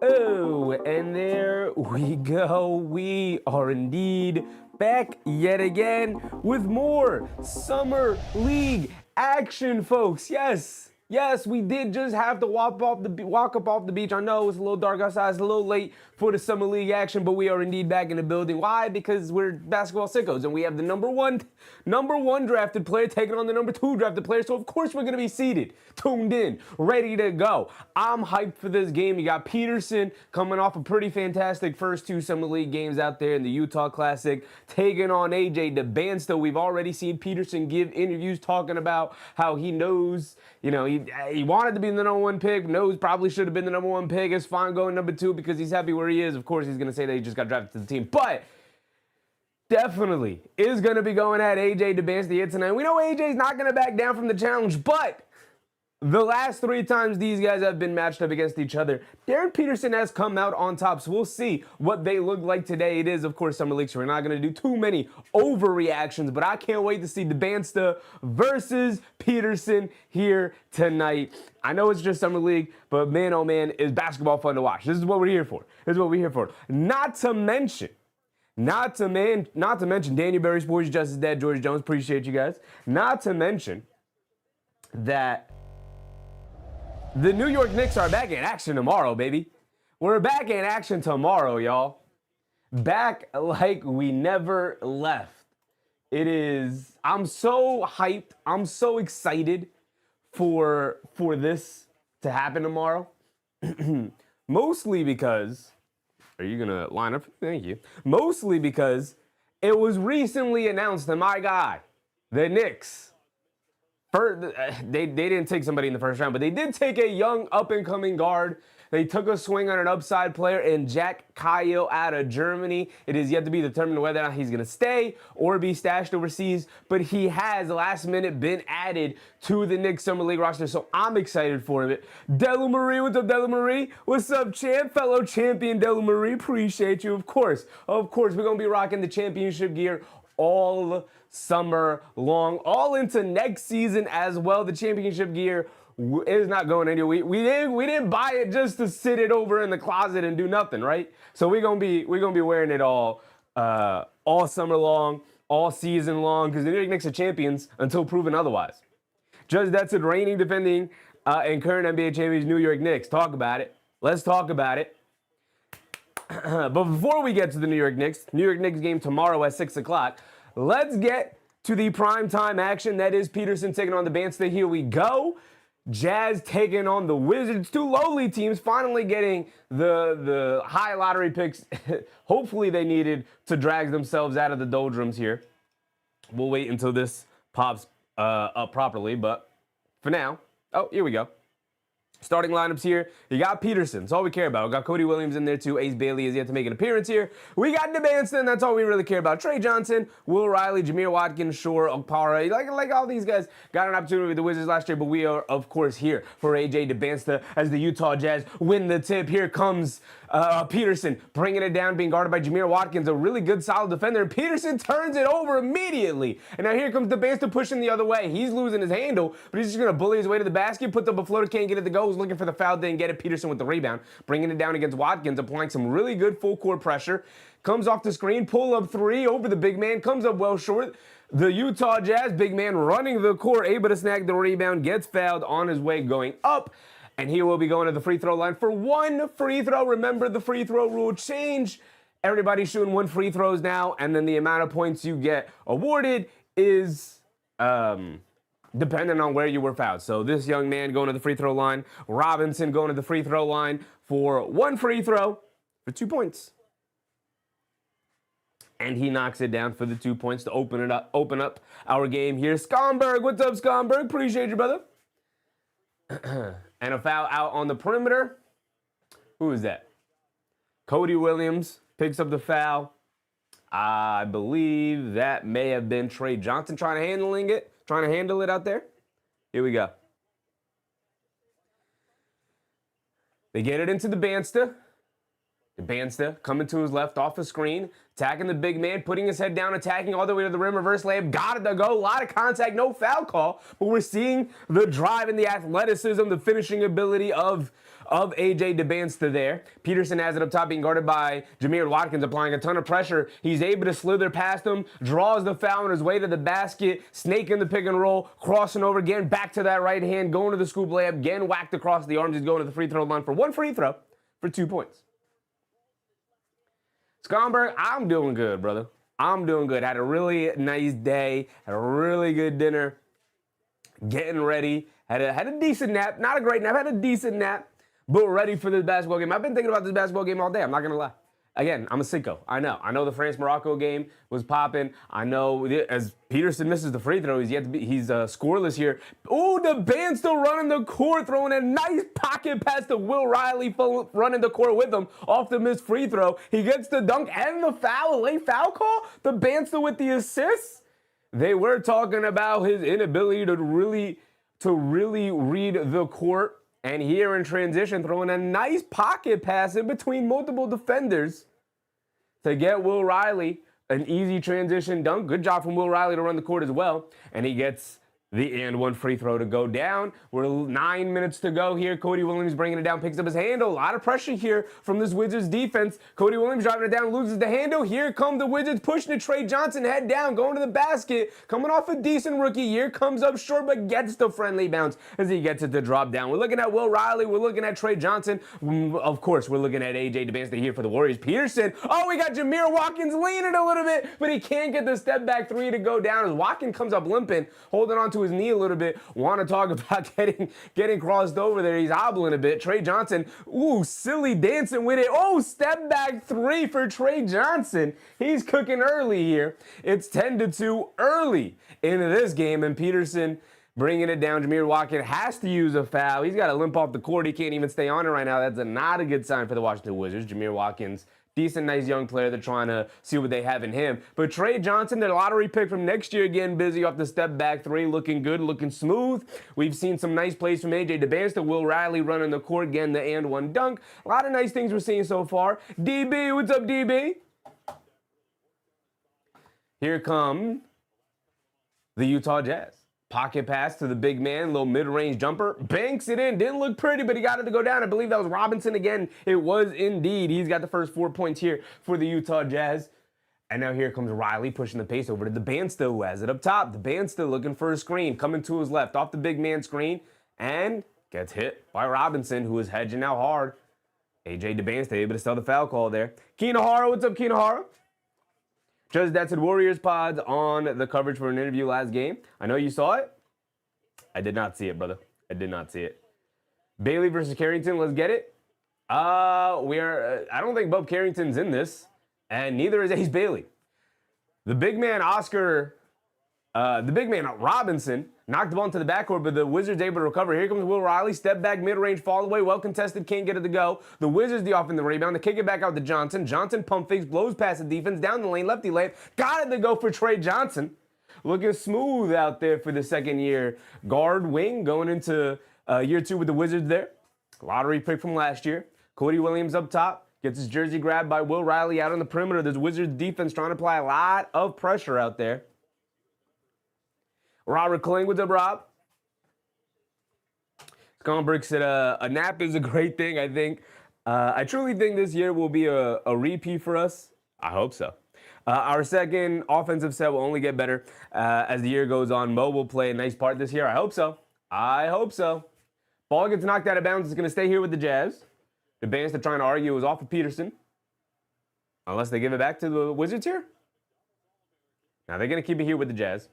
Oh, and there we go. We are indeed back yet again with more Summer League action, folks. Yes, we did just have to walk up off the beach. I know it's a little dark outside, it's a little late for the Summer League action, but we are indeed back in the building. Why? Because we're basketball sickos, and we have the number one drafted player taking on the number 2 drafted player. So of course we're gonna be seated, tuned in, ready to go. I'm hyped for this game. You got Peterson coming off a pretty fantastic first 2 Summer League games out there in the Utah Classic, taking on Dybansta. We've already seen Peterson give interviews talking about how he knows, he wanted to be the number 1 pick, knows probably should have been the number 1 pick. It's fine going number 2 because he's happy where he is. Of course, he's going to say that he just got drafted to the team, but definitely is going to be going at Dybansta here tonight. We know AJ's not going to back down from the challenge, but the last 3 times these guys have been matched up against each other, Darryn Peterson has come out on top, so we'll see what they look like today. It is, of course, Summer League, so we're not going to do too many overreactions, but I can't wait to see Dybansta versus Peterson here tonight. I know it's just Summer League, but man, oh man, is basketball fun to watch. This is what we're here for. Not to mention, Daniel Berry Sports, Justice Dad, George Jones, appreciate you guys. Not to mention that the New York Knicks are back in action tomorrow, baby. We're back in action tomorrow, y'all. Back like we never left. I'm so hyped. I'm so excited for this to happen tomorrow. Mostly because, are you going to line up? Thank you. Mostly because it was recently announced that my guy, the Knicks, they didn't take somebody in the first round, but they did take a young up-and-coming guard. They took a swing on an upside player in Jack Kyle out of Germany. It is yet to be determined whether or not he's going to stay or be stashed overseas, but he has last minute been added to the Knicks Summer League roster, so I'm excited for him. Della Marie, what's up, Della Marie? What's up, champ? Fellow champion Della Marie, appreciate you. Of course, we're going to be rocking the championship gear all summer long, all into next season as well. The championship gear is not going anywhere. We didn't buy it just to sit it over in the closet and do nothing, right? So we're gonna be wearing it all summer long, all season long, because the New York Knicks are champions until proven otherwise. Judge, that's it. Reigning, defending, and current NBA champions, New York Knicks. Talk about it. Let's talk about it. But before we get to the New York Knicks game tomorrow at 6 o'clock, let's get to the primetime action. That is Peterson taking on Dybansta. Here we go. Jazz taking on the Wizards. 2 lowly teams finally getting the high lottery picks. Hopefully they needed to drag themselves out of the doldrums here. We'll wait until this pops up properly, but for now, oh, here we go. Starting lineups here, you got Peterson. That's all we care about. We got Cody Williams in there too. Ace Bailey is yet to make an appearance here. We got Dybansta, and that's all we really care about. Trey Johnson, Will Riley, Jameer Watkins, Shore, Okpara. Like all these guys got an opportunity with the Wizards last year, but we are, of course, here for Dybansta as the Utah Jazz win the tip. Here comes Peterson bringing it down, being guarded by Jameer Watkins, a really good, solid defender. And Peterson turns it over immediately. And now here comes Dybansta pushing the other way. He's losing his handle, but he's just going to bully his way to the basket, put up a floater, can't get it to go. Was looking for the foul, didn't get it. Peterson with the rebound, bringing it down against Watkins, applying some really good full court pressure. Comes off the screen, pull up 3 over the big man, comes up well short. The Utah Jazz big man running the court, able to snag the rebound, gets fouled on his way going up. And he will be going to the free throw line for 1 free throw. Remember, the free throw rule change. Everybody's shooting 1 free throws now, and then the amount of points you get awarded is depending on where you were fouled. So this young man going to the free throw line, Robinson going to the free throw line for 1 free throw for 2 points. And he knocks it down for the 2 points to open up our game here. Scoreboard, what's up, Scoreboard? Appreciate you, brother. And a foul out on the perimeter. Who is that? Cody Williams picks up the foul. I believe that may have been Trey Johnson trying to handle it out there. Here we go. They get it into Dybansta. Dybansta coming to his left off the screen, attacking the big man, putting his head down, attacking all the way to the rim, reverse layup, got it to go, a lot of contact, no foul call, but we're seeing the drive and the athleticism, the finishing ability of AJ Dybansta there. Peterson has it up top, being guarded by Jamir Watkins, applying a ton of pressure. He's able to slither past him, draws the foul on his way to the basket, snaking the pick and roll, crossing over again, back to that right hand, going to the scoop layup, again whacked across the arms. He's going to the free throw line for one free throw for 2 points. Scoreboard, I'm doing good, brother. I'm doing good. Had a really nice day. Had a really good dinner. Getting ready. Had a decent nap. Not a great nap. Had a decent nap. But ready for this basketball game. I've been thinking about this basketball game all day. I'm not going to lie. Again, I'm a sicko. I know the France-Morocco game was popping. I know as Peterson misses the free throw, he's scoreless here. Ooh, the band still running the court, throwing a nice pocket pass to Will Riley, running the court with him off the missed free throw. He gets the dunk and the foul, a late foul call. The band still with the assists. They were talking about his inability to really read the court. And here in transition, throwing a nice pocket pass in between multiple defenders to get Will Riley an easy transition dunk. Good job from Will Riley to run the court as well. And he gets the and one free throw to go down. We're 9 minutes to go here. Cody Williams bringing it down, picks up his handle. A lot of pressure here from this Wizards defense. Cody Williams driving it down, loses the handle. Here come the Wizards pushing it. Trey Johnson head down, going to the basket. Coming off a decent rookie year, comes up short but gets the friendly bounce as he gets it to drop down. We're looking at Will Riley. We're looking at Trey Johnson. Of course, we're looking at AJ Dybansta here for the Warriors. Peterson. Oh, we got Jamir Watkins leaning a little bit, but he can't get the step back three to go down as Watkins comes up limping, holding on to his knee a little bit. Want to talk about getting crossed over there. He's hobbling a bit. Trey Johnson, ooh, silly dancing with it. Oh, step back three for Trey Johnson. He's cooking early here. It's 10-2 early into this game, and Peterson bringing it down. Jamir Watkins has to use a foul. He's got to limp off the court. He can't even stay on it right now. That's not a good sign for the Washington Wizards. Jamir Watkins, decent, nice young player. They're trying to see what they have in him. But Trey Johnson, their lottery pick from next year, again, busy off the step back three, looking good, looking smooth. We've seen some nice plays from AJ Dybansta, Will Riley running the court, again, the and one dunk. A lot of nice things we're seeing so far. DB, what's up, DB? Here come the Utah Jazz. Pocket pass to the big man, little mid-range jumper, banks it in, didn't look pretty, but he got it to go down. I believe that was Robinson again. It was indeed. He's got the first 4 points here for the Utah Jazz. And now here comes Riley pushing the pace over to Dybansta, who has it up top. Dybansta looking for a screen, coming to his left, off the big man screen, and gets hit by Robinson, who is hedging out hard. AJ Dybansta able to sell the foul call there. Kinahara, what's up, Kinahara? Just that's at Warriors Pods on the coverage for an interview last game. I know you saw it. I did not see it, brother. I did not see it. Bailey versus Carrington, let's get it. I don't think Bub Carrington's in this, and neither is Ace Bailey. The big man Robinson knocked the ball into the backcourt, but the Wizards able to recover. Here comes Will Riley, step back, mid-range, fall away, well contested, can't get it to go. The Wizards the offensive rebound, they kick it back out to Johnson. Johnson pump fakes, blows past the defense, down the lane, lefty layup, got it to go for Trey Johnson. Looking smooth out there for the second year guard wing, going into year two with the Wizards there. Lottery pick from last year. Cody Williams up top, gets his jersey grabbed by Will Riley out on the perimeter. There's Wizards defense trying to apply a lot of pressure out there. Robert Kling, what's up, Rob? Sconbrick said a nap is a great thing, I think. I truly think this year will be a repeat for us. I hope so. Our second offensive set will only get better as the year goes on. Mo will play a nice part this year. I hope so. I hope so. Ball gets knocked out of bounds. It's going to stay here with the Jazz. Dybansta trying to argue it was off of Peterson. Unless they give it back to the Wizards here. Now they're going to keep it here with the Jazz.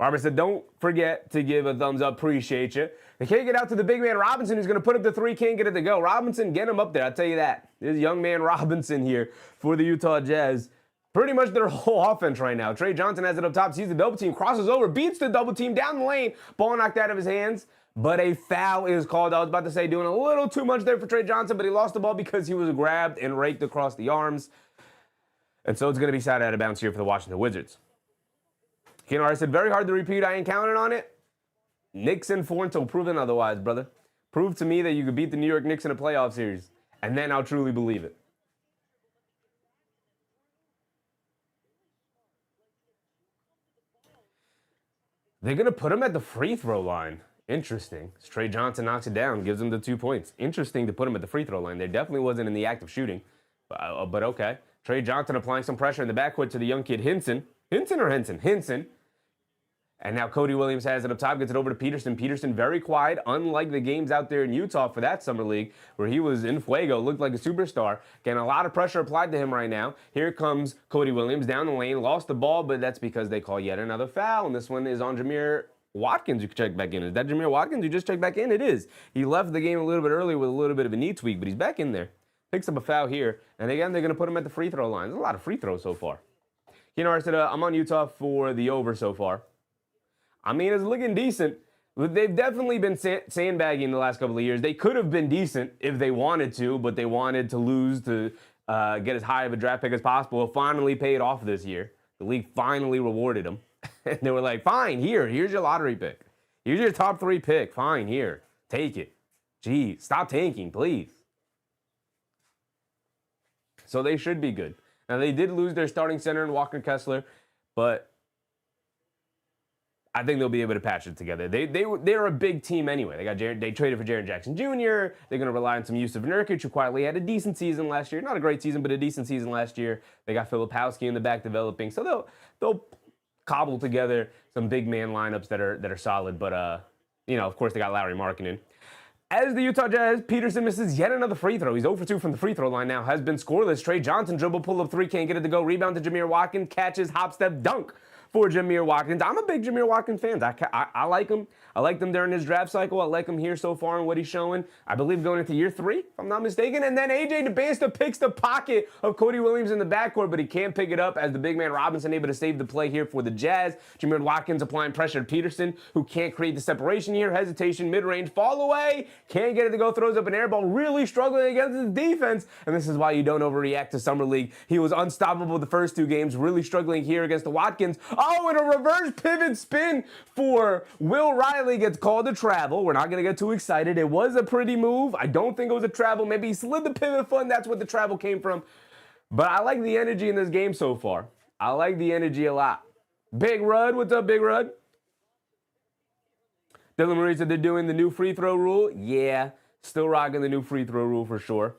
Robert said, don't forget to give a thumbs up. Appreciate you. They can't get out to the big man Robinson, who's going to put up the three, can't get it to go. Robinson, get him up there. I'll tell you that. This young man Robinson here for the Utah Jazz. Pretty much their whole offense right now. Trey Johnson has it up top, sees the double team, crosses over, beats the double team down the lane. Ball knocked out of his hands, but a foul is called. I was about to say doing a little too much there for Trey Johnson, but he lost the ball because he was grabbed and raked across the arms. And so it's going to be side out of bounds here for the Washington Wizards. Kennard said, very hard to repeat. I ain't counting on it. Knicks and 4 until proven otherwise, brother. Prove to me that you could beat the New York Knicks in a playoff series, and then I'll truly believe it. They're going to put him at the free throw line. Interesting. Trey Johnson knocks it down, gives him the 2 points. Interesting to put him at the free throw line. There definitely wasn't in the act of shooting, but okay. Trey Johnson applying some pressure in the backcourt to the young kid Hinson. Hinson. And now Cody Williams has it up top, gets it over to Peterson. Peterson very quiet, unlike the games out there in Utah for that summer league, where he was in fuego, looked like a superstar. Getting a lot of pressure applied to him right now. Here comes Cody Williams down the lane, lost the ball, but that's because they call yet another foul, and this one is on Jameer Watkins. You can check back in. Is that Jameer Watkins? You just checked back in? It is. He left the game a little bit earlier with a little bit of a knee tweak, but he's back in there. Picks up a foul here, and again, they're going to put him at the free throw line. There's a lot of free throws so far. I said, I'm on Utah for the over so far. I mean, it's looking decent. They've definitely been sandbagging the last couple of years. They could have been decent if they wanted to, but they wanted to lose to get as high of a draft pick as possible. It finally paid off this year. The league finally rewarded them. And they were like, fine, here's your lottery pick. Here's your top 3 pick. Fine, here, take it. Geez, stop tanking, please. So they should be good. Now, they did lose their starting center in Walker Kessler, but I think they'll be able to patch it together. They're a big team anyway. They traded for Jaren Jackson Jr. They're going to rely on some Yusuf Nurkic, who quietly had a decent season last year. Not a great season, but a decent season last year. They got Filipowski in the back developing, so they'll cobble together some big man lineups that are solid. But of course they got Lauri Markkanen. As the Utah Jazz, Peterson misses yet another free throw. He's 0 for 2 from the free throw line now. Has been scoreless. Trey Johnson dribble, pull up 3, can't get it to go. Rebound to Jameer Watkins, catches, hop, step, dunk for Jameer Watkins. I'm a big Jameer Watkins fan. I like him. I liked him during his draft cycle. I like him here so far and what he's showing. I believe going into year 3, if I'm not mistaken. And then AJ Dybansta picks the pocket of Cody Williams in the backcourt, but he can't pick it up as the big man Robinson able to save the play here for the Jazz. Jameer Watkins applying pressure to Peterson, who can't create the separation here. Hesitation, mid-range, fall away. Can't get it to go, throws up an air ball. Really struggling against his defense. And this is why you don't overreact to Summer League. He was unstoppable the first 2 games, really struggling here against the Watkins. Oh, and a reverse pivot spin for Will Riley gets called to travel. We're not going to get too excited. It was a pretty move. I don't think it was a travel. Maybe he slid the pivot foot and that's what the travel came from. But I like the energy in this game so far. I like the energy a lot. Big Rud, what's up, Big Rud? Dylan Marie said they're doing the new free throw rule. Yeah, still rocking the new free throw rule for sure.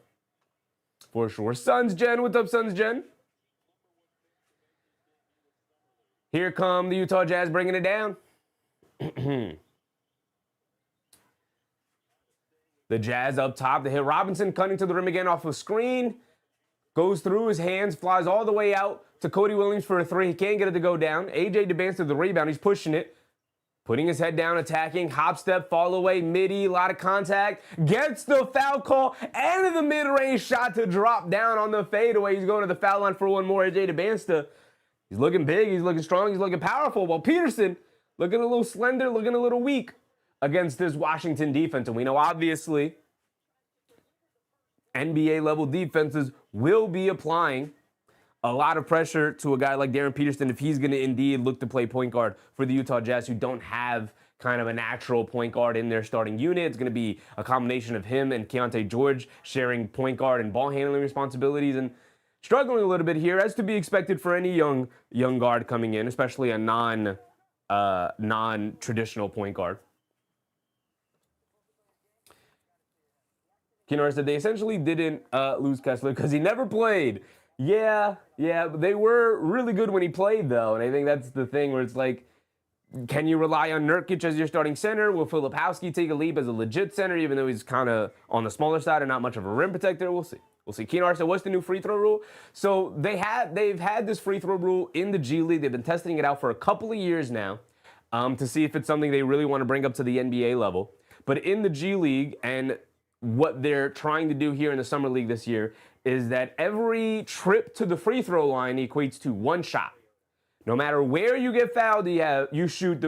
For sure. Suns Jen, what's up, Suns Jen? Here come the Utah Jazz bringing it down. The Jazz up top. They hit Robinson, cutting to the rim again off a screen. Goes through his hands, flies all the way out to Cody Williams for a 3. He can't get it to go down. AJ Dybansta the rebound. He's pushing it. Putting his head down, attacking. Hop step, fall away, midi, a lot of contact. Gets the foul call and the mid-range shot to drop down on the fadeaway. He's going to the foul line for one more. AJ Dybansta. He's looking big. He's looking strong. He's looking powerful. While Peterson looking a little slender, looking a little weak against this Washington defense. And we know, obviously, NBA-level defenses will be applying a lot of pressure to a guy like Darryn Peterson if he's going to indeed look to play point guard for the Utah Jazz, who don't have kind of a natural point guard in their starting unit. It's going to be a combination of him and Keontae George sharing point guard and ball handling responsibilities, and struggling a little bit here, as to be expected for any young guard coming in, especially a non-traditional point guard. Keenar said they essentially didn't lose Kessler because he never played. Yeah, but they were really good when he played, though, and I think that's the thing where it's like, can you rely on Nurkic as your starting center? Will Filipowski take a leap as a legit center, even though he's kind of on the smaller side and not much of a rim protector? We'll see. Keenar said, what's the new free throw rule? So they've had this free throw rule in the G League. They've been testing it out for a couple of years now to see if it's something they really want to bring up to the NBA level. But in the G League, and what they're trying to do here in the Summer League this year, is that every trip to the free throw line equates to 1 shot. No matter where you get fouled, you shoot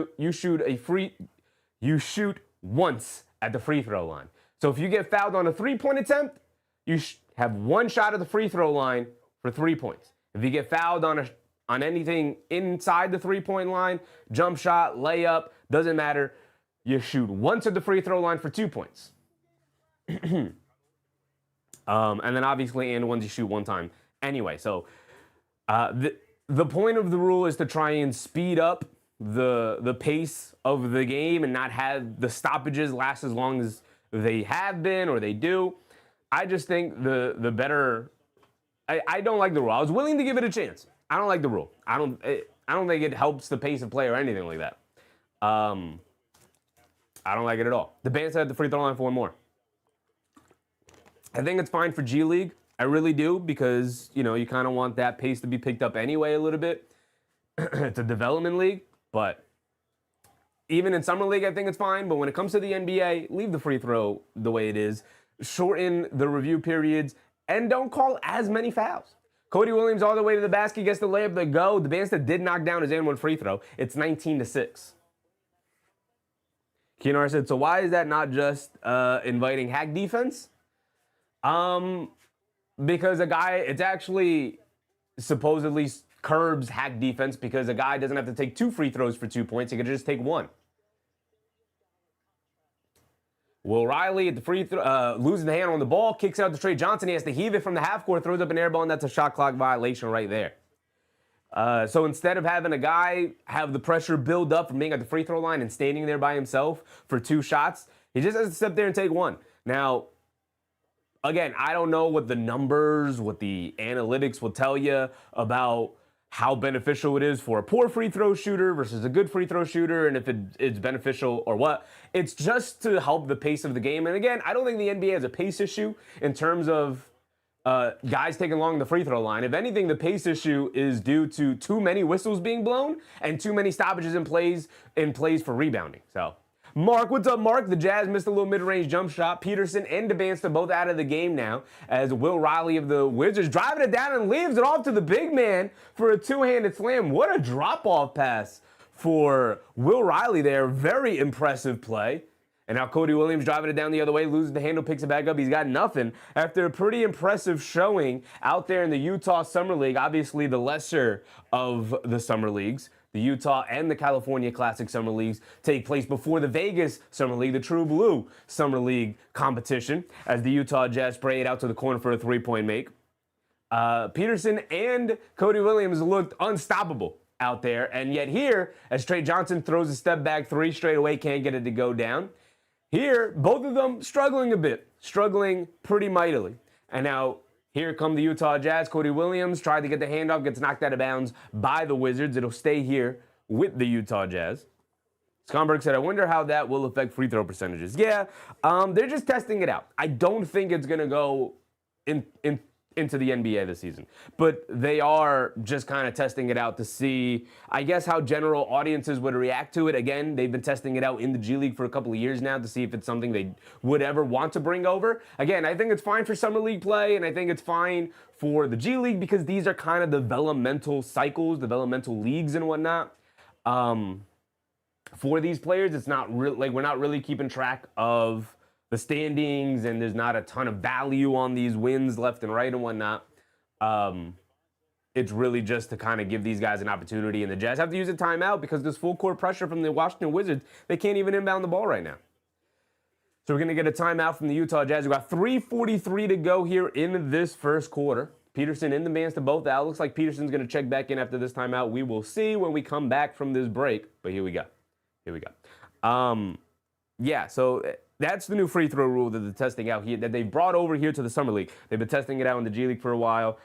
once at the free throw line. So if you get fouled on a 3-point attempt, you have 1 shot at the free throw line for 3 points. If you get fouled on anything inside the 3-point line, jump shot, layup, doesn't matter, you shoot once at the free throw line for 2 points. And then obviously and ones you shoot one time. Anyway, so the point of the rule is to try and speed up the pace of the game and not have the stoppages last as long as they have been or they do. I just think the better. I don't like the rule. I was willing to give it a chance. I don't like the rule. I don't think it helps the pace of play or anything like that. I don't like it at all. Dybansta at the free throw line for one more. I think it's fine for G League. I really do, because, you know, you kind of want that pace to be picked up anyway a little bit. It's a development league, but even in Summer League, I think it's fine. But when it comes to the NBA, leave the free throw the way it is. Shorten the review periods and don't call as many fouls. Cody Williams all the way to the basket, gets the layup to go. Dybansta did knock down his and one free throw. It's 19-6. Keenar said, so why is that not just inviting hack defense? Because it's actually supposedly curbs hack defense, because a guy doesn't have to take 2 free throws for 2 points. He could just take 1. Will Riley at the free throw, loses the hand on the ball, kicks out to Trey Johnson. He has to heave it from the half court, throws up an air ball, and that's a shot clock violation right there. So instead of having a guy have the pressure build up from being at the free throw line and standing there by himself for 2 shots, he just has to step there and take 1. Now, again, I don't know what the numbers, what the analytics will tell you about how beneficial it is for a poor free throw shooter versus a good free throw shooter, and if it's beneficial or what. It's just to help the pace of the game. And again, I don't think the NBA has a pace issue in terms of guys taking long the free throw line. If anything, the pace issue is due to too many whistles being blown and too many stoppages in plays for rebounding. So, Mark, what's up, Mark? The Jazz missed a little mid-range jump shot. Peterson and Dybansta both out of the game now, as Will Riley of the Wizards driving it down and leaves it off to the big man for a 2-handed slam. What a drop-off pass for Will Riley there. Very impressive play. And now Cody Williams driving it down the other way, loses the handle, picks it back up. He's got nothing after a pretty impressive showing out there in the Utah Summer League, obviously the lesser of the Summer Leagues. The Utah and the California Classic Summer Leagues take place before the Vegas Summer League, the True Blue Summer League competition, as the Utah Jazz spray it out to the corner for a 3-point make. Peterson and Cody Williams looked unstoppable out there, and yet here, as Trey Johnson throws a step back 3 straight away, can't get it to go down. Here, both of them struggling a bit, struggling pretty mightily. And now, here come the Utah Jazz. Cody Williams tried to get the handoff, gets knocked out of bounds by the Wizards. It'll stay here with the Utah Jazz. Scoreboard said, I wonder how that will affect free throw percentages. Yeah, they're just testing it out. I don't think it's going to go into the NBA this season. But they are just kind of testing it out to see, I guess, how general audiences would react to it. Again, they've been testing it out in the G League for a couple of years now to see if it's something they would ever want to bring over. Again, I think it's fine for Summer League play, and I think it's fine for the G League because these are kind of developmental cycles, developmental leagues and whatnot. For these players, it's not like we're not really keeping track of the standings, and there's not a ton of value on these wins left and right and whatnot. It's really just to kind of give these guys an opportunity, and the Jazz have to use a timeout because there's full court pressure from the Washington Wizards. They can't even inbound the ball right now. So we're going to get a timeout from the Utah Jazz. We've got 3:43 to go here in this first quarter. Peterson and Dybansta both out. Looks like Peterson's going to check back in after this timeout. We will see when we come back from this break, but here we go. Yeah, so that's the new free throw rule that they're testing out here, that they brought over here to the Summer League. They've been testing it out in the G League for a while.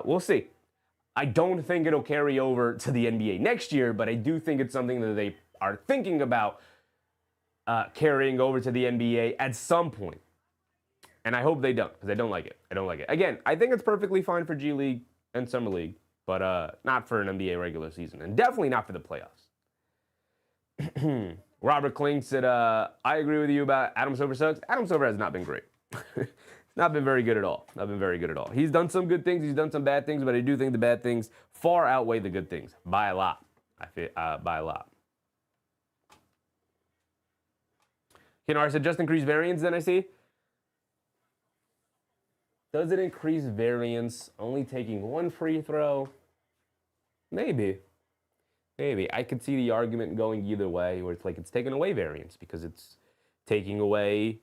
We'll see. I don't think it'll carry over to the NBA next year, but I do think it's something that they are thinking about carrying over to the NBA at some point. And I hope they don't, because I don't like it. Again, I think it's perfectly fine for G League and Summer League, but not for an NBA regular season, and definitely not for the playoffs. Robert Kling said, I agree with you about Adam Silver sucks. Adam Silver has not been great. Not been very good at all. He's done some good things. He's done some bad things, but I do think the bad things far outweigh the good things by a lot. By a lot. Kenar said, just increase variance, then I see. Does it increase variance only taking 1 free throw? Maybe. I could see the argument going either way, where it's like it's taking away variance because it's taking away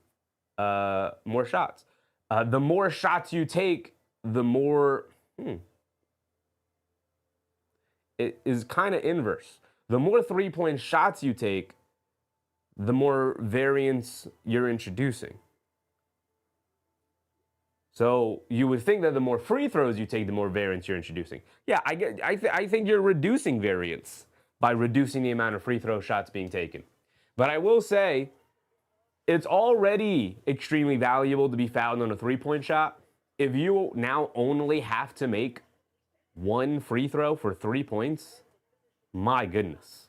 more shots. The more shots you take, the more it is kind of inverse. The more 3-point shots you take, the more variance you're introducing. So you would think that the more free throws you take, the more variance you're introducing. Yeah, I think you're reducing variance by reducing the amount of free throw shots being taken. But I will say, it's already extremely valuable to be fouled on a 3-point shot. If you now only have to make one free throw for 3 points, my goodness.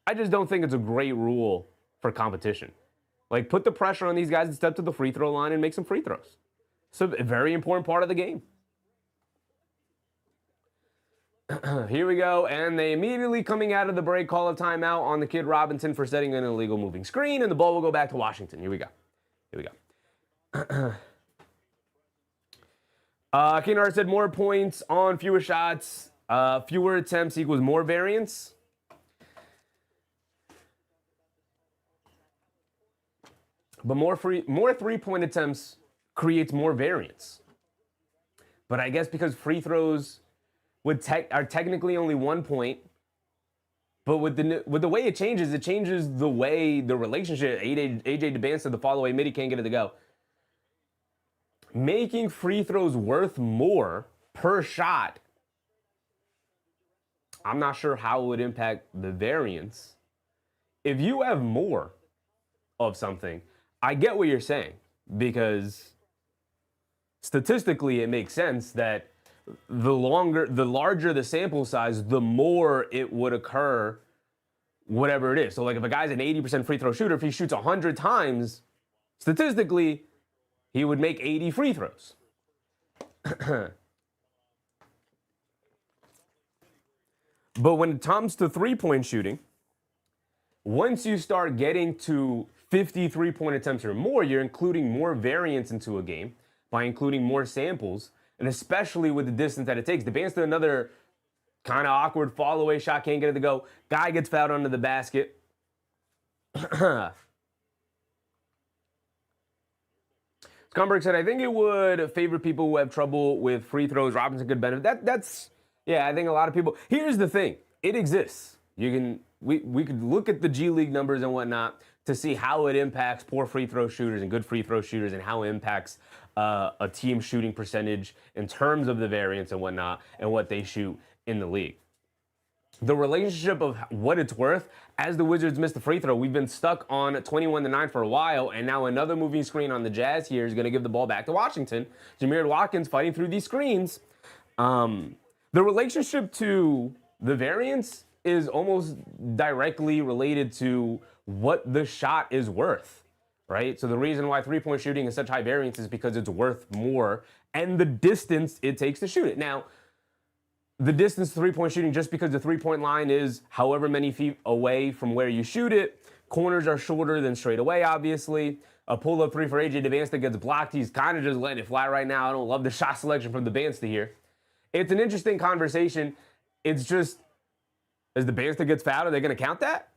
I just don't think it's a great rule for competition. Like, put the pressure on these guys to step to the free throw line and make some free throws. It's a very important part of the game. Here we go, and they immediately, coming out of the break, call a timeout on the kid Robinson for setting an illegal moving screen, and the ball will go back to Washington. Here we go. Kennard said more points on fewer shots, fewer attempts equals more variance. But more 3-point attempts creates more variance. But I guess because free throws are technically only 1 point, but with the way it changes the way the relationship. AJ Dybansta, the fall away mid, can't get it to go. Making free throws worth more per shot, I'm not sure how it would impact the variance. If you have more of something, I get what you're saying, because statistically it makes sense that the larger the sample size, the more it would occur, whatever it is. So like if a guy's an 80% free throw shooter, if he shoots 100 times, statistically, he would make 80 free throws. But when it comes to 3-point shooting, once you start getting to 50 3-point attempts or more, you're including more variance into a game by including more samples, and especially with the distance that it takes. Dybansta, another kind of awkward fall away shot, can't get it to go. Guy gets fouled under the basket. Scumberg said, I think it would favor people who have trouble with free throws. Robinson could benefit. Yeah, I think a lot of people. Here's the thing. It exists. We could look at the G League numbers and whatnot to see how it impacts poor free throw shooters and good free throw shooters, and how it impacts a team shooting percentage in terms of the variance and whatnot, and what they shoot in the league. The relationship of what it's worth, as the Wizards missed the free throw, we've been stuck on 21-9 for a while, and now another moving screen on the Jazz here is going to give the ball back to Washington. Jameer Watkins fighting through these screens. The relationship to the variance is almost directly related to what the shot is worth, right? So the reason why 3-point shooting is such high variance is because it's worth more, and the distance it takes to shoot it. Now, the distance to 3-point shooting, just because the 3-point line is however many feet away from where you shoot it, corners are shorter than straight away, obviously. A pull-up 3 for AJ Dybansta gets blocked. He's kind of just letting it fly right now. I don't love the shot selection from Dybansta here. It's an interesting conversation. It's just, as Dybansta gets fouled, are they going to count that?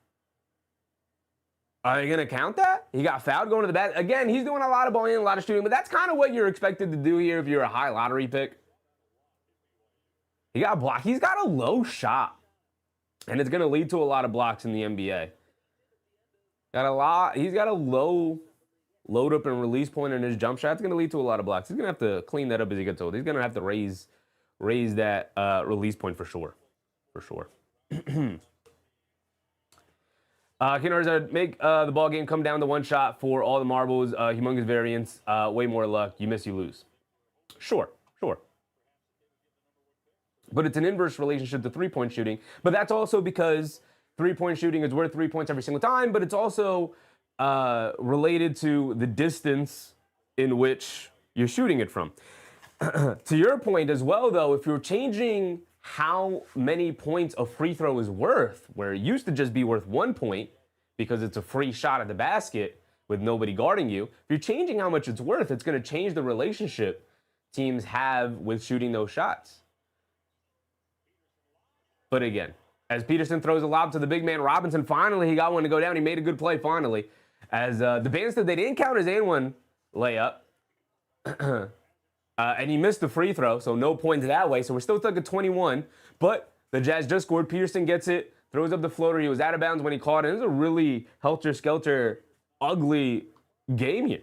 Are they going to count that? He got fouled going to the basket. Again, he's doing a lot of ball in, a lot of shooting, but that's kind of what you're expected to do here if you're a high lottery pick. He got blocked. He's got a low shot, and it's going to lead to a lot of blocks in the NBA. He's got a low load up and release point in his jump shot. It's going to lead to a lot of blocks. He's going to have to clean that up as he gets older. He's going to have to raise that release point for sure. For sure. Kennard make the ball game come down to one shot for all the marbles. Humongous variance. Way more luck. You miss, you lose. Sure. But it's an inverse relationship to 3-point shooting. But that's also because 3-point shooting is worth 3 points every single time, but it's also related to the distance in which you're shooting it from. To your point as well, though, if you're changing how many points a free throw is worth, where it used to just be worth 1 point because it's a free shot at the basket with nobody guarding you, if you're changing how much it's worth, it's going to change the relationship teams have with shooting those shots. But again, as Peterson throws a lob to the big man Robinson, finally he got one to go down. He made a good play finally. As Dybansta, they didn't count his and one layup. And he missed the free throw, so no points that way. So we're still stuck at 21. But the Jazz just scored. Peterson gets it, throws up the floater. He was out of bounds when he caught it. It was a really helter-skelter, ugly game here.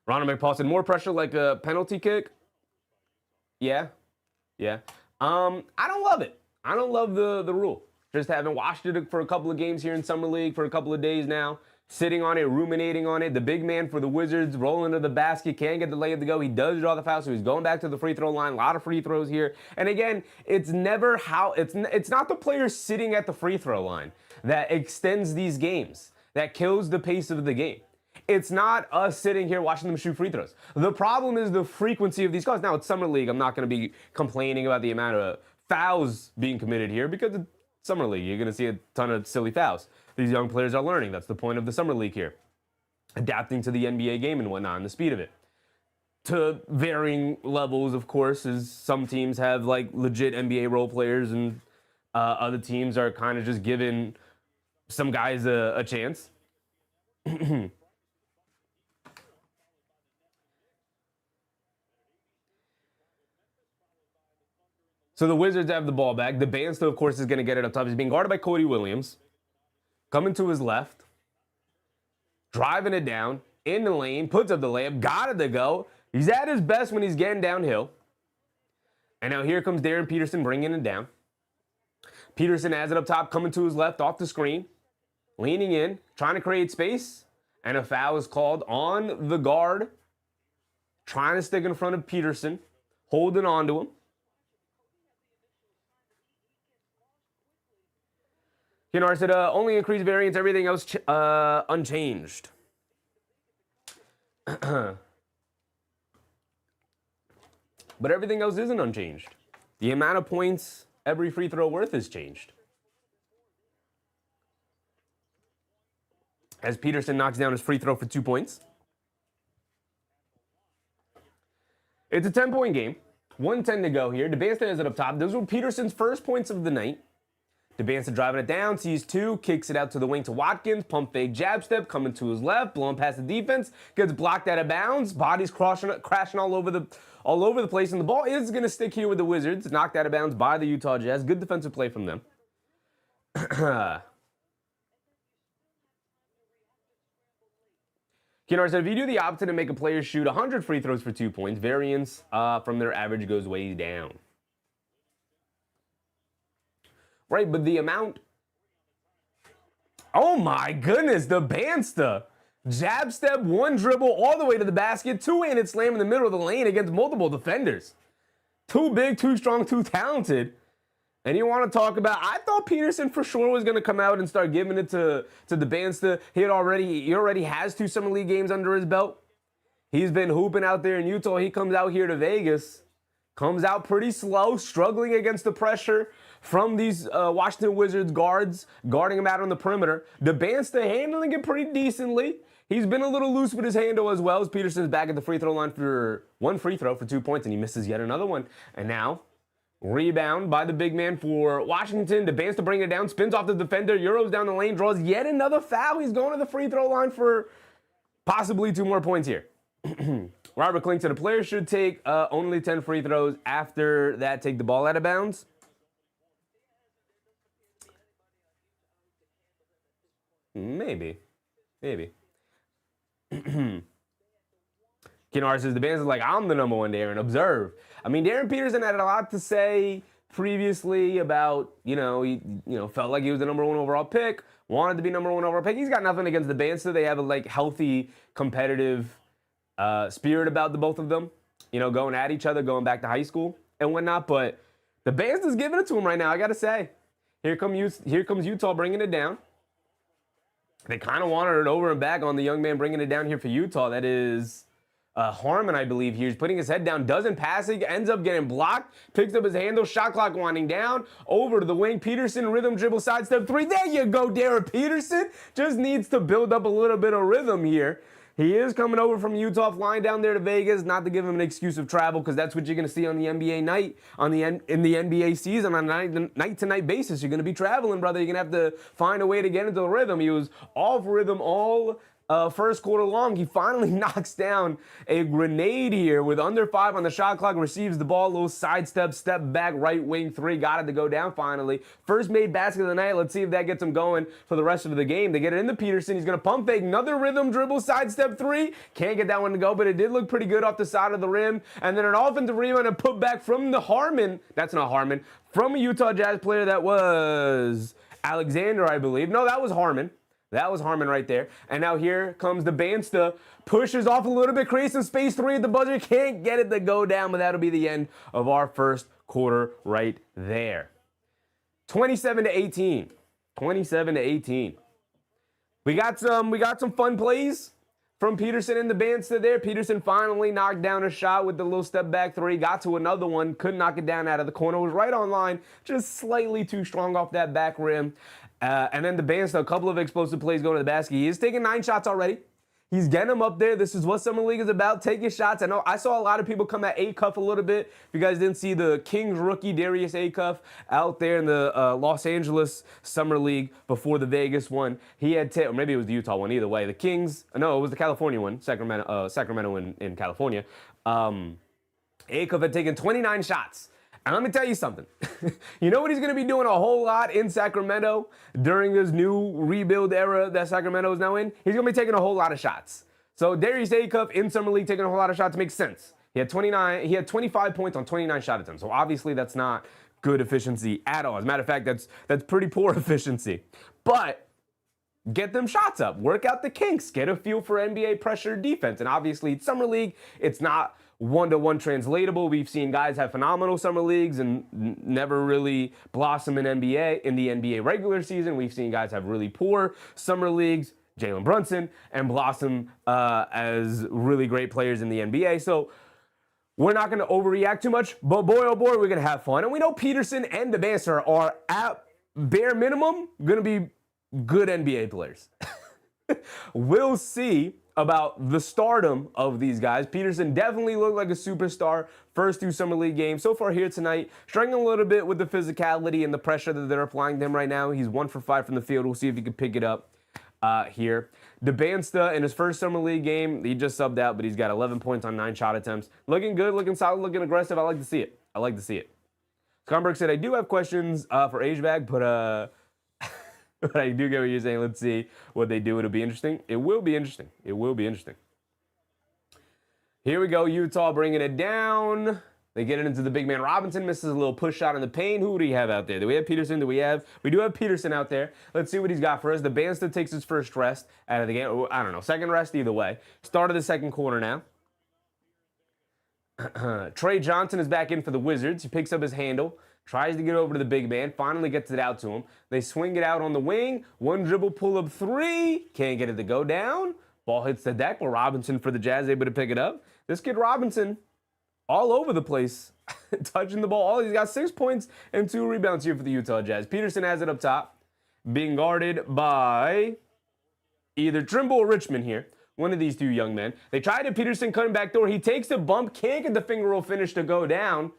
Ronald McPaulson, more pressure like a penalty kick? Yeah. I don't love it. I don't love the rule. Just haven't watched it for a couple of games here in Summer League for a couple of days now. Sitting on it, ruminating on it. The big man for the Wizards rolling to the basket, can't get the layup to go. He does draw the foul, so he's going back to the free throw line. A lot of free throws here. And again, it's never how it's not the players sitting at the free throw line that extends these games, that kills the pace of the game. It's not us sitting here watching them shoot free throws. The problem is the frequency of these calls. Now, it's Summer League. I'm not going to be complaining about the amount of fouls being committed here because it's Summer League. You're going to see a ton of silly fouls. These young players are learning. That's the point of the Summer League here. Adapting to the NBA game and whatnot and the speed of it. To varying levels, of course, as some teams have like legit NBA role players and other teams are kind of just giving some guys a chance. So the Wizards have the ball back. Dybansta, of course, is going to get it up top. He's being guarded by Cody Williams. Coming to his left. Driving it down. In the lane. Puts up the layup. Got it to go. He's at his best when he's getting downhill. And now here comes Darryn Peterson bringing it down. Peterson has it up top. Coming to his left off the screen. Leaning in. Trying to create space. And a foul is called on the guard. Trying to stick in front of Peterson. Holding on to him. Kennard said, only increased variance, everything else unchanged. But everything else isn't unchanged. The amount of points every free throw worth has changed. As Peterson knocks down his free throw for 2 points. It's a 10-point game. 1:10 to go here. Dybansta has it up top. Those were Peterson's first points of the night. Dybansta driving it down, sees two, kicks it out to the wing to Watkins, pump fake jab step, coming to his left, blowing past the defense, gets blocked out of bounds, bodies crashing all over the place, and the ball is going to stick here with the Wizards, knocked out of bounds by the Utah Jazz. Good defensive play from them. Kennard said, if you do the opposite and make a player shoot 100 free throws for 2 points, variance from their average goes way down. Right, but the amount... Oh my goodness, Dybansta. Jab step, one dribble, all the way to the basket, two-handed slam in the middle of the lane against multiple defenders. Too big, too strong, too talented. And you want to talk about... I thought Peterson for sure was going to come out and start giving it to Dybansta. He already has 2 Summer League games under his belt. He's been hooping out there in Utah. He comes out here to Vegas. Comes out pretty slow, struggling against the pressure from these Washington Wizards guards, guarding him out on the perimeter. Dybansta handling it pretty decently. He's been a little loose with his handle as well, as Peterson's back at the free throw line for 1 free throw for 2 points, and he misses yet another one. And now, rebound by the big man for Washington. Dybansta bringing it down, spins off the defender, Euros down the lane, draws yet another foul. He's going to the free throw line for possibly 2 more points here. Robert Klink said, the player should take only 10 free throws. After that, take the ball out of bounds. Maybe. Kennard says, Dybansta's like, I'm the number 1, Darryn. Observe. I mean, Darryn Peterson had a lot to say previously about, he felt like he was the number 1 overall pick, wanted to be number 1 overall pick. He's got nothing against Dybansta. They have a healthy, competitive spirit about the both of them, going at each other, going back to high school and whatnot. But Dybansta's giving it to him right now, I got to say. Here comes Utah bringing it down. They kind of wanted it over and back on the young man bringing it down here for Utah. That is Harmon, I believe. He's putting his head down, doesn't pass it, ends up getting blocked, picks up his handle, shot clock winding down, over to the wing. Peterson, rhythm dribble, sidestep 3. There you go, Darryn Peterson. Just needs to build up a little bit of rhythm here. He is coming over from Utah, flying down there to Vegas. Not to give him an excuse of travel, because that's what you're going to see on the NBA night, in the NBA season on a night-to-night basis. You're going to be traveling, brother. You're going to have to find a way to get into the rhythm. He was off rhythm all first quarter long. He finally knocks down a grenade here with under 5 on the shot clock, receives the ball, little sidestep, step back, right wing three, got it to go down finally. First made basket of the night. Let's see if that gets him going for the rest of the game. They get it into Peterson. He's going to pump fake, another rhythm dribble, sidestep three. Can't get that one to go, but it did look pretty good off the side of the rim. And then an offensive rebound and put back from the Harmon. That's not Harmon. From a Utah Jazz player. That was Alexander, I believe. No, that was Harmon. That was Harmon right there. And now here comes Dybansta. Pushes off a little bit, creates some space, three at the buzzer. Can't get it to go down, but that'll be the end of our first quarter right there. 27-18. 27-18. We got some fun plays from Peterson and Dybansta there. Peterson finally knocked down a shot with the little step back three. Got to another one. Couldn't knock it down out of the corner. Was right on line. Just slightly too strong off that back rim. And then Dybansta, a couple of explosive plays going to the basket. He is taking 9 shots already. He's getting them up there. This is what Summer League is about. Take your shots. I know I saw a lot of people come at Acuff a little bit. If you guys didn't see the Kings rookie, Darius Acuff, out there in the Los Angeles Summer League before the Vegas one. He had, or maybe it was the Utah one, either way. The Kings, no, it was the California one, Sacramento in California. Acuff had taken 29 shots. And let me tell you something. You know what he's going to be doing a whole lot in Sacramento during this new rebuild era that Sacramento is now in? He's going to be taking a whole lot of shots. So Darius Acuff in Summer League taking a whole lot of shots makes sense. He had 25 points on 29 shot attempts. So obviously that's not good efficiency at all. As a matter of fact, that's pretty poor efficiency. But get them shots up. Work out the kinks. Get a feel for NBA pressure defense. And obviously it's Summer League. It's not one-to-one translatable. We've seen guys have phenomenal summer leagues and never really blossom in the NBA regular season. We've seen guys have really poor summer leagues, Jalen Brunson, and blossom as really great players in the NBA. So we're not going to overreact too much, but boy, oh boy, we're going to have fun. And we know Peterson and Dybansta are at bare minimum going to be good NBA players. We'll see about the stardom of these guys. Peterson definitely looked like a superstar first 2 Summer League games. So far here tonight, struggling a little bit with the physicality and the pressure that they're applying to him right now. He's 1 for 5 from the field. We'll see if he can pick it up here. Dybansta in his first Summer League game, he just subbed out, but he's got 11 points on 9 shot attempts. Looking good, looking solid, looking aggressive. I like to see it. I like to see it. Scoreboard said, I do have questions for HVAC, but but I do get what you're saying. Let's see what they do. It'll be interesting. It will be interesting. It will be interesting. Here we go. Utah bringing it down. They get it into the big man. Robinson misses a little push shot in the paint. Who do we have out there? Do we have Peterson? We do have Peterson out there. Let's see what he's got for us. Dybansta takes his first rest out of the game. I don't know. Second rest either way. Start of the second quarter now. Trey Johnson is back in for the Wizards. He picks up his handle. Tries to get over to the big man. Finally gets it out to him. They swing it out on the wing. 1 dribble pull-up 3. Can't get it to go down. Ball hits the deck. But Robinson for the Jazz able to pick it up. This kid Robinson all over the place. Touching the ball. He's got 6 points and 2 rebounds here for the Utah Jazz. Peterson has it up top. Being guarded by either Trimble or Richmond here. One of these 2 young men. They tried it. Peterson cutting back door. He takes the bump. Can't get the finger roll finish to go down.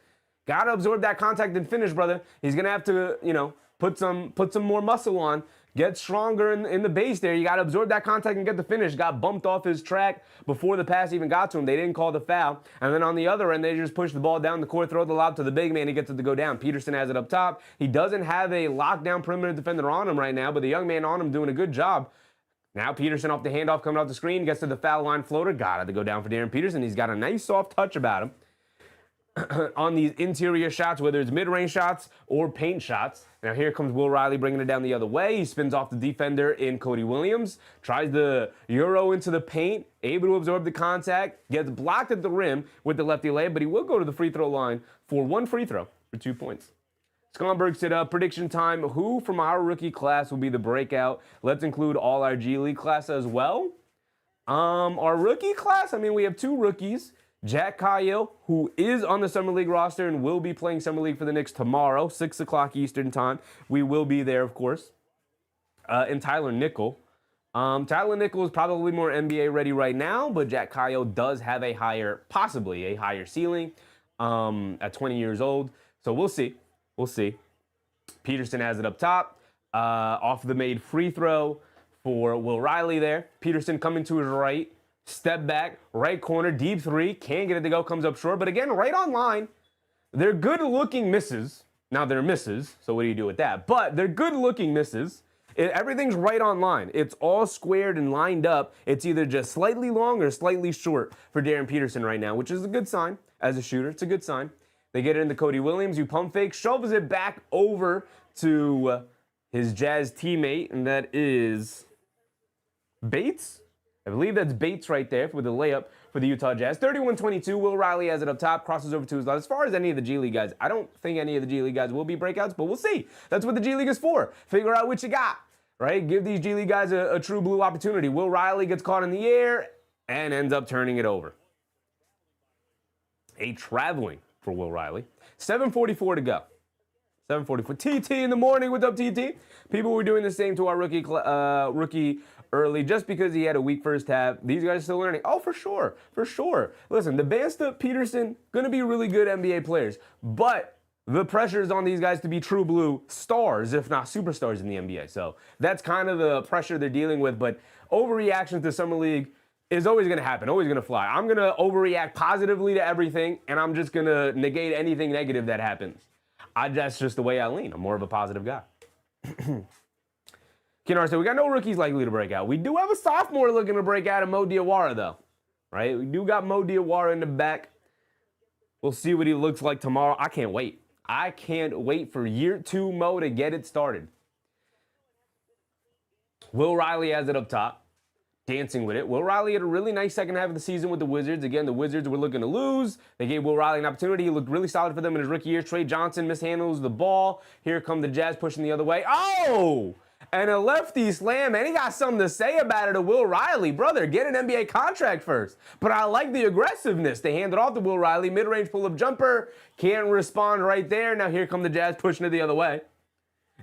Got to absorb that contact and finish, brother. He's going to have to, put some more muscle on. Get stronger in the base there. You got to absorb that contact and get the finish. Got bumped off his track before the pass even got to him. They didn't call the foul. And then on the other end, they just push the ball down the court, throw the lob to the big man. He gets it to go down. Peterson has it up top. He doesn't have a lockdown perimeter defender on him right now, but the young man on him doing a good job. Now Peterson off the handoff coming off the screen. Gets to the foul line floater. Got it to go down for Darryn Peterson. He's got a nice soft touch about him. On these interior shots, whether it's mid-range shots or paint shots. Now here comes Will Riley bringing it down the other way. He spins off the defender in Cody Williams. Tries the Euro into the paint. Able to absorb the contact. Gets blocked at the rim with the lefty layup, but he will go to the free throw line for 1 free throw for 2 points. Scoreboard said, prediction time. Who from our rookie class will be the breakout? Let's include all our G League class as well. Our rookie class, we have 2 rookies. Jack Kyle, who is on the Summer League roster and will be playing Summer League for the Knicks tomorrow, 6 o'clock Eastern time. We will be there, of course. And Tyler Nickel. Tyler Nichols is probably more NBA ready right now, but Jack Kyle does have possibly a higher ceiling at 20 years old. So we'll see. We'll see. Peterson has it up top. Off the made free throw for Will Riley there. Peterson coming to his right. Step back, right corner, deep three. Can't get it to go, comes up short. But again, right on line. They're good-looking misses. Now they're misses, so what do you do with that? But they're good-looking misses. Everything's right on line. It's all squared and lined up. It's either just slightly long or slightly short for Darryn Peterson right now, which is a good sign as a shooter. It's a good sign. They get it into Cody Williams, who pump fake, shoves it back over to his Jazz teammate, and that is Bates. I believe that's Bates right there with the layup for the Utah Jazz. 31-22, Will Riley has it up top, crosses over to his left. As far as any of the G League guys, I don't think any of the G League guys will be breakouts, but we'll see. That's what the G League is for. Figure out what you got, right? Give these G League guys a true blue opportunity. Will Riley gets caught in the air and ends up turning it over. A traveling for Will Riley. 7:44 to go. 7:44. TT in the morning. What's up, TT? People were doing the same to our rookie early just because he had a weak first half. These guys are still learning. Oh, for sure. For sure. Listen, Dybansta, Peterson, going to be really good NBA players. But the pressure is on these guys to be true blue stars, if not superstars in the NBA. So that's kind of the pressure they're dealing with. But overreaction to Summer League is always going to happen, always going to fly. I'm going to overreact positively to everything, and I'm just going to negate anything negative that happens. That's just the way I lean. I'm more of a positive guy. Kenar said, we got no rookies likely to break out. We do have a sophomore looking to break out of Mo Diawara, though. Right? We do got Mo Diawara in the back. We'll see what he looks like tomorrow. I can't wait. I can't wait for year 2 Mo to get it started. Will Riley has it up top. Dancing with it. Will Riley had a really nice second half of the season with the Wizards. Again, the Wizards were looking to lose. They gave Will Riley an opportunity. He looked really solid for them in his rookie year. Trey Johnson mishandles the ball. Here come the Jazz pushing the other way. Oh! And a lefty slam, and he got something to say about it to Will Riley. Brother, get an NBA contract first. But I like the aggressiveness. They hand it off to Will Riley. Mid-range pull-up jumper. Can't respond right there. Now here come the Jazz pushing it the other way.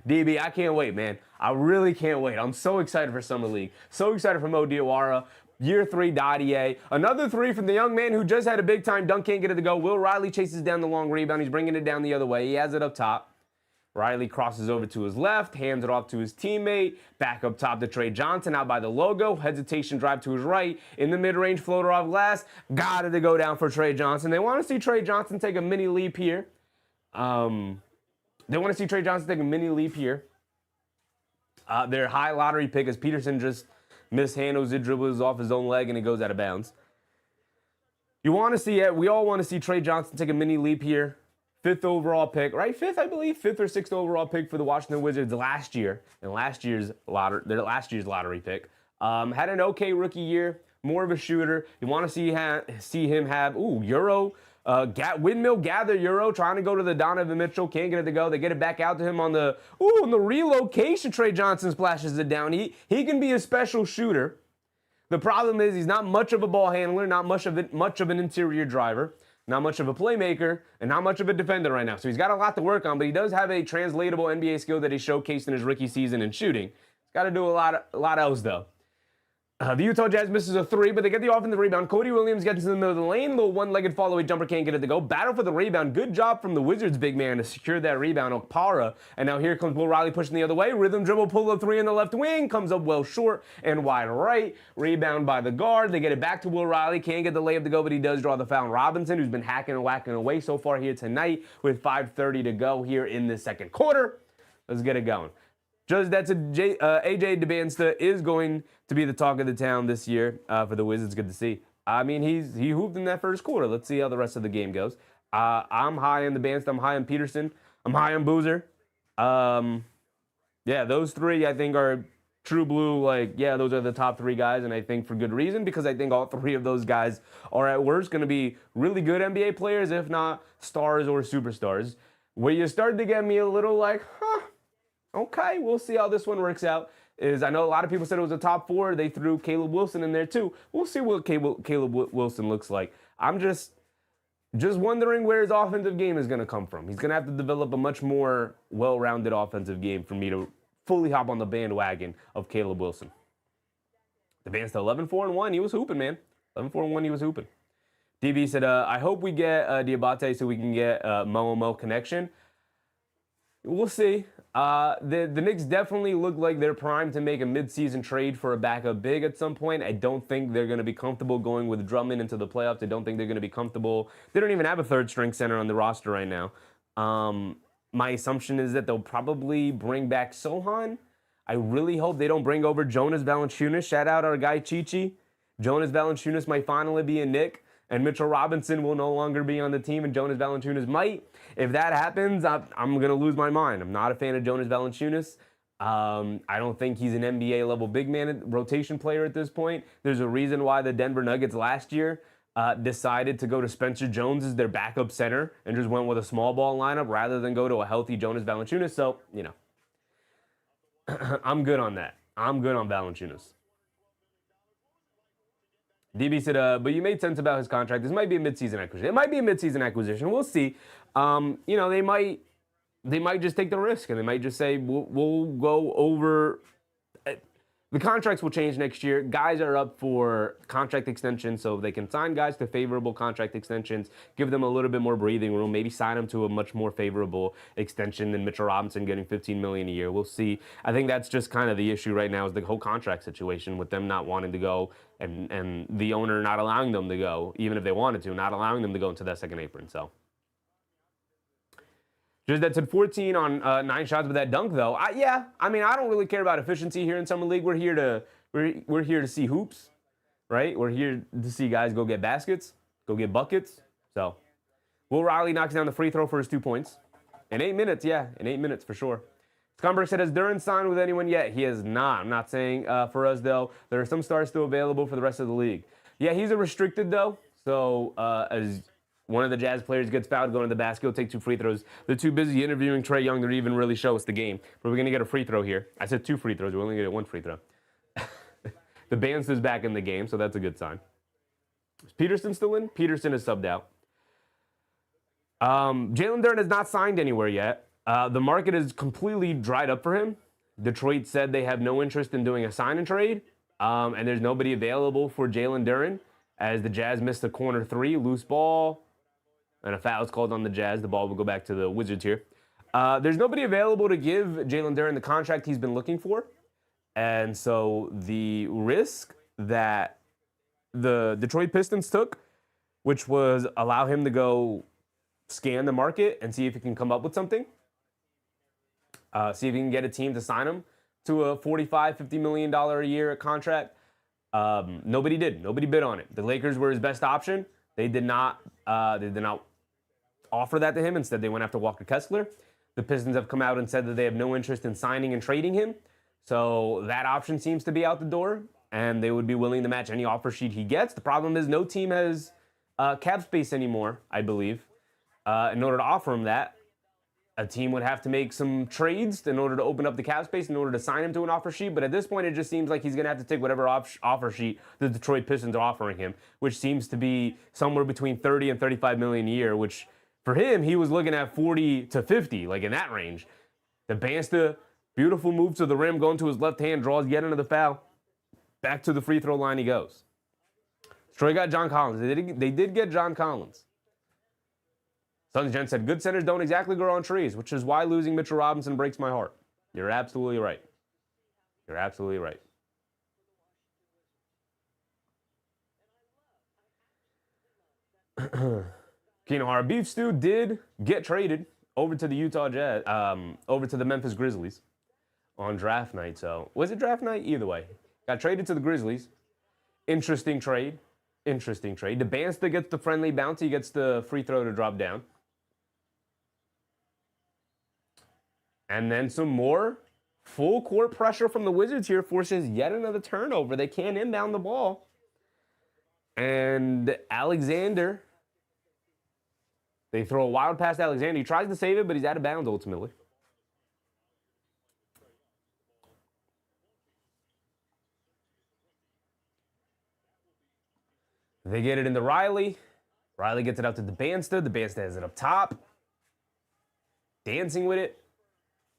DB, I can't wait, man. I really can't wait. I'm so excited for Summer League. So excited for Mo Diawara. Year 3, Dottie. Another 3 from the young man who just had a big-time dunk, can't get it to go. Will Riley chases down the long rebound. He's bringing it down the other way. He has it up top. Riley crosses over to his left, hands it off to his teammate. Back up top to Trey Johnson, out by the logo. Hesitation drive to his right. In the mid-range floater off glass. Got it to go down for Trey Johnson. They want to see Trey Johnson take a mini leap here. Their high lottery pick is Peterson just mishandles it, dribbles off his own leg, and it goes out of bounds. You want to see it. We all want to see Trey Johnson take a mini leap here. 5th overall pick, right? 5th, I believe. 5th or 6th overall pick for the Washington Wizards last year. And their last year's lottery pick. Had an okay rookie year. More of a shooter. You want to see him have, Euro. Windmill gather Euro, trying to go to the Donovan Mitchell, can't get it to go. They get it back out to him on the relocation. Trey Johnson splashes it down. He can be a special shooter. The problem is he's not much of a ball handler, not much of an interior driver, not much of a playmaker, and not much of a defender right now. So he's got a lot to work on, but he does have a translatable NBA skill that he showcased in his rookie season in shooting. He's got to do a lot else though. The Utah Jazz misses a 3, but they get the offensive rebound. Cody Williams gets in the middle of the lane. Little one-legged follow-away jumper, can't get it to go. Battle for the rebound. Good job from the Wizards big man to secure that rebound. Okpara. And now here comes Will Riley pushing the other way. Rhythm dribble, pull-up 3 in the left wing. Comes up well short and wide right. Rebound by the guard. They get it back to Will Riley. Can't get the layup to go, but he does draw the foul. Robinson, who's been hacking and whacking away so far here tonight with 5:30 to go here in the second quarter. Let's get it going. That's AJ Dybansta is going to be the talk of the town this year for the Wizards. Good to see. I mean, he hooped in that first quarter. Let's see how the rest of the game goes. I'm high on Dybansta. I'm high on Peterson. I'm high on Boozer. Yeah, those 3 I think are true blue. Those are the top 3 guys, and I think for good reason, because I think all 3 of those guys are at worst going to be really good NBA players, if not stars or superstars. Where you started to get me a little okay, we'll see how this one works out. I know a lot of people said it was a top 4. They threw Caleb Wilson in there too. We'll see what Caleb Wilson looks like. I'm just wondering where his offensive game is going to come from. He's going to have to develop a much more well-rounded offensive game for me to fully hop on the bandwagon of Caleb Wilson. Dybansta 11-4-1. He was hooping, man. 11-4-1. He was hooping. DB said, I hope we get Diabate so we can get Mo connection. We'll see. The Knicks definitely look like they're primed to make a midseason trade for a backup big at some point. I don't think they're going to be comfortable going with Drummond into the playoffs. I don't think they're going to be comfortable. They don't even have a third-string center on the roster right now. My assumption is that they'll probably bring back Sohan. I really hope they don't bring over Jonas Valanciunas. Shout out our guy Chichi. Jonas Valanciunas might finally be a Knick, and Mitchell Robinson will no longer be on the team, and Jonas Valanciunas might. If that happens, I'm going to lose my mind. I'm not a fan of Jonas Valanciunas. I don't think he's an NBA-level big man rotation player at this point. There's a reason why the Denver Nuggets last year decided to go to Spencer Jones as their backup center and just went with a small ball lineup rather than go to a healthy Jonas Valanciunas. So, you know, I'm good on that. I'm good on Valanciunas. DB said, but you made sense about his contract. This might be a midseason acquisition. It might be a midseason acquisition. We'll see. You know, they might just take the risk, and they might just say, we'll go over. The contracts will change next year. Guys are up for contract extensions, so they can sign guys to favorable contract extensions, give them a little bit more breathing room, maybe sign them to a much more favorable extension than Mitchell Robinson getting $15 million a year. We'll see. I think that's just kind of the issue right now is the whole contract situation with them not wanting to go and the owner not allowing them to go, even if they wanted to, not allowing them to go into that second apron. So. Just that said 14 on 9 shots with that dunk, though. Yeah, I mean, I don't really care about efficiency here in Summer League. We're here to see hoops, right? We're here to see guys go get baskets, go get buckets. So, Will Riley knocks down the free throw for his 2 points. In 8 minutes, yeah, in 8 minutes for sure. Scumberg said, has Darryn signed with anyone yet? He has not. I'm not saying for us, though. There are some stars still available for the rest of the league. Yeah, he's a restricted, though. So, as one of the Jazz players gets fouled going to the basket, he'll take 2 free throws. They're too busy interviewing Trae Young to even really show us the game. But we're going to get a free throw here. I said 2 free throws. We're only going to get 1 free throw. Dybansta's back in the game, so that's a good sign. Is Peterson still in? Peterson is subbed out. Jalen Darryn has not signed anywhere yet. The market is completely dried up for him. Detroit said they have no interest in doing a sign and trade, and there's nobody available for Jalen Darryn as the Jazz missed a corner 3, loose ball, and a foul is called on the Jazz. The ball will go back to the Wizards here. There's nobody available to give Jalen Darryn the contract he's been looking for. And so the risk that the Detroit Pistons took, which was allow him to go scan the market and see if he can come up with something, see if he can get a team to sign him to a $45-50 million a year contract. Nobody did. Nobody bid on it. The Lakers were his best option. They did not offer that to him. Instead, they went after Walker Kessler. The Pistons have come out and said that they have no interest in signing and trading him. So that option seems to be out the door, and they would be willing to match any offer sheet he gets. The problem is no team has cap space anymore, I believe. In order to offer him that, a team would have to make some trades in order to open up the cap space in order to sign him to an offer sheet. But at this point, it just seems like he's going to have to take whatever offer sheet the Detroit Pistons are offering him, which seems to be somewhere between 30 and 35 million a year, which for him, he was looking at 40 to 50, like in that range. Dybansta, beautiful move to the rim, going to his left hand, draws yet another foul. Back to the free throw line he goes. Detroit got John Collins. They did get John Collins. Sons Gen said, good centers don't exactly grow on trees, which is why losing Mitchell Robinson breaks my heart. You're absolutely right. You're absolutely right. Kinohara Beef Stew did get traded over to the Utah Jazz, over to the Memphis Grizzlies on draft night. So, was it draft night? Either way. Got traded to the Grizzlies. Interesting trade. Interesting trade. Dybansta gets the friendly bounty, gets the free throw to drop down. And then some more full court pressure from the Wizards here forces yet another turnover. They can't inbound the ball. And Alexander, they throw a wild pass to Alexander. He tries to save it, but he's out of bounds ultimately. They get it into Riley. Riley gets it out to Dybansta. Dybansta has it up top. Dancing with it.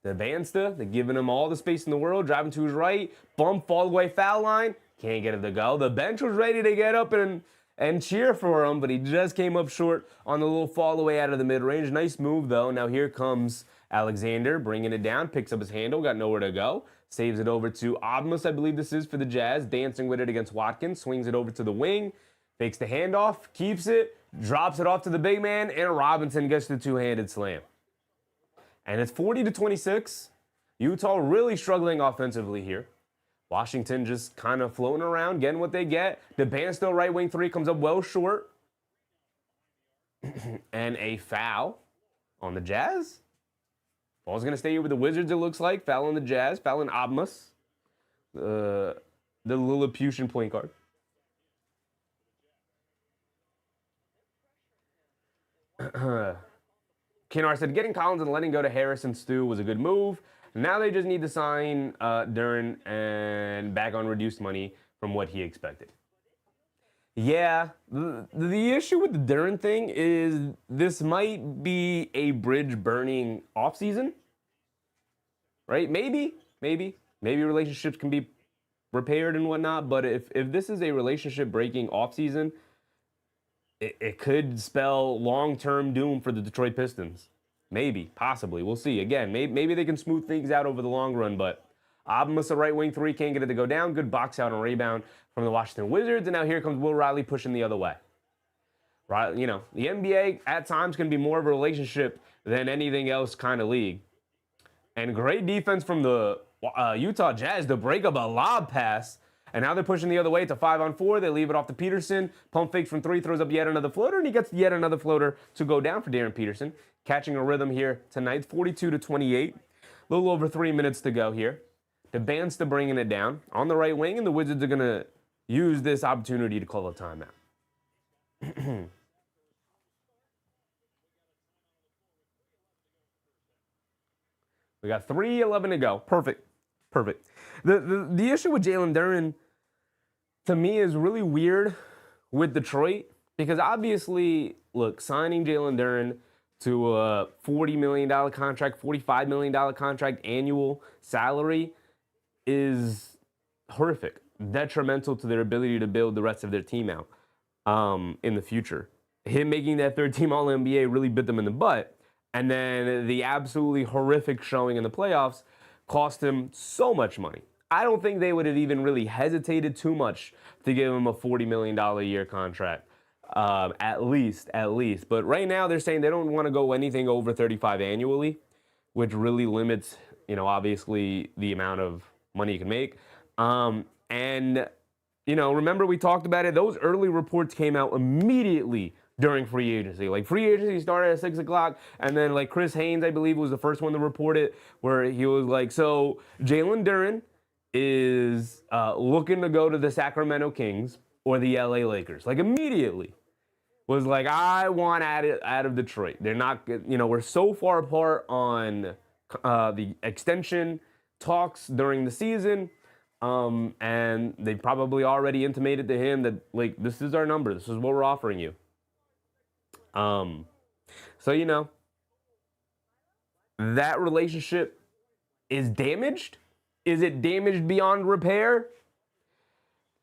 Dybansta, they're giving him all the space in the world. Driving to his right. Bump all the way foul line. Can't get it to go. The bench was ready to get up and cheer for him, but he just came up short on the little fall away out of the mid-range. Nice move, though. Now here comes Alexander, bringing it down, picks up his handle, got nowhere to go. Saves it over to Obmus, I believe this is for the Jazz, dancing with it against Watkins, swings it over to the wing, fakes the handoff, keeps it, drops it off to the big man, and Robinson gets the two-handed slam. And it's 40-26. Utah really struggling offensively here. Washington just kind of floating around, getting what they get. Dybansta, right wing three, comes up well short. And a foul on the Jazz. Ball's going to stay here with the Wizards, it looks like. Foul on the Jazz, foul on Obmus. The Lilliputian point guard. Kennard said, getting Collins and letting go to Harris and Stu was a good move. Now they just need to sign Darryn and back on reduced money from what he expected. Yeah, the issue with the Darryn thing is this might be a bridge-burning offseason, right? Maybe relationships can be repaired and whatnot, but if this is a relationship-breaking offseason, it could spell long-term doom for the Detroit Pistons. Maybe, possibly. We'll see. Again, maybe they can smooth things out over the long run, but Obmus, a right wing three, can't get it to go down. Good box out and rebound from the Washington Wizards, and now here comes Will Riley pushing the other way. Right, you know, the NBA at times can be more of a relationship than anything else kind of league. And great defense from the Utah Jazz to break up a lob pass. And now they're pushing the other way to 5-on-4. They leave it off to Peterson. Pump fakes from three, throws up yet another floater, and he gets yet another floater to go down for Darryn Peterson. Catching a rhythm here tonight, 42-28. A little over 3 minutes to go here. Dybansta bringing it down on the right wing, and the Wizards are going to use this opportunity to call a timeout. We got 3:11 to go. Perfect. The issue with Jalen Darryn, to me, is really weird with Detroit because obviously, look, signing Jalen Darryn to a $40 million contract, $45 million contract annual salary is horrific, detrimental to their ability to build the rest of their team out in the future. Him making that third-team All-NBA really bit them in the butt. And then the absolutely horrific showing in the playoffs cost him so much money. I don't think they would have even really hesitated too much to give him a $40 million a year contract, at least. But right now they're saying they don't want to go anything over 35 annually, which really limits, obviously the amount of money you can make. And, remember we talked about it. Those early reports came out immediately during free agency. Like, free agency started at 6 o'clock, and then, like, Chris Haynes, I believe, was the first one to report it, where he was like, so Jalen Darryn is looking to go to the Sacramento Kings or the LA Lakers. Like, immediately was like, I want out of Detroit. They're not, we're so far apart on the extension talks during the season, and they probably already intimated to him that, like, this is our number. This is what we're offering you. So, that relationship is damaged. Is it damaged beyond repair?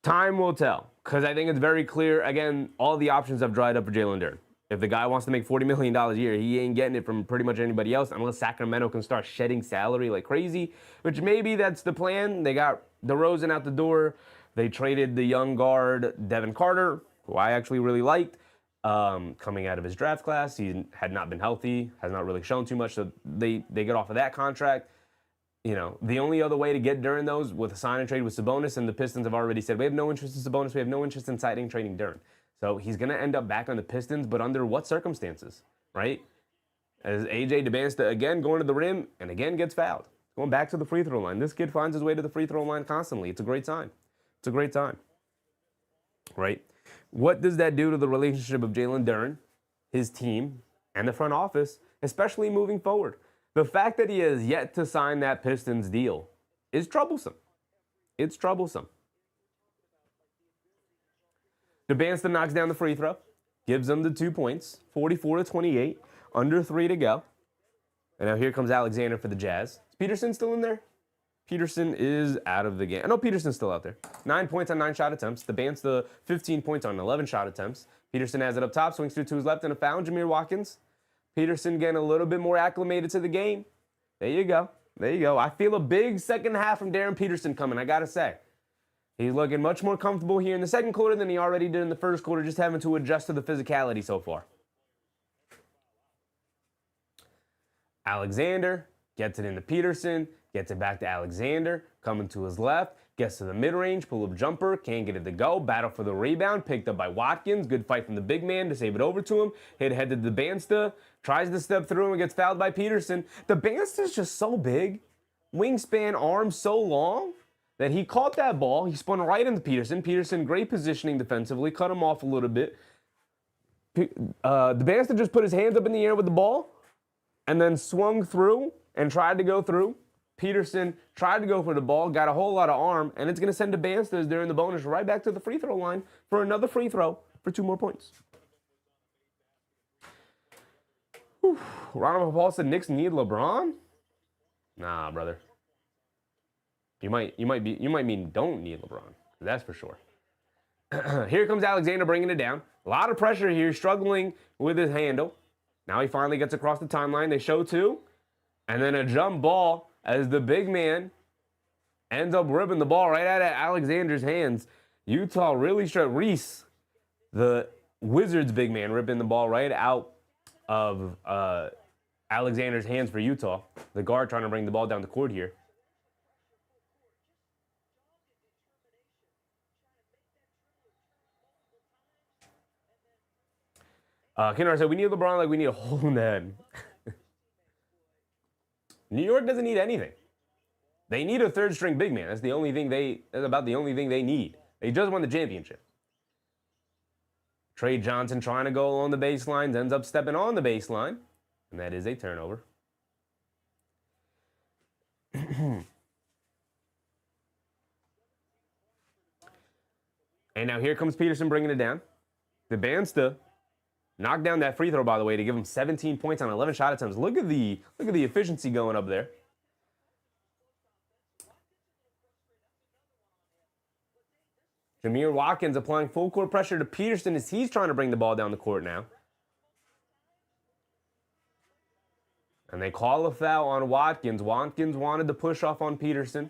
Time will tell, because I think it's very clear, again, all the options have dried up for Jalen Darryn. If the guy wants to make $40 million a year, he ain't getting it from pretty much anybody else unless Sacramento can start shedding salary like crazy, which maybe that's the plan. They got DeRozan out the door. They traded the young guard, Devin Carter, who I actually really liked. Coming out of his draft class, he had not been healthy, has not really shown too much, so they get off of that contract. The only other way to get Darryn those with a sign and trade with Sabonis, and the Pistons have already said, we have no interest in Sabonis, we have no interest in signing trading Darryn. So he's going to end up back on the Pistons, but under what circumstances, right? As AJ Dybansta, again, going to the rim, and again gets fouled. Going back to the free throw line. This kid finds his way to the free throw line constantly. It's a great sign. It's a great sign, right? What does that do to the relationship of Jalen Darryn, his team, and the front office, especially moving forward? The fact that he has yet to sign that Pistons deal is troublesome. It's troublesome. Dybansta knocks down the free throw, gives them the 2 points, 44-28, under 3 to go. And now here comes Alexander for the Jazz. Is Peterson still in there? Peterson is out of the game. I know Peterson's still out there. 9 points on 9 shot attempts. Dybansta 15 points on 11 shot attempts. Peterson has it up top, swings through to his left, and a foul. Jamir Watkins. Peterson getting a little bit more acclimated to the game. There you go. There you go. I feel a big second half from Darryn Peterson coming, I got to say. He's looking much more comfortable here in the second quarter than he already did in the first quarter, just having to adjust to the physicality so far. Alexander gets it into Peterson, gets it back to Alexander, coming to his left, gets to the mid-range, pull-up jumper, can't get it to go, battle for the rebound, picked up by Watkins, good fight from the big man to save it over to him, hit ahead to Dybansta, tries to step through and gets fouled by Peterson. Dybansta's just so big, wingspan, arm so long, that he caught that ball, he spun right into Peterson. Peterson, great positioning defensively, cut him off a little bit. Dybansta just put his hands up in the air with the ball, and then swung through and tried to go through. Peterson tried to go for the ball, got a whole lot of arm, and it's going to send Dybansta during the bonus right back to the free throw line for another free throw for 2 more points. Whew. Round of applause said Knicks need LeBron? Nah, brother. You might mean don't need LeBron. That's for sure. Here comes Alexander bringing it down. A lot of pressure here, struggling with his handle. Now he finally gets across the timeline. They show 2. And then a jump ball as the big man ends up ripping the ball right out of Alexander's hands. Utah really struck Reese, the Wizards big man, ripping the ball right out of Alexander's hands for Utah. The guard trying to bring the ball down the court here. Kennard said, we need LeBron like we need a hole in the head. New York doesn't need anything. They need a third-string big man. That's about the only thing they need. They just won the championship. Trey Johnson trying to go along the baselines, ends up stepping on the baseline, and that is a turnover. And now here comes Peterson bringing it down. Dybansta knocked down that free throw, by the way, to give him 17 points on 11 shot attempts. Look at the efficiency going up there. Jamir Watkins applying full court pressure to Peterson as he's trying to bring the ball down the court now. And they call a foul on Watkins. Watkins wanted to push off on Peterson.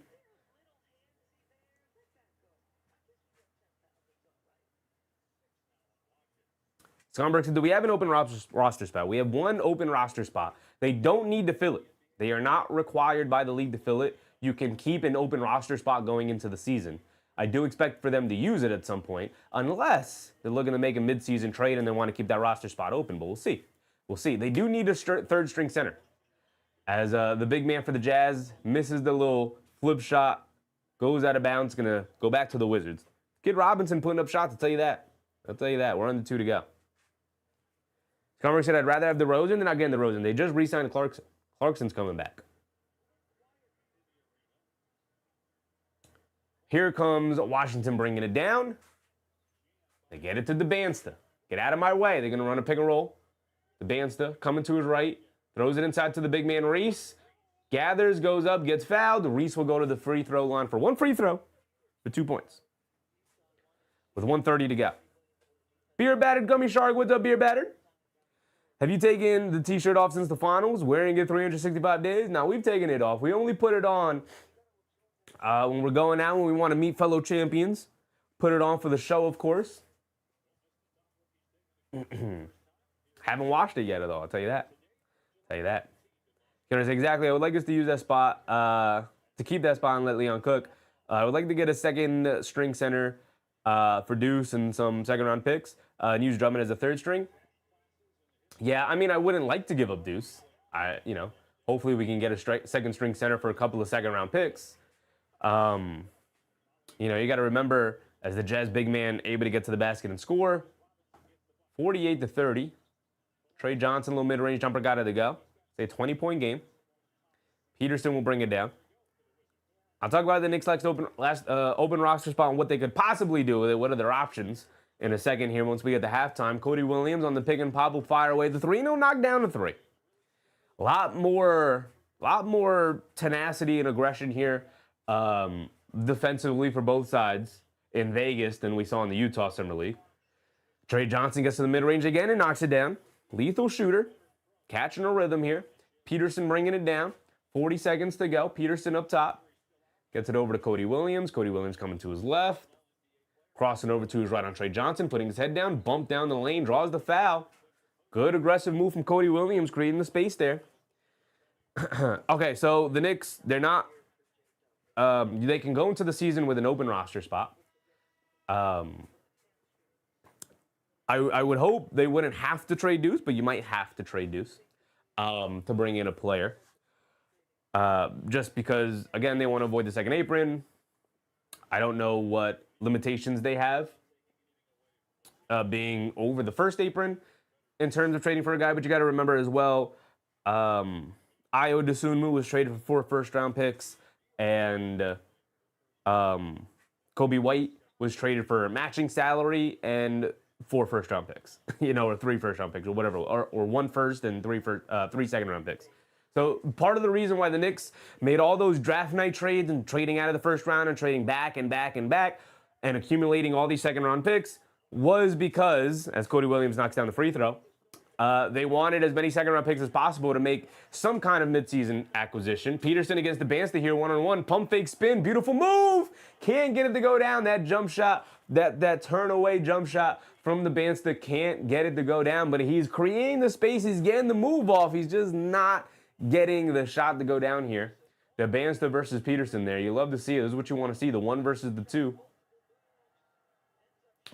Scoreboard said, do we have an open roster spot? We have one open roster spot. They don't need to fill it. They are not required by the league to fill it. You can keep an open roster spot going into the season. I do expect for them to use it at some point, unless they're looking to make a midseason trade and they want to keep that roster spot open, but we'll see. We'll see. They do need a third-string center. As the big man for the Jazz misses the little flip shot, goes out of bounds, going to go back to the Wizards. Kid Robinson putting up shots, I'll tell you that. I'll tell you that. We're under 2 to go. Scoreboard said, I'd rather have DeRozan. They're not getting DeRozan. They just re-signed Clarkson. Clarkson's coming back. Here comes Washington bringing it down. They get it to Dybansta. Get out of my way. They're going to run a pick and roll. Dybansta coming to his right. Throws it inside to the big man, Reese. Gathers, goes up, gets fouled. Reese will go to the free throw line for 1 free throw for 2 points. With 1:30 to go. Beer Battered Gummy Shark, what's up, Beer Battered? Have you taken the t-shirt off since the finals? Wearing it 365 days? Now, we've taken it off. We only put it on when we're going out, when we want to meet fellow champions. Put it on for the show, of course. Haven't washed it yet, though. I'll tell you that. Exactly. I would like us to use that spot, to keep that spot and let Leon cook. I would like to get a second string center for Deuce and some second-round picks. And use Drummond as a third string. Yeah, I mean, I wouldn't like to give up Deuce. Hopefully we can get a second string center for a couple of second-round picks. You got to remember, as the Jazz big man able to get to the basket and score, 48-30. Trey Johnson, little mid-range jumper, got it to go. It's a 20-point game. Peterson will bring it down. I'll talk about the Knicks' open roster spot and what they could possibly do with it. What are their options in a second here once we get to halftime. Cody Williams on the pick and pop will fire away the 3. No, knock down the 3. A lot more tenacity and aggression here defensively for both sides in Vegas than we saw in the Utah Summer League. Trey Johnson gets to the mid-range again and knocks it down. Lethal shooter. Catching a rhythm here. Peterson bringing it down. 40 seconds to go. Peterson up top. Gets it over to Cody Williams. Cody Williams coming to his left. Crossing over to his right on Trey Johnson. Putting his head down. Bump down the lane. Draws the foul. Good aggressive move from Cody Williams. Creating the space there. Okay, so the Knicks, they're not... they can go into the season with an open roster spot. I would hope they wouldn't have to trade Deuce, but you might have to trade Deuce to bring in a player. Just because, again, they want to avoid the second apron. I don't know what limitations they have being over the first apron in terms of trading for a guy, but you got to remember as well, Ayo Dosunmu was traded for 4 first-round picks, and Kobe White was traded for a matching salary and 4 first-round picks, or 3 first-round picks, or whatever, or 1 first and 3 second-round picks. So part of the reason why the Knicks made all those draft night trades and trading out of the first round and trading back and back and back and accumulating all these second-round picks was because, as Cody Williams knocks down the free throw, they wanted as many second-round picks as possible to make some kind of midseason acquisition. Peterson against Dybansta here, one-on-one. Pump fake spin. Beautiful move. Can't get it to go down. That jump shot, that turn-away jump shot from Dybansta can't get it to go down, but he's creating the space. He's getting the move off. He's just not getting the shot to go down here. Dybansta versus Peterson there. You love to see it. This is what you want to see, the 1 versus the 2.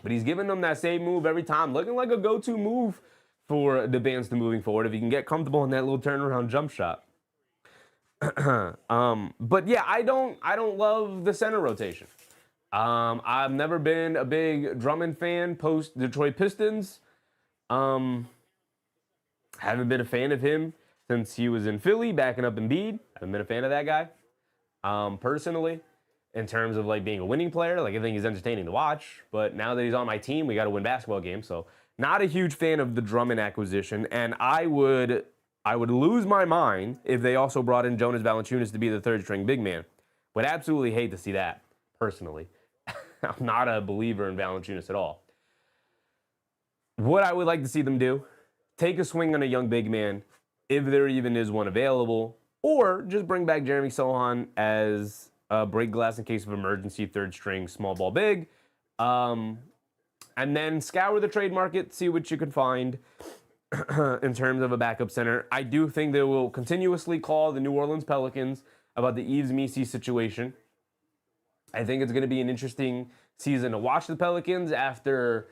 But he's giving them that same move every time. Looking like a go-to move for Dybansta moving forward if he can get comfortable in that little turnaround jump shot. But yeah, I don't love the center rotation. I've never been a big Drummond fan post Detroit Pistons. Haven't been a fan of him since he was in Philly backing up Embiid. Haven't been a fan of that guy. Personally, in terms of like being a winning player, like I think he's entertaining to watch. But now that he's on my team, we got to win basketball games. So not a huge fan of the Drummond acquisition, and I would lose my mind if they also brought in Jonas Valanciunas to be the third-string big man. Would absolutely hate to see that, personally. I'm not a believer in Valanciunas at all. What I would like to see them do, take a swing on a young big man, if there even is one available, or just bring back Jeremy Sohan as a break glass in case of emergency third-string small ball big. And then scour the trade market, see what you can find in terms of a backup center. I do think they will continuously call the New Orleans Pelicans about the Yves Missi situation. I think it's going to be an interesting season to watch the Pelicans after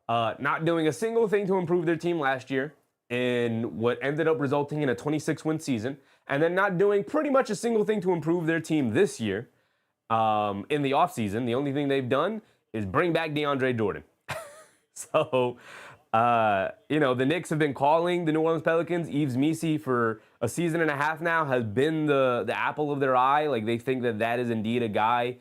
not doing a single thing to improve their team last year in what ended up resulting in a 26-win season, and then not doing pretty much a single thing to improve their team this year in the offseason. The only thing they've done is bring back DeAndre Jordan. So, the Knicks have been calling the New Orleans Pelicans. Yves Missi for a season and a half now has been the apple of their eye. Like, they think that is indeed a guy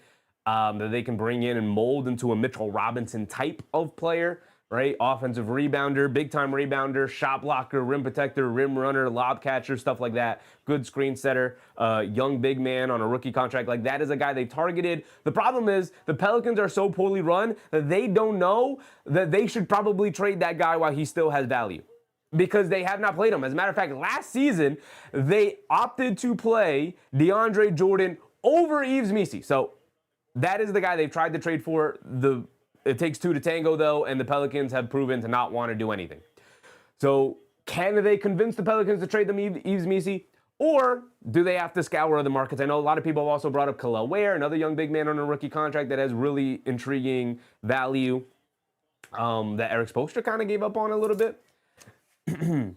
that they can bring in and mold into a Mitchell Robinson type of player, right? Offensive rebounder, big-time rebounder, shot blocker, rim protector, rim runner, lob catcher, stuff like that. Good screen setter, young big man on a rookie contract. Like, that is a guy they targeted. The problem is the Pelicans are so poorly run that they don't know that they should probably trade that guy while he still has value, because they have not played him. As a matter of fact, last season, they opted to play DeAndre Jordan over Yves Missi. So that is the guy they've tried to trade for. It takes 2 to tango, though, and the Pelicans have proven to not want to do anything. So can they convince the Pelicans to trade them Yves Missi, or do they have to scour other markets? I know a lot of people have also brought up Kel'el Ware, another young big man on a rookie contract that has really intriguing value that Eric Spoelstra kind of gave up on a little bit. And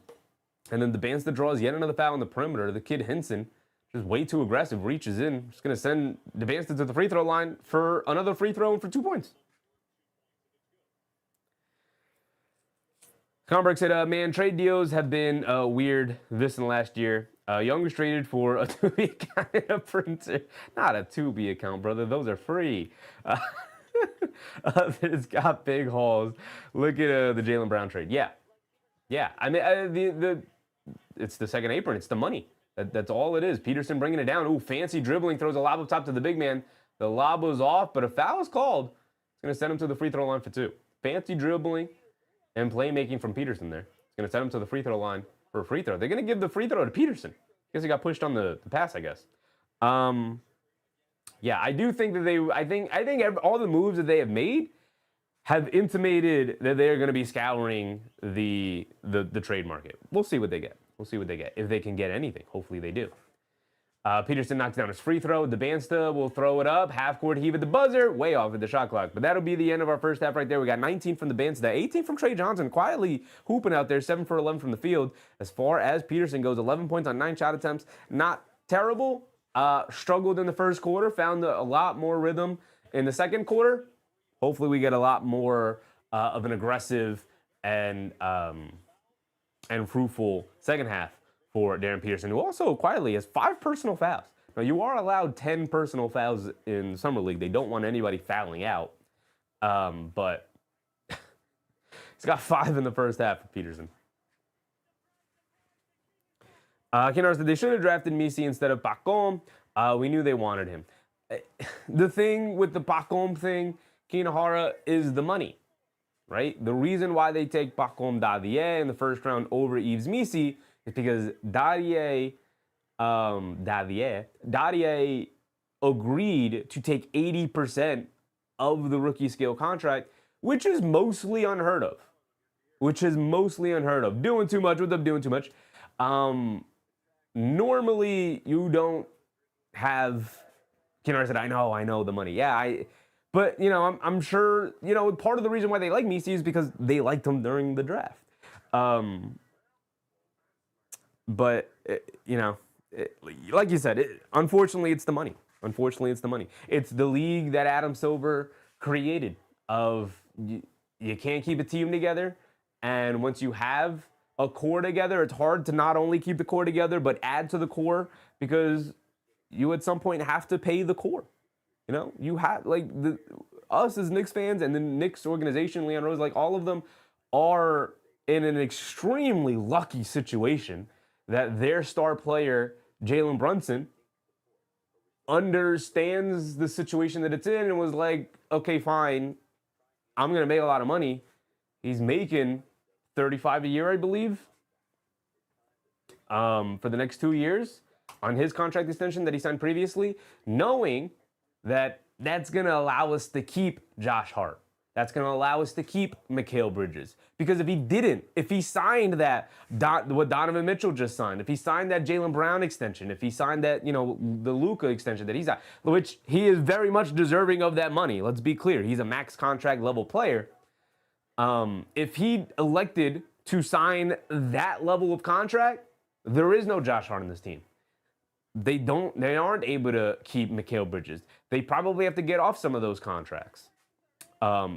then Dybansta draws yet another foul on the perimeter. The kid Henson, just way too aggressive, reaches in. Just going to send Dybansta to the free throw line for another free throw and for 2 points. Conberg said, man, trade deals have been weird this and last year. Young was traded for a Tubi account and a printer. Not a Tubi account, brother. Those are free. It's got big hauls. Look at the Jaylen Brown trade. Yeah. I mean, it's the second apron. It's the money. That's all it is. Peterson bringing it down. Ooh, fancy dribbling, throws a lob up top to the big man. The lob was off, but a foul is called. It's going to send him to the free throw line for 2. Fancy dribbling and playmaking from Peterson there. It's going to send him to the free throw line for a free throw. They're going to give the free throw to Peterson. Guess he got pushed on the pass, I guess. Yeah, I do think that I think all the moves that they have made have intimated that they're going to be scouring the trade market. We'll see what they get. We'll see what they get. If they can get anything. Hopefully they do. Peterson knocks down his free throw. Dybansta will throw it up. Half-court heave at the buzzer. Way off at the shot clock. But that'll be the end of our first half right there. We got 19 from Dybansta. 18 from Trey Johnson. Quietly hooping out there. 7 for 11 from the field. As far as Peterson goes, 11 points on 9 shot attempts. Not terrible. Struggled in the first quarter. Found a lot more rhythm in the second quarter. Hopefully we get a lot more of an aggressive and fruitful second half for Darryn Peterson, who also quietly has 5 personal fouls. Now, you are allowed 10 personal fouls in Summer League. They don't want anybody fouling out. But he's got 5 in the first half for Peterson. Kennard said they should have drafted Misi instead of Pacom. We knew they wanted him. The thing with the Pacom thing, Kinahara, is the money, right? The reason why they take Pacom Dadier in the first round over Yves Misi is because Dadier agreed to take 80% of the rookie scale contract, which is mostly unheard of. Doing too much with them, doing too much. Normally, you don't have... Kennard said, I know the money. Yeah, but, I'm sure, part of the reason why they like Misi is because they liked him during the draft. But, like you said, unfortunately, it's the money. It's the league that Adam Silver created of you can't keep a team together. And once you have a core together, it's hard to not only keep the core together, but add to the core because you at some point have to pay the core. You have, us as Knicks fans and the Knicks organization, Leon Rose, all of them are in an extremely lucky situation that their star player, Jalen Brunson, understands the situation that it's in and was like, okay, fine, I'm going to make a lot of money. He's making $35 a year, I believe, for the next 2 years on his contract extension that he signed previously, knowing that that's going to allow us to keep Josh Hart. That's going to allow us to keep Mikal Bridges. Because if he signed what Donovan Mitchell just signed, if he signed that Jaylen Brown extension, if he signed that, the Luka extension that he's at, which he is very much deserving of that money. Let's be clear. He's a max contract level player. If he elected to sign that level of contract, there is no Josh Hart on this team. They aren't able to keep Mikal Bridges. They probably have to get off some of those contracts.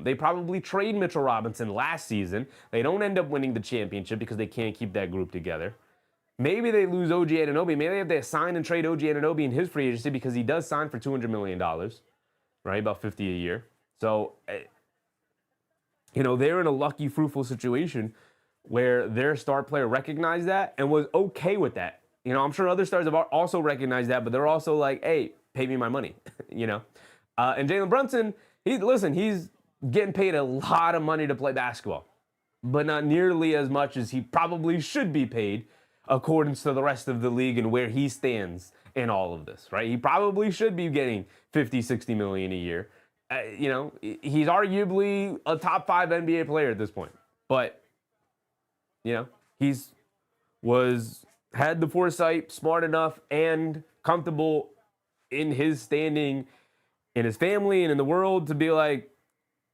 They probably trade Mitchell Robinson last season. They don't end up winning the championship because they can't keep that group together. Maybe they lose OG Anunoby. Maybe they have to sign and trade OG Anunoby in his free agency because he does sign for $200 million, right? About $50 a year. So, they're in a lucky, fruitful situation where their star player recognized that and was okay with that. I'm sure other stars have also recognized that, but they're also like, hey, pay me my money, And Jalen Brunson, he's getting paid a lot of money to play basketball, but not nearly as much as he probably should be paid according to the rest of the league and where he stands in all of this, right? He probably should be getting 50, 60 million a year. He's arguably a top 5 NBA player at this point, but, had the foresight, smart enough, and comfortable in his standing in his family and in the world to be like,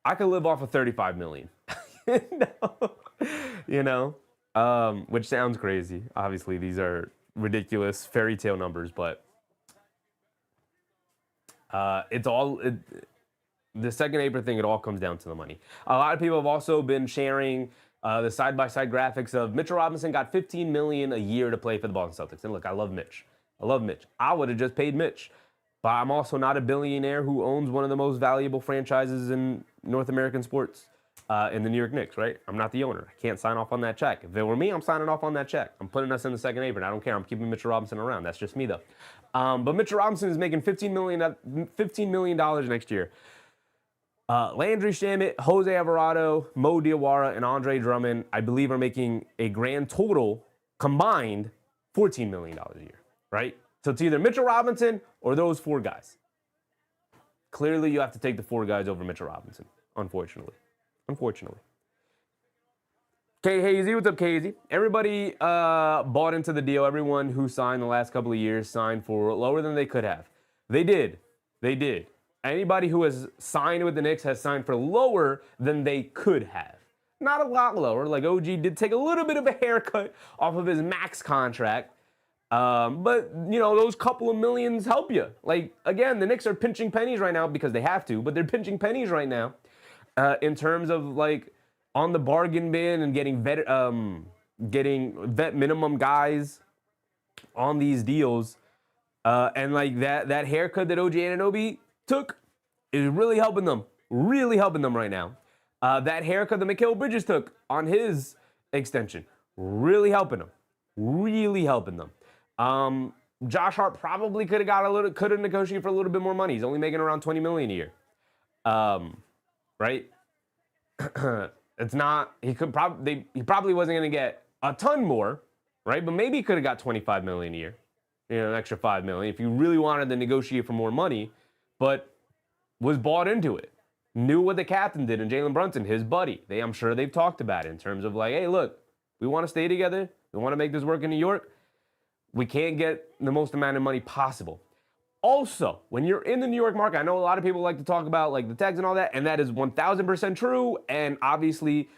I could live off of 35 million. Which sounds crazy. Obviously, these are ridiculous fairy tale numbers, but the second April thing, it all comes down to the money. A lot of people have also been sharing the side-by-side graphics of Mitchell Robinson got $15 million a year to play for the Boston Celtics. And look, I love Mitch. I would have just paid Mitch. But I'm also not a billionaire who owns one of the most valuable franchises in North American sports. in the New York Knicks, right? I'm not the owner. I can't sign off on that check. If it were me, I'm signing off on that check. I'm putting us in the second apron. I don't care. I'm keeping Mitchell Robinson around. That's just me, though. But Mitchell Robinson is making $15 million next year. Landry Shamet, Jose Alvarado, Mo Diawara, and Andre Drummond, I believe, are making a grand total combined $14 million a year, right? So it's either Mitchell Robinson or those four guys. Clearly, you have to take the four guys over Mitchell Robinson, unfortunately. K Hazy, what's up, K Hazy? Everybody bought into the deal. Everyone who signed the last couple of years signed for lower than they could have. They did. Anybody who has signed with the Knicks has signed for lower than they could have. Not a lot lower. Like OG did take a little bit of a haircut off of his max contract. But, you know, those couple of millions help you. Like, again, the Knicks are pinching pennies right now because they have to, but they're pinching pennies right now in terms of, like, on the bargain bin and getting vet minimum guys on these deals. And, like, that haircut that OG Anunoby took is really helping them right now. That haircut that Mikal Bridges took on his extension, really helping them. Josh Hart probably could have negotiated for a little bit more money. He's only making around $20 million a year. Right? It's not, he probably wasn't going to get a ton more, right? But maybe he could have got $25 million a year. You know, an extra $5 million if you really wanted to negotiate for more money, but was bought into it. Knew what the captain did, and Jalen Brunson, his buddy. I'm sure they've talked about it in terms of like, hey, look, we want to stay together. We want to make this work in New York. We can't get the most amount of money possible. Also, when you're in the New York market, I know a lot of people like to talk about like the tags and all that, and that is 1,000% true. And obviously,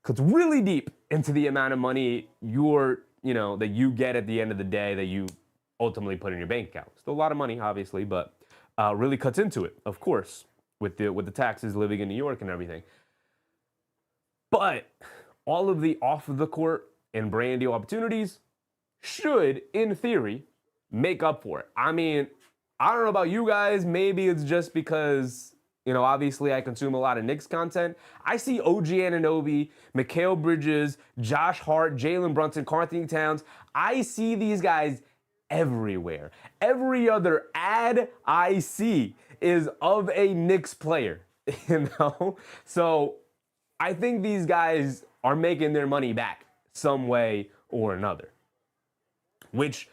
cuts really deep into the amount of money that you get at the end of the day that you ultimately put in your bank account. Still a lot of money, obviously, but really cuts into it, of course, with the taxes living in New York and everything. But all of the off the court and brand deal opportunities should, in theory, make up for it. I mean, I don't know about you guys. Maybe it's just because, obviously I consume a lot of Knicks content. I see OG Anunoby, Mikal Bridges, Josh Hart, Jalen Brunson, Karl-Anthony Towns. I see these guys everywhere. Every other ad I see is of a Knicks player, So I think these guys are making their money back some way or another, which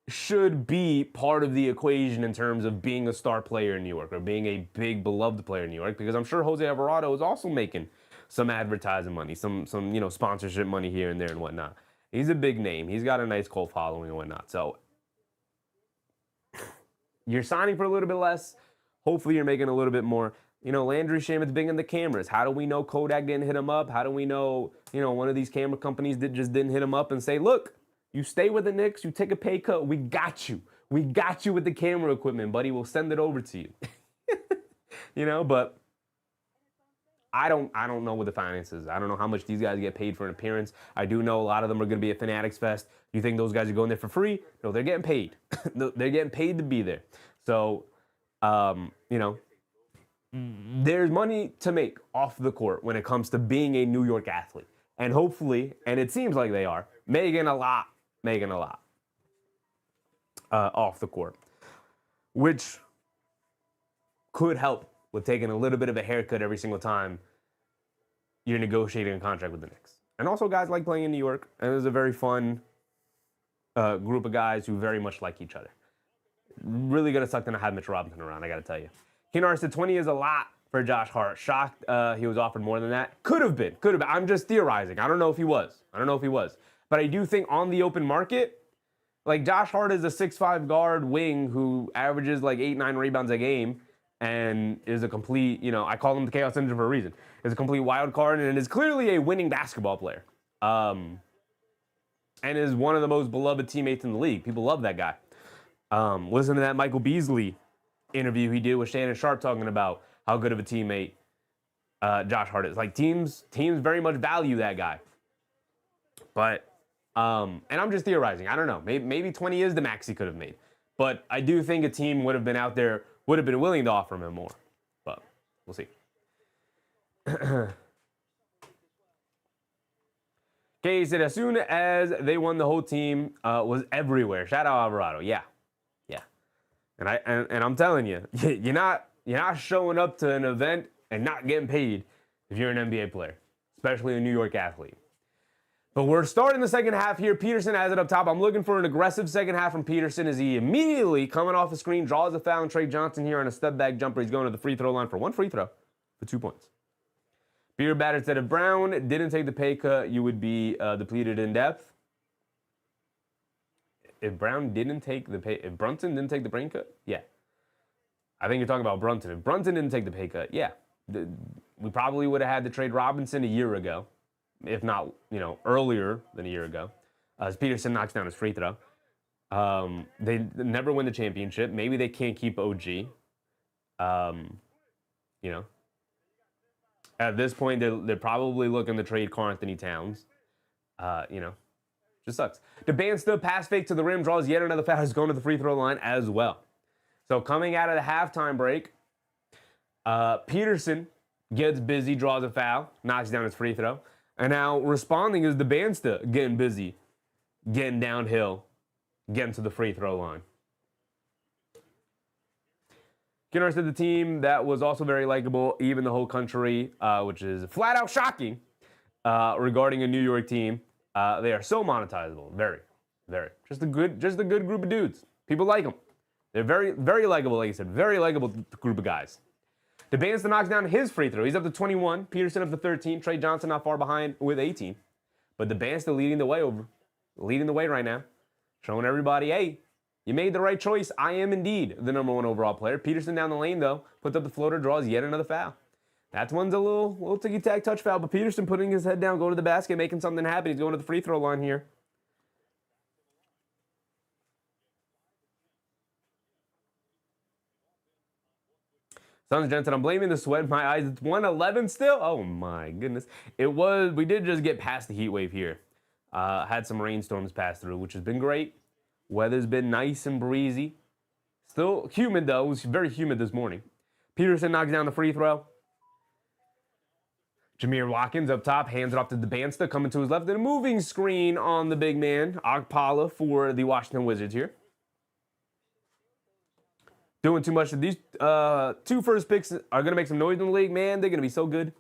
should be part of the equation in terms of being a star player in New York or being a big beloved player in New York, because I'm sure Jose Alvarado is also making some advertising money, some sponsorship money here and there and whatnot. He's a big name. He's got a nice cult following and whatnot. So you're signing for a little bit less. Hopefully you're making a little bit more. Landry Shamet's big in the cameras. How do we know Kodak didn't hit him up? How do we know, one of these camera companies just didn't hit him up and say, look, you stay with the Knicks, you take a pay cut, we got you. We got you with the camera equipment, buddy. We'll send it over to you. But I don't know what the finances. I don't know how much these guys get paid for an appearance. I do know a lot of them are going to be at Fanatics Fest. You think those guys are going there for free? No, they're getting paid. They're getting paid to be there. So, there's money to make off the court when it comes to being a New York athlete. And hopefully, and it seems like they are, making a lot off the court, which could help with taking a little bit of a haircut every single time you're negotiating a contract with the Knicks. And also, guys like playing in New York, and there's a very fun group of guys who very much like each other. Really gonna suck to not have Mitchell Robinson around, I gotta tell you. Keenar said 20 is a lot for Josh Hart. Shocked he was offered more than that. Could have been. I'm just theorizing. I don't know if he was. But I do think on the open market, like Josh Hart is a 6'5" guard wing who averages like 8-9 rebounds a game and is a complete, I call him the Chaos Engine for a reason. Is a complete wild card and is clearly a winning basketball player. And is one of the most beloved teammates in the league. People love that guy. Listen to that Michael Beasley interview he did with Shannon Sharp talking about how good of a teammate Josh Hart is. Like teams very much value that guy. But, and I'm just theorizing. I don't know. Maybe 20 is the max he could have made. But I do think a team would have been willing to offer him more. But we'll see. Kay said, as soon as they won, the whole team was everywhere. Shout out Alvarado. Yeah. And I'm telling you, you're not showing up to an event and not getting paid if you're an NBA player, especially a New York athlete. But we're starting the second half here. Peterson has it up top. I'm looking for an aggressive second half from Peterson as he immediately, coming off the screen, draws a foul on Trey Johnson here on a step-back jumper. He's going to the free throw line for one free throw for 2 points. Beer Batter said, if Brown didn't take the pay cut, you would be depleted in depth. If Brunson didn't take the pay cut, yeah. I think you're talking about Brunson. If Brunson didn't take the pay cut, yeah. We probably would have had to trade Robinson a year ago, if not, earlier than a year ago, as Peterson knocks down his free throw. They never win the championship. Maybe they can't keep OG. At this point, they're probably looking to trade Karl Anthony Towns. Just sucks. Dybansta pass fake to the rim, draws yet another foul. He's going to the free throw line as well. So coming out of the halftime break, Peterson gets busy, draws a foul, knocks down his free throw. And now responding is Dybansta getting busy, getting downhill, getting to the free throw line. Kinner said the team that was also very likable, even the whole country, which is flat out shocking regarding a New York team. They are so monetizable. Very, very. Just a good group of dudes. People like them. They're very, very likable, like I said. Very likable group of guys. Dybansta knocks down his free throw. He's up to 21. Peterson up to 13. Trey Johnson not far behind with 18. But Dybansta leading the way right now. Showing everybody, hey, you made the right choice. I am indeed the number one overall player. Peterson down the lane, though. Puts up the floater, draws yet another foul. That one's a little ticky-tack touch foul, but Peterson putting his head down, going to the basket, making something happen. He's going to the free throw line here. Sons Jensen, I'm blaming the sweat in my eyes. It's 111 still? Oh my goodness. We did just get past the heat wave here. Had some rainstorms pass through, which has been great. Weather's been nice and breezy. Still humid though. It was very humid this morning. Peterson knocks down the free throw. Jameer Watkins up top, hands it off to Dybansta, coming to his left. And a moving screen on the big man, Okpala, for the Washington Wizards here. Doing too much. These two first picks are going to make some noise in the league. Man, they're going to be so good.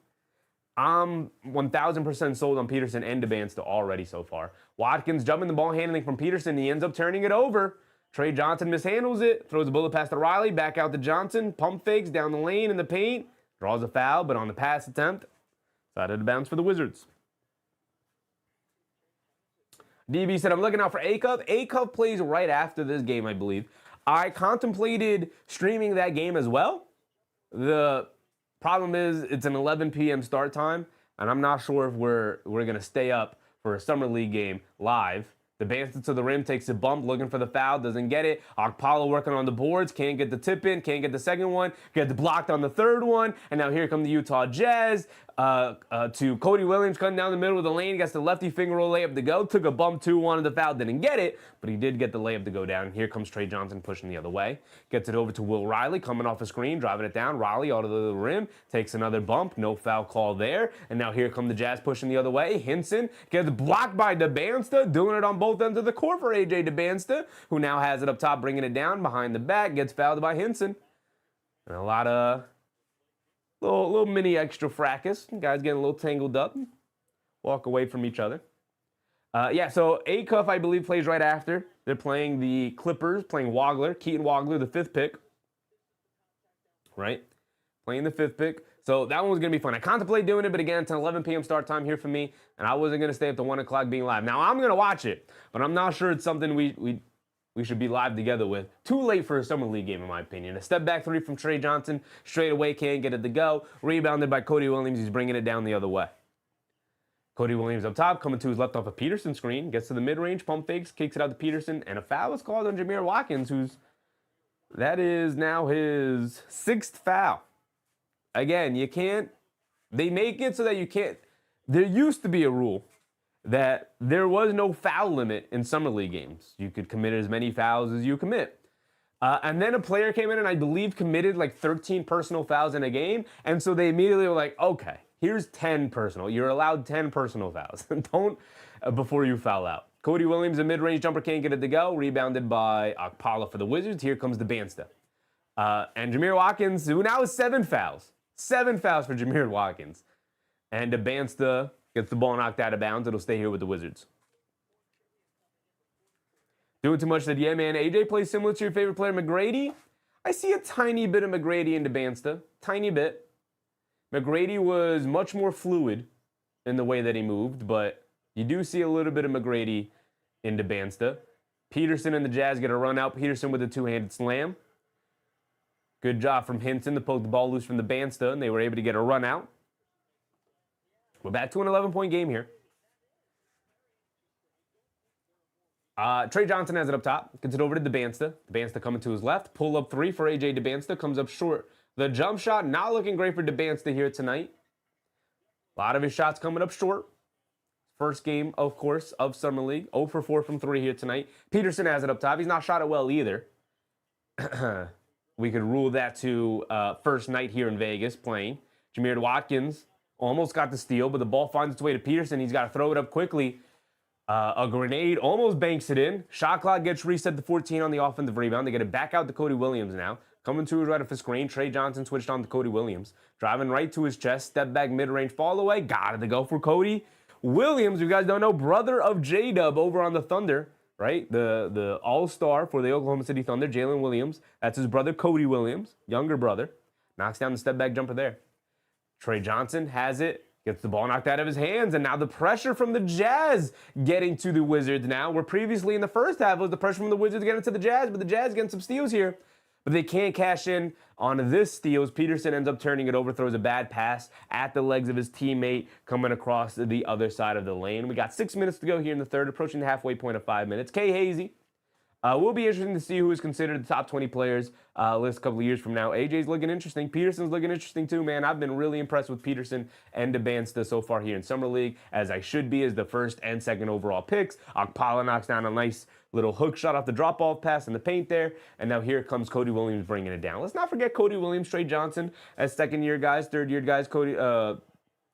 I'm 1,000% sold on Peterson and Dybansta already so far. Watkins jumping the ball handling from Peterson. He ends up turning it over. Trey Johnson mishandles it. Throws a bullet past to Riley. Back out to Johnson. Pump fakes down the lane in the paint. Draws a foul, but on the pass attempt, side of the bounce for the Wizards. DB said, I'm looking out for A-Cup. A-Cup plays right after this game, I believe. I contemplated streaming that game as well. The problem is it's an 11 p.m. start time, and I'm not sure if we're going to stay up for a Summer League game live. Dybansta to the rim, takes a bump, looking for the foul, doesn't get it. Okpala working on the boards, can't get the tip in, can't get the second one, gets blocked on the third one, and now here come the Utah Jazz. To Cody Williams cutting down the middle of the lane, gets the lefty finger roll layup to go, took a bump too, wanted the foul, didn't get it, but he did get the layup to go down. Here comes Trey Johnson pushing the other way. Gets it over to Will Riley, coming off a screen, driving it down. Riley out of the rim, takes another bump, no foul call there. And now here come the Jazz pushing the other way. Hinson gets blocked by Dybansta, doing it on both ends of the court for AJ Dybansta, who now has it up top, bringing it down behind the back, gets fouled by Hinson. And a lot of little mini extra fracas. Guys getting a little tangled up. Walk away from each other. So A-Cuff, I believe, plays right after. They're playing the Clippers, playing Wagler, Keaton Wagler, the 5th pick. Right? Playing the 5th pick. So that one was going to be fun. I contemplate doing it, but again, it's an 11 p.m. start time here for me, and I wasn't going to stay up to 1 o'clock being live. Now, I'm going to watch it, but I'm not sure it's something we should be live together with. Too late for a Summer League game, in my opinion. A step back three from Trey Johnson. Straight away, can't get it to go. Rebounded by Cody Williams. He's bringing it down the other way. Cody Williams up top, coming to his left off a Peterson screen. Gets to the mid-range, pump fakes, kicks it out to Peterson. And a foul is called on Jameer Watkins, that is now his 6th foul. Again, they make it so that you can't. There used to be a rule that there was no foul limit in Summer League games. You could commit as many fouls as you commit. And then a player came in and I believe committed like 13 personal fouls in a game. And so they immediately were like, okay, Here's 10 personal. You're allowed 10 personal fouls. Don't before you foul out. Cody Williams, a mid-range jumper, can't get it to go. Rebounded by Okpala for the Wizards. Here comes Dybansta. And Jameer Watkins, who now has 7 fouls. 7 fouls for Jameer Watkins. And Dybansta gets the ball knocked out of bounds. It'll stay here with the Wizards. Doing too much said, yeah, man. AJ plays similar to your favorite player, McGrady. I see a tiny bit of McGrady in Dybansta. Tiny bit. McGrady was much more fluid in the way that he moved, but you do see a little bit of McGrady in Dybansta. Peterson and the Jazz get a run out. Peterson with a two-handed slam. Good job from Hinton to poke the ball loose from Dybansta, and they were able to get a run out. We're back to an 11-point game here. Trey Johnson has it up top. Gets it over to Dybansta. Dybansta coming to his left. Pull up 3 for AJ Dybansta. Comes up short. The jump shot not looking great for Dybansta here tonight. A lot of his shots coming up short. First game, of course, of Summer League. 0 for 4 from 3 here tonight. Peterson has it up top. He's not shot it well either. We could rule that to first night here in Vegas playing. Jameer Watkins almost got the steal, but the ball finds its way to Peterson. He's got to throw it up quickly. A grenade almost banks it in. Shot clock gets reset to 14 on the offensive rebound. They get it back out to Cody Williams now. Coming to his right off the screen. Trey Johnson switched on to Cody Williams. Driving right to his chest. Step back mid-range fall away. Got it to go for Cody Williams. You guys don't know, brother of J-Dub over on the Thunder, right? The all-star for the Oklahoma City Thunder, Jalen Williams. That's his brother, Cody Williams, younger brother. Knocks down the step back jumper there. Trey Johnson has it. Gets the ball knocked out of his hands, and now the pressure from the Jazz getting to the Wizards now. Where previously in the first half was the pressure from the Wizards getting to the Jazz, but the Jazz getting some steals here. But they can't cash in on this steals. Peterson ends up turning it over, throws a bad pass at the legs of his teammate coming across the other side of the lane. We got 6 minutes to go here in the third, approaching the halfway point of 5 minutes. K. Hazy. Will be interesting to see who is considered the top 20 players list a couple of years from now. AJ's looking interesting. Peterson's looking interesting too, man. I've been really impressed with Peterson and Dybansta so far here in Summer League, as I should be as the first and second overall picks. Okpala knocks down a nice little hook shot off the drop-off pass in the paint there. And now here comes Cody Williams bringing it down. Let's not forget Cody Williams, Trey Johnson as second-year guys, third-year guys. Cody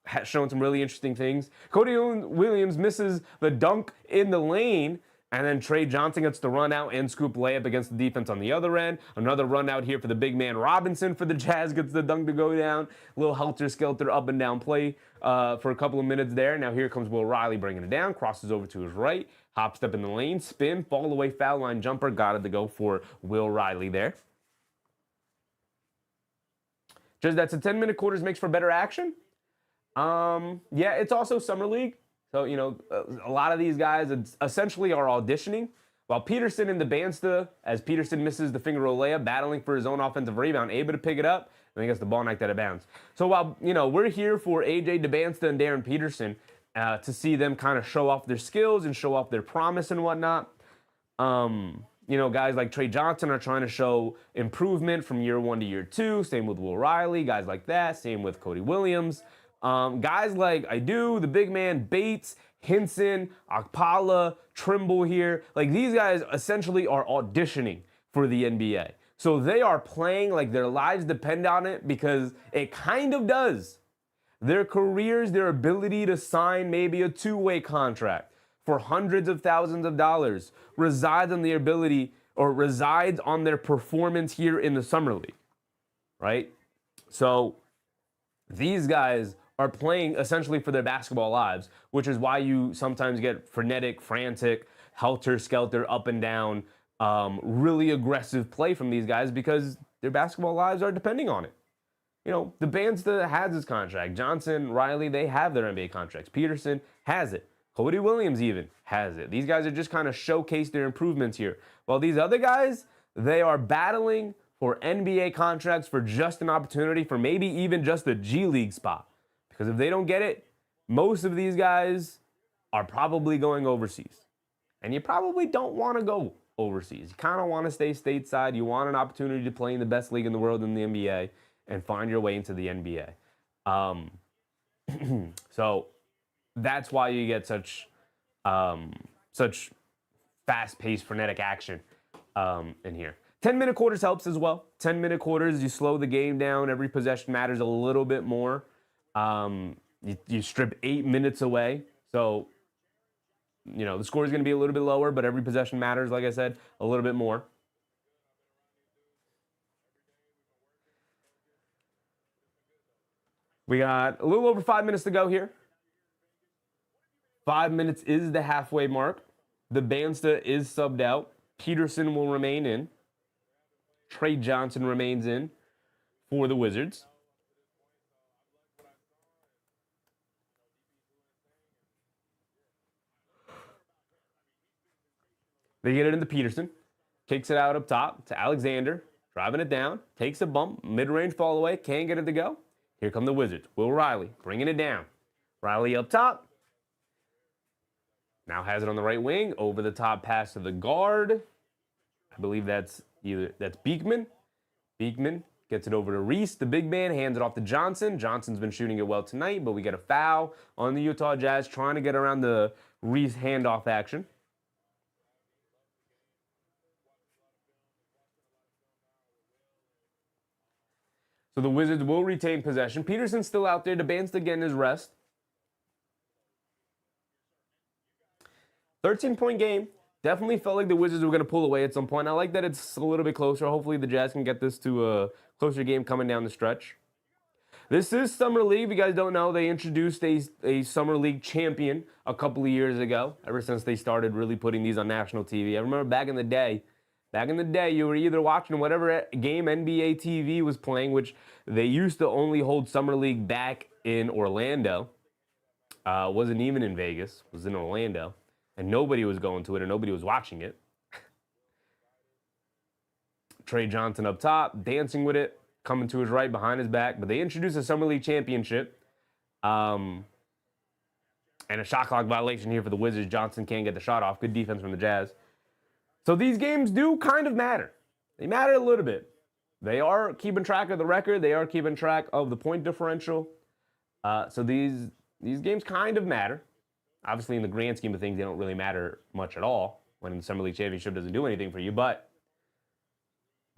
has shown some really interesting things. Cody Williams misses the dunk in the lane, and then Trey Johnson gets the run out and scoop layup against the defense on the other end. Another run out here for the big man Robinson for the Jazz. Gets the dunk to go down. A little helter-skelter up and down play for a couple of minutes there. Now here comes Will Riley bringing it down. Crosses over to his right. Hop step in the lane. Spin. Fall away foul line jumper. Got it to go for Will Riley there. Just that's a 10-minute quarters makes for better action. Yeah, it's also Summer League. So, you know, a lot of these guys essentially are auditioning. While Peterson and Dybansta, as Peterson misses the finger roll layup, battling for his own offensive rebound, able to pick it up, and he gets the ball knocked out of bounds. So while, you know, we're here for AJ Dybansta and Darryn Peterson to see them kind of show off their skills and show off their promise and whatnot. You know, guys like Trey Johnson are trying to show improvement from year 1 to year 2. Same with Will Riley, guys like that. Same with Cody Williams. Guys like the big man, Bates, Hinson, Okpala, Trimble here. Like, these guys essentially are auditioning for the NBA. So they are playing like their lives depend on it, because it kind of does. Their careers, their ability to sign maybe a 2-way contract for hundreds of thousands of dollars resides on their ability, or resides on their performance here in the Summer League, right? So these guys are playing essentially for their basketball lives, which is why you sometimes get frenetic, frantic, helter-skelter, up and down, really aggressive play from these guys, because their basketball lives are depending on it. You know, Dybansta has his contract. Johnson, Riley, they have their NBA contracts. Peterson has it. Cody Williams even has it. These guys are just kind of showcase their improvements here. While these other guys, they are battling for NBA contracts, for just an opportunity, for maybe even just a G League spot. Because if they don't get it, most of these guys are probably going overseas. And you probably don't want to go overseas. You kind of want to stay stateside. You want an opportunity to play in the best league in the world, in the NBA, and find your way into the NBA. So that's why you get such fast-paced, frenetic action in here. 10-minute quarters helps as well. 10-minute quarters, you slow the game down. Every possession matters a little bit more. You strip 8 minutes away. So, the score is going to be a little bit lower, but every possession matters, like I said, a little bit more. We got a little over 5 minutes to go here. 5 minutes is the halfway mark. Dybansta is subbed out. Peterson will remain in. Trey Johnson remains in for the Wizards. They get it into Peterson. Kicks it out up top to Alexander. Driving it down. Takes a bump. Mid-range fall away. Can't get it to go. Here come the Wizards. Will Riley bringing it down. Riley up top. Now has it on the right wing. Over the top pass to the guard. I believe that's Beekman. Beekman gets it over to Reese, the big man, hands it off to Johnson. Johnson's been shooting it well tonight, but we get a foul on the Utah Jazz trying to get around the Reese handoff action. So the Wizards will retain possession. Peterson's still out there. Dybansta getting his rest. 13-point game. Definitely felt like the Wizards were going to pull away at some point. I like that it's a little bit closer. Hopefully the Jazz can get this to a closer game coming down the stretch. This is Summer League. If you guys don't know, they introduced a Summer League champion a couple of years ago, ever since they started really putting these on national TV. I remember back in the day, you were either watching whatever game NBA TV was playing, which they used to only hold Summer League back in Orlando. Wasn't even in Vegas. Was in Orlando. And nobody was going to it, and nobody was watching it. Trey Johnson up top, dancing with it, coming to his right, behind his back. But they introduced a Summer League championship. And a shot clock violation here for the Wizards. Johnson can't get the shot off. Good defense from the Jazz. So these games do kind of matter. They matter a little bit. They are keeping track of the record. They are keeping track of the point differential. So these games kind of matter. Obviously, in the grand scheme of things, they don't really matter much at all when the Summer League Championship doesn't do anything for you. But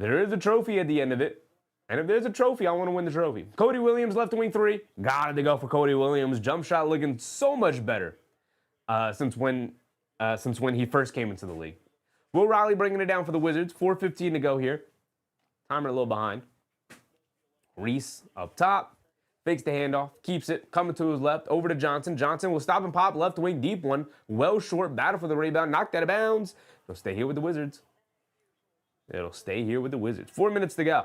there is a trophy at the end of it. And if there's a trophy, I want to win the trophy. Cody Williams, left wing three. Got to go for Cody Williams. Jump shot looking so much better since when he first came into the league. Will Riley bringing it down for the Wizards. 4:15 to go here. Timer a little behind. Reese up top. Fakes the handoff, keeps it, coming to his left, over to Johnson. Johnson will stop and pop, left wing, deep one. Well short, battle for the rebound, knocked out of bounds. It'll stay here with the Wizards. 4 minutes to go.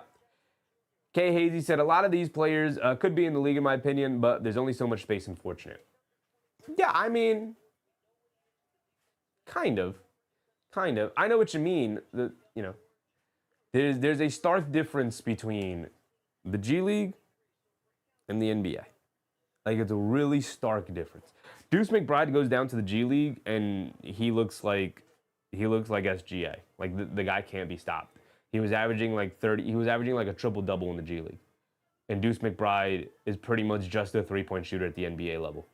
Kay Hazy said a lot of these players could be in the league, in my opinion, but there's only so much space, unfortunate. Yeah, I mean, kind of. I know what you mean. There's a stark difference between the G League and the NBA. Like, it's a really stark difference. Deuce McBride goes down to the G League and he looks like SGA. Like the guy can't be stopped. He was averaging like 30. He was averaging like a triple-double in the G League. And Deuce McBride is pretty much just a three-point shooter at the NBA level.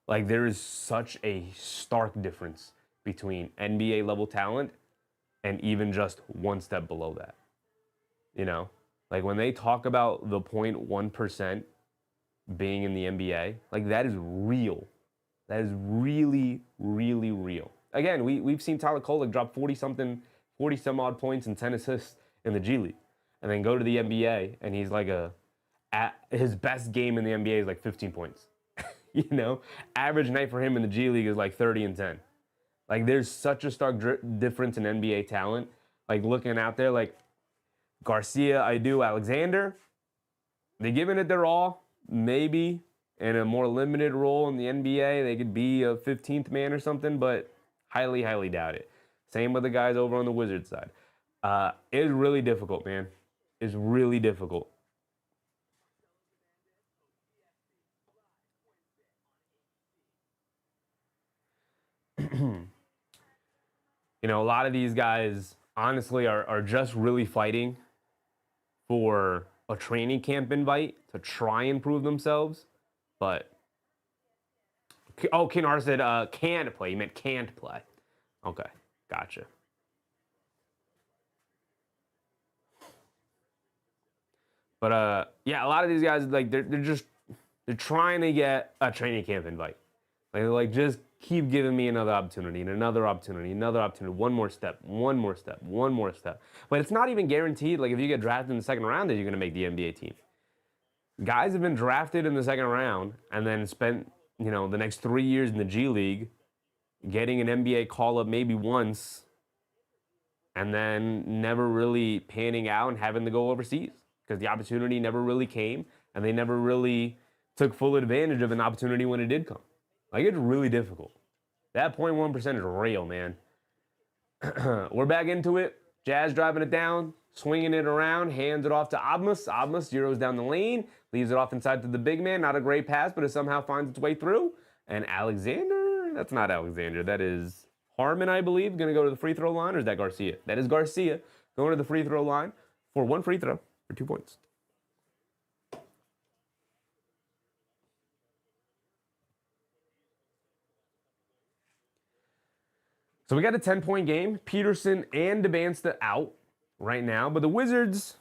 Like, there is such a stark difference between NBA level talent and even just one step below that. Like, when they talk about the 0.1% being in the NBA, like, that is real. That is really, really real. Again, we've seen Tyler Kolek drop 40-some odd points and 10 assists in the G League, and then go to the NBA, and he's like his best game in the NBA is like 15 points. Average night for him in the G League is like 30 and 10. Like, there's such a stark difference in NBA talent. Like, looking out there, like Garcia, Idu, Alexander, they're giving it their all. Maybe in a more limited role in the NBA, they could be a 15th man or something, but highly, highly doubt it. Same with the guys over on the Wizards side. It's really difficult, man. It's really difficult. A lot of these guys, honestly, are just really fighting for a training camp invite to try and prove themselves. But, Kennard said can't play. He meant can't play. Okay, gotcha. But, yeah, a lot of these guys, like, they're They're trying to get a training camp invite. Like just keep giving me another opportunity and another opportunity, another opportunity, one more step, one more step, one more step. But it's not even guaranteed. Like if you get drafted in the second round, that you're going to make the NBA team. Guys have been drafted in the second round and then spent, the next 3 years in the G League, getting an NBA call-up maybe once, and then never really panning out and having to go overseas because the opportunity never really came and they never really took full advantage of an opportunity when it did come. Like, it's really difficult. That 0.1% is real, man. We're back into it. Jazz driving it down, swinging it around, hands it off to Abmas. Abmas zeroes down the lane, leaves it off inside to the big man. Not a great pass, but it somehow finds its way through. And Alexander, that's not Alexander. That is Harmon, I believe, going to go to the free throw line, or is that Garcia? That is Garcia going to the free throw line for one free throw for 2 points. So we got a 10-point game. Peterson and Dybansta out right now, but the Wizards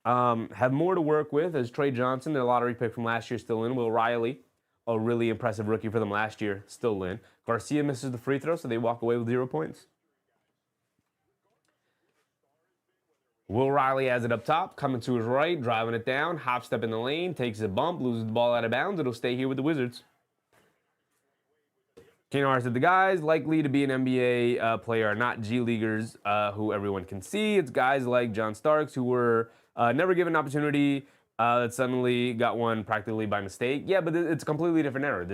have more to work with as Trey Johnson, their lottery pick from last year, still in. Will Riley, a really impressive rookie for them last year, still in. Garcia misses the free throw, so they walk away with 0 points. Will Riley has it up top, coming to his right, driving it down, hop step in the lane, takes a bump, loses the ball out of bounds. It'll stay here with the Wizards. Kane said the guys likely to be an NBA player are not G Leaguers who everyone can see. It's guys like John Starks who were never given an opportunity that suddenly got one practically by mistake. Yeah, but it's a completely different era.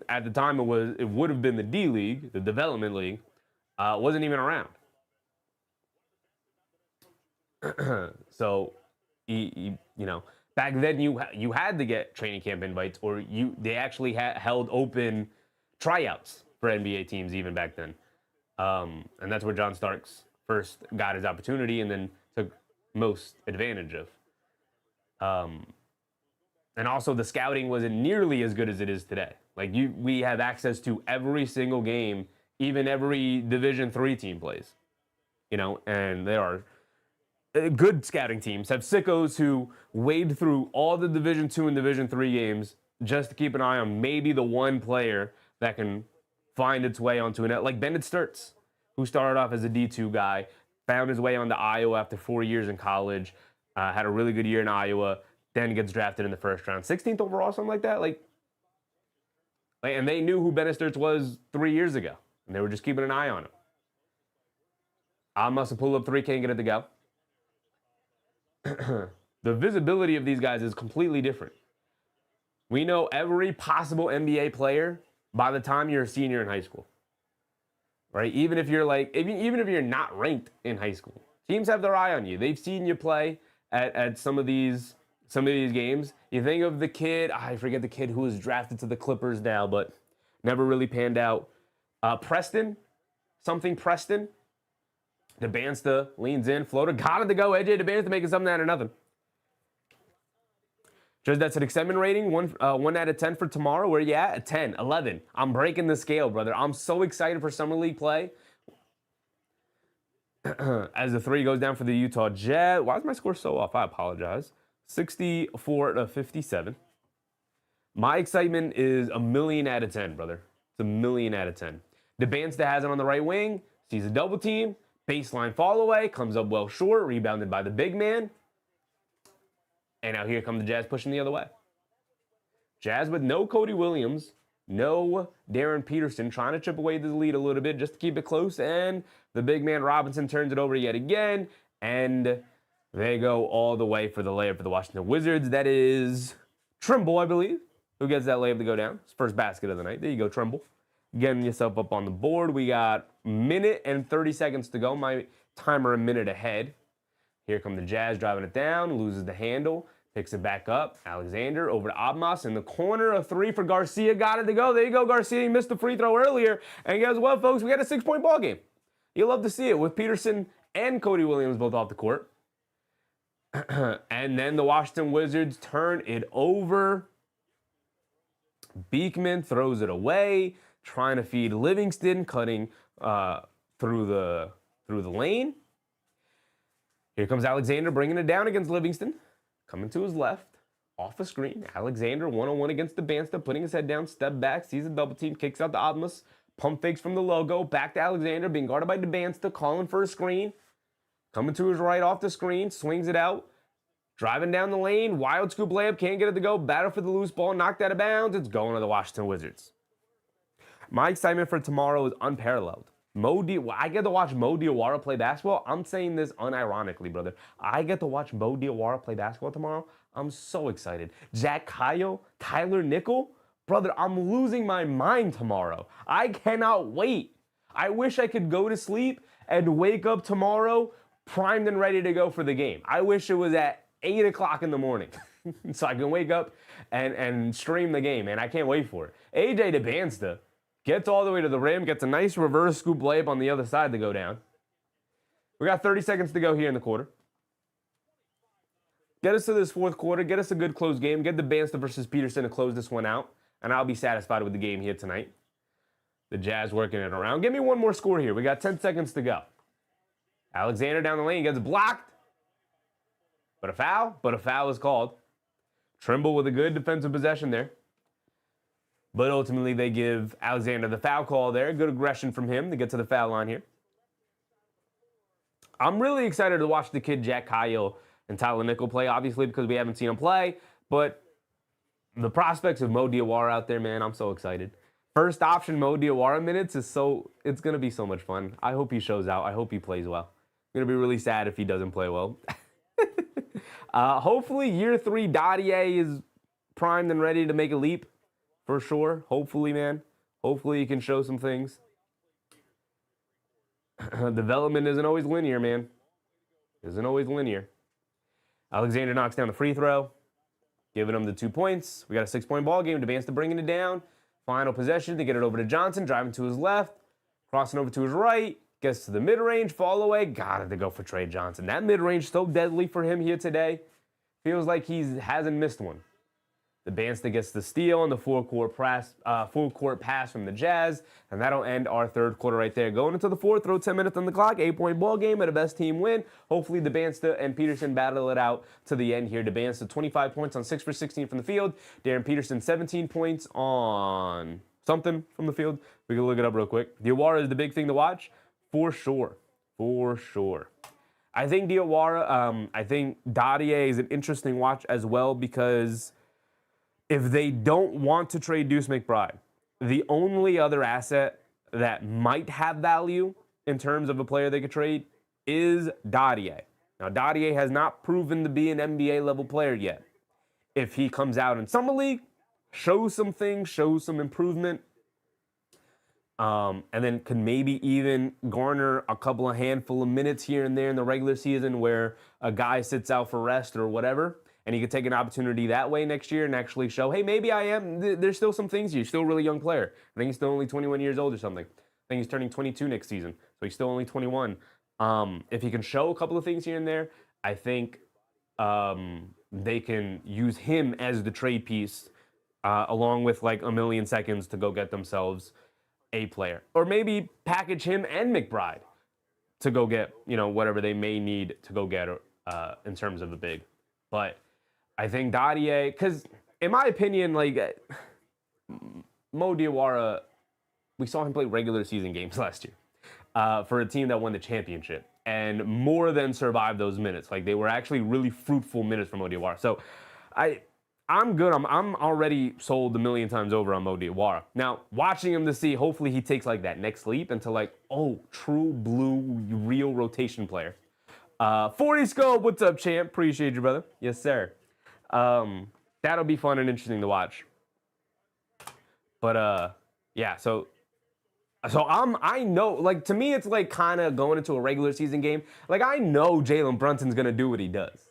At the time, it would have been the D League, the development league, wasn't even around. So, back then you had to get training camp invites, or they actually held open tryouts for NBA teams even back then. And that's where John Starks first got his opportunity and then took most advantage of. And also the scouting wasn't nearly as good as it is today. Like we have access to every single game, even every Division III team plays. And there are good scouting teams, have sickos who wade through all the Division II and Division III games just to keep an eye on maybe the one player that can find its way onto a net, like Bennett Sturts, who started off as a D2 guy, found his way onto Iowa after 4 years in college, had a really good year in Iowa, then gets drafted in the first round, 16th overall, something like that. And they knew who Bennett Sturts was 3 years ago, and they were just keeping an eye on him. I must have pulled up 3, can't get it to go. The visibility of these guys is completely different. We know every possible NBA player by the time you're a senior in high school, right? Even if you're even if you're not ranked in high school, teams have their eye on you. They've seen you play at some of these games. You think of the kid, I forget the kid who was drafted to the Clippers now, but never really panned out. Preston. Dybansta leans in, floater, got it to go. AJ Dybansta making something out of nothing. Just that's an excitement rating, 1 out of 10 for tomorrow. Where you at? A 10, 11. I'm breaking the scale, brother. I'm so excited for Summer League play. As the 3 goes down for the Utah Jazz. Why is my score so off? I apologize. 64-57. My excitement is a 1,000,000 out of 10, brother. It's a 1,000,000 out of 10. Dybansta has it on the right wing. Sees a double team. Baseline fall away. Comes up well short. Rebounded by the big man. And now here come the Jazz pushing the other way. Jazz with no Cody Williams, no Darryn Peterson, trying to chip away the lead a little bit just to keep it close. And the big man Robinson turns it over yet again. And they go all the way for the layup for the Washington Wizards. That is Trimble, I believe, who gets that layup to go down. His first basket of the night. There you go, Trimble. Getting yourself up on the board. We got a minute and 30 seconds to go. My timer a minute ahead. Here come the Jazz driving it down, loses the handle, picks it back up. Alexander over to Abmas in the corner, a 3 for Garcia, got it to go. There you go, Garcia. He missed the free throw earlier. And guess what, folks? We got a 6-point ball game. You'll love to see it with Peterson and Cody Williams both off the court. And then the Washington Wizards turn it over. Beekman throws it away, trying to feed Livingston, cutting through the lane. Here comes Alexander bringing it down against Livingston. Coming to his left. Off a screen, Alexander one-on-one against Dybansta, putting his head down, step back, sees a double team, kicks out to Admas, pump fakes from the logo, back to Alexander, being guarded by Dybansta, calling for a screen, coming to his right off the screen, swings it out, driving down the lane, wild scoop layup, can't get it to go, battle for the loose ball, knocked out of bounds, it's going to the Washington Wizards. My excitement for tomorrow is unparalleled. I get to watch Mo Diawara play basketball. I'm saying this unironically, brother. I get to watch Mo Diawara play basketball tomorrow. I'm so excited. Jack Kyle, Tyler Nickel, brother, I'm losing my mind tomorrow. I cannot wait. I wish I could go to sleep and wake up tomorrow primed and ready to go for the game. I wish it was at 8 o'clock in the morning so I can wake up and stream the game, man. I can't wait for it. AJ Dybansta gets all the way to the rim, gets a nice reverse scoop layup on the other side to go down. We got 30 seconds to go here in the quarter. Get us to this fourth quarter. Get us a good close game. Get Dybansta versus Peterson to close this one out, and I'll be satisfied with the game here tonight. The Jazz working it around. Give me one more score here. We got 10 seconds to go. Alexander down the lane gets blocked. But a foul is called. Trimble with a good defensive possession there. But ultimately, they give Alexander the foul call there. Good aggression from him to get to the foul line here. I'm really excited to watch the kid Jack Kyle and Tyler Nickel play, obviously, because we haven't seen him play. But the prospects of Mo Diawara out there, man, I'm so excited. First option Mo Diawara minutes it's going to be so much fun. I hope he shows out. I hope he plays well. I'm going to be really sad if he doesn't play well. Hopefully, year 3, Dottier is primed and ready to make a leap. For sure. Hopefully, man. Hopefully he can show some things. Development isn't always linear, man. Isn't always linear. Alexander knocks down the free throw. Giving him the 2 points. We got a 6-point ball game. Dybansta bringing it down. Final possession to get it over to Johnson. Driving to his left. Crossing over to his right. Gets to the mid-range. Fall away. Got it to go for Trey Johnson. That mid-range so deadly for him here today. Feels like he hasn't missed one. Dybansta gets the steal on the full court pass from the Jazz, and that'll end our third quarter right there. Going into the fourth, throw 10 minutes on the clock, 8-point ball game, and the best team win. Hopefully, Dybansta and Peterson battle it out to the end here. Dybansta 25 points on 6 for 16 from the field. Darryn Peterson 17 points on something from the field. We can look it up real quick. Diawara is the big thing to watch, for sure. For sure. I think Diawara, I think Dottier is an interesting watch as well because if they don't want to trade Deuce McBride, the only other asset that might have value in terms of a player they could trade is Dottier. Now, Dottier has not proven to be an NBA-level player yet. If he comes out in Summer League, shows some things, shows some improvement, and then can maybe even garner a handful of minutes here and there in the regular season where a guy sits out for rest or whatever, and he could take an opportunity that way next year and actually show, hey, maybe I am. There's still some things here. He's still a really young player. I think he's still only 21 years old or something. I think he's turning 22 next season, so he's still only 21. If he can show a couple of things here and there, I think they can use him as the trade piece along with like a million seconds to go get themselves a player. Or maybe package him and McBride to go get, whatever they may need to go get in terms of a big. But I think Dottier, because in my opinion, like Mo Diawara, we saw him play regular season games last year for a team that won the championship and more than survived those minutes. Like they were actually really fruitful minutes for Mo Diawara. So I'm good. I'm already sold a million times over on Mo Diawara. Now, watching him to see, hopefully he takes like that next leap into like, true blue, real rotation player. 40 Scope, what's up, champ? Appreciate you, brother. Yes, sir. That'll be fun and interesting to watch. But yeah, so I know, like, to me, it's like kind of going into a regular season game. Like, I know Jalen Brunson's gonna do what he does,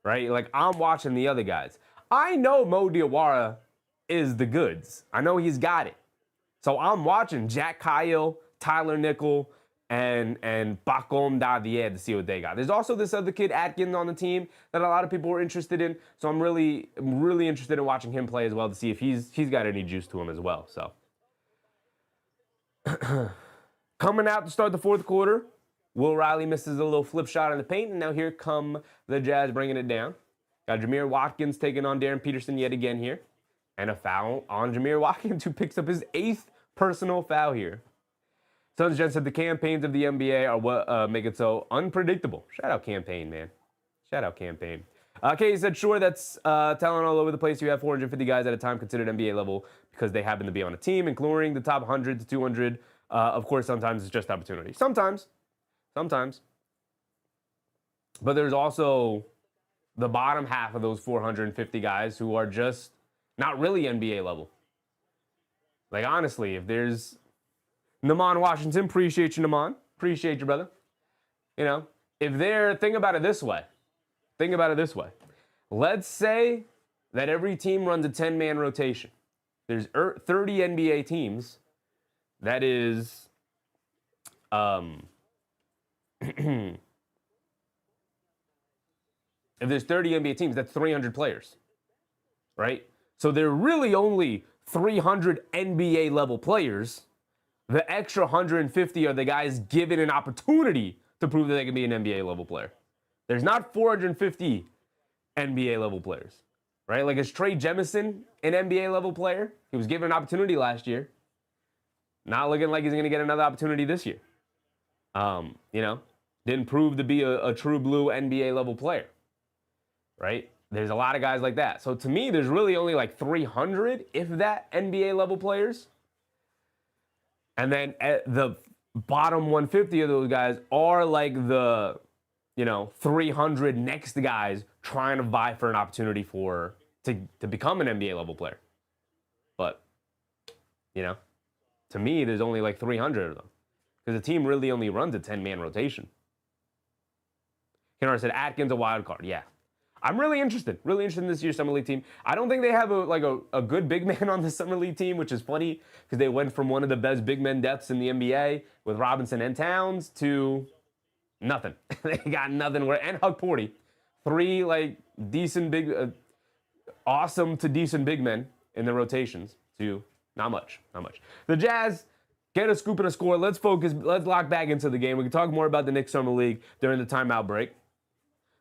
right? Like, I'm watching the other guys. I know Mo Diawara is the goods. I know he's got it. So I'm watching Jack Kyle, Tyler Nickel, and Bakom Dottier to see what they got. There's also this other kid, Atkins, on the team that a lot of people were interested in. So I'm really interested in watching him play as well to see if he's got any juice to him as well. So coming out to start the fourth quarter, Will Riley misses a little flip shot in the paint, and now here come the Jazz bringing it down. Got Jameer Watkins taking on Darryn Peterson yet again here. And a foul on Jameer Watkins, who picks up his 8th personal foul here. Suns Jen said the campaigns of the NBA are what make it so unpredictable. Shout out campaign, man. Shout out campaign. Katie said, sure, that's talent all over the place. You have 450 guys at a time considered NBA level because they happen to be on a team, including the top 100 to 200. Of course, sometimes it's just opportunity. Sometimes. But there's also the bottom half of those 450 guys who are just not really NBA level. Like, honestly, if there's Naman Washington, appreciate you, Naman. Appreciate you, brother. You know, if they're, think about it this way. Let's say that every team runs a 10-man rotation. There's 30 NBA teams. That is, if there's 30 NBA teams, that's 300 players, right? So there are really only 300 NBA level players. The extra 150 are the guys given an opportunity to prove that they can be an NBA level player. There's not 450 NBA level players, right? Like, is Trey Jemison an NBA level player? He was given an opportunity last year. Not looking like he's going to get another opportunity this year. Didn't prove to be a true blue NBA level player, right? There's a lot of guys like that. So to me, there's really only like 300, if that, NBA level players. And then at the bottom 150 of those guys are like the, 300 next guys trying to vie for an opportunity to become an NBA level player. But, to me, there's only like 300 of them because the team really only runs a 10-man rotation. Kennard said Atkins a wild card. Yeah. I'm really interested in this year's Summer League team. I don't think they have a good big man on the Summer League team, which is funny because they went from one of the best big men depths in the NBA with Robinson and Towns to nothing. They got nothing. And Hug Porty. 3 decent big, awesome to decent big men in the rotations to not much. The Jazz get a scoop and a score. Let's focus. Let's lock back into the game. We can talk more about the Knicks Summer League during the timeout break.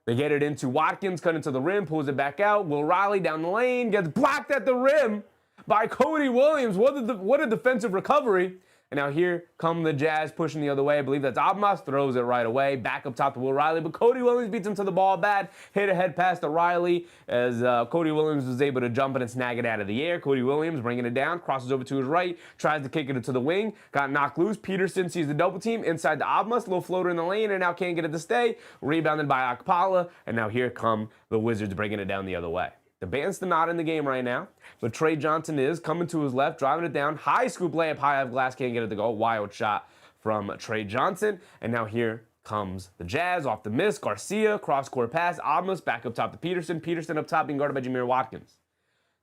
They get it into Watkins, cut into the rim, pulls it back out. Will Riley down the lane, gets blocked at the rim by Cody Williams. What a defensive recovery. And now here come the Jazz pushing the other way. I believe that's Abmas, throws it right away. Back up top to Will Riley, but Cody Williams beats him to the ball bad. Hit a head pass to Riley as Cody Williams was able to jump and snag it out of the air. Cody Williams bringing it down, crosses over to his right, tries to kick it to the wing, got knocked loose. Peterson sees the double team inside to Abmas, little floater in the lane, and now can't get it to stay. Rebounded by Akpala, and now here come the Wizards bringing it down the other way. Dybansta not in the game right now, but Trey Johnson is coming to his left, driving it down. High scoop layup, high off glass, can't get it to go. Wild shot from Trey Johnson. And now here comes the Jazz off the miss. Garcia, cross-court pass. Abmas back up top to Peterson. Peterson up top being guarded by Jameer Watkins.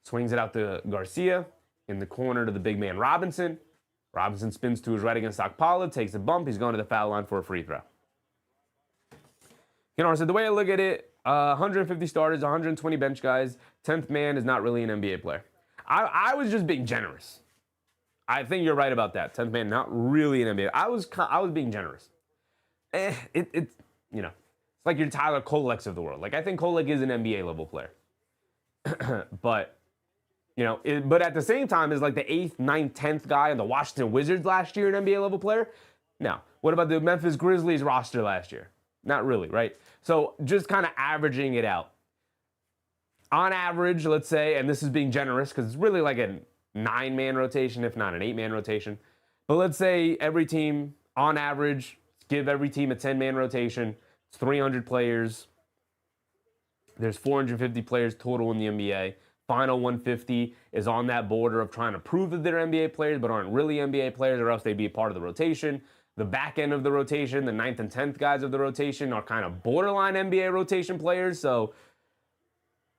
Swings it out to Garcia in the corner to the big man Robinson. Robinson spins to his right against Akpala, takes a bump. He's going to the foul line for a free throw. So the way I look at it, 150 starters, 120 bench guys, 10th man is not really an NBA player. I was just being generous. I think you're right about that. 10th man, not really an NBA. I was being generous. It's like your Tyler Kolek's of the world. Like, I think Kolek is an NBA level player. But, but at the same time, is like the 8th, 9th, 10th guy on the Washington Wizards last year an NBA level player? No. What about the Memphis Grizzlies roster last year? Not really, right? So just kind of averaging it out. On average, let's say, and this is being generous because it's really like a 9-man rotation, if not an 8-man rotation. But let's say every team, on average, give every team a 10-man rotation. It's 300 players. There's 450 players total in the NBA. Final 150 is on that border of trying to prove that they're NBA players but aren't really NBA players, or else they'd be a part of the rotation. The back end of the rotation, the 9th and 10th guys of the rotation are kind of borderline NBA rotation players. So,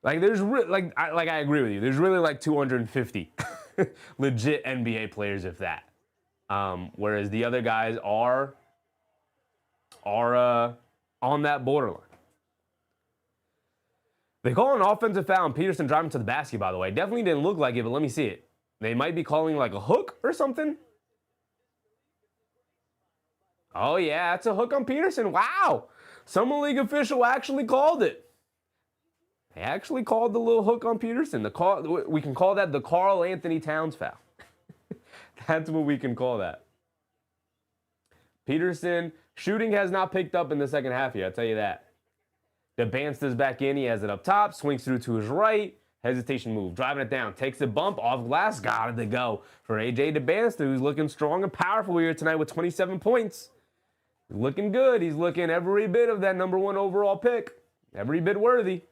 like, there's I agree with you. There's really like 250 legit NBA players, if that. Whereas the other guys are on that borderline. They call an offensive foul on Peterson driving to the basket, by the way. Definitely didn't look like it, but let me see it. They might be calling like a hook or something. Oh, yeah, that's a hook on Peterson. Wow. Summer League official actually called it. They actually called the little hook on Peterson. We can call that the Karl Anthony Towns foul. That's what we can call that. Peterson, shooting has not picked up in the second half yet, I'll tell you that. Dybansta's back in. He has it up top, swings through to his right. Hesitation move, driving it down, takes a bump off glass, got it to go for AJ Dybansta, who's looking strong and powerful here tonight with 27 points. He's looking good. He's looking every bit of that #1 overall pick, every bit worthy.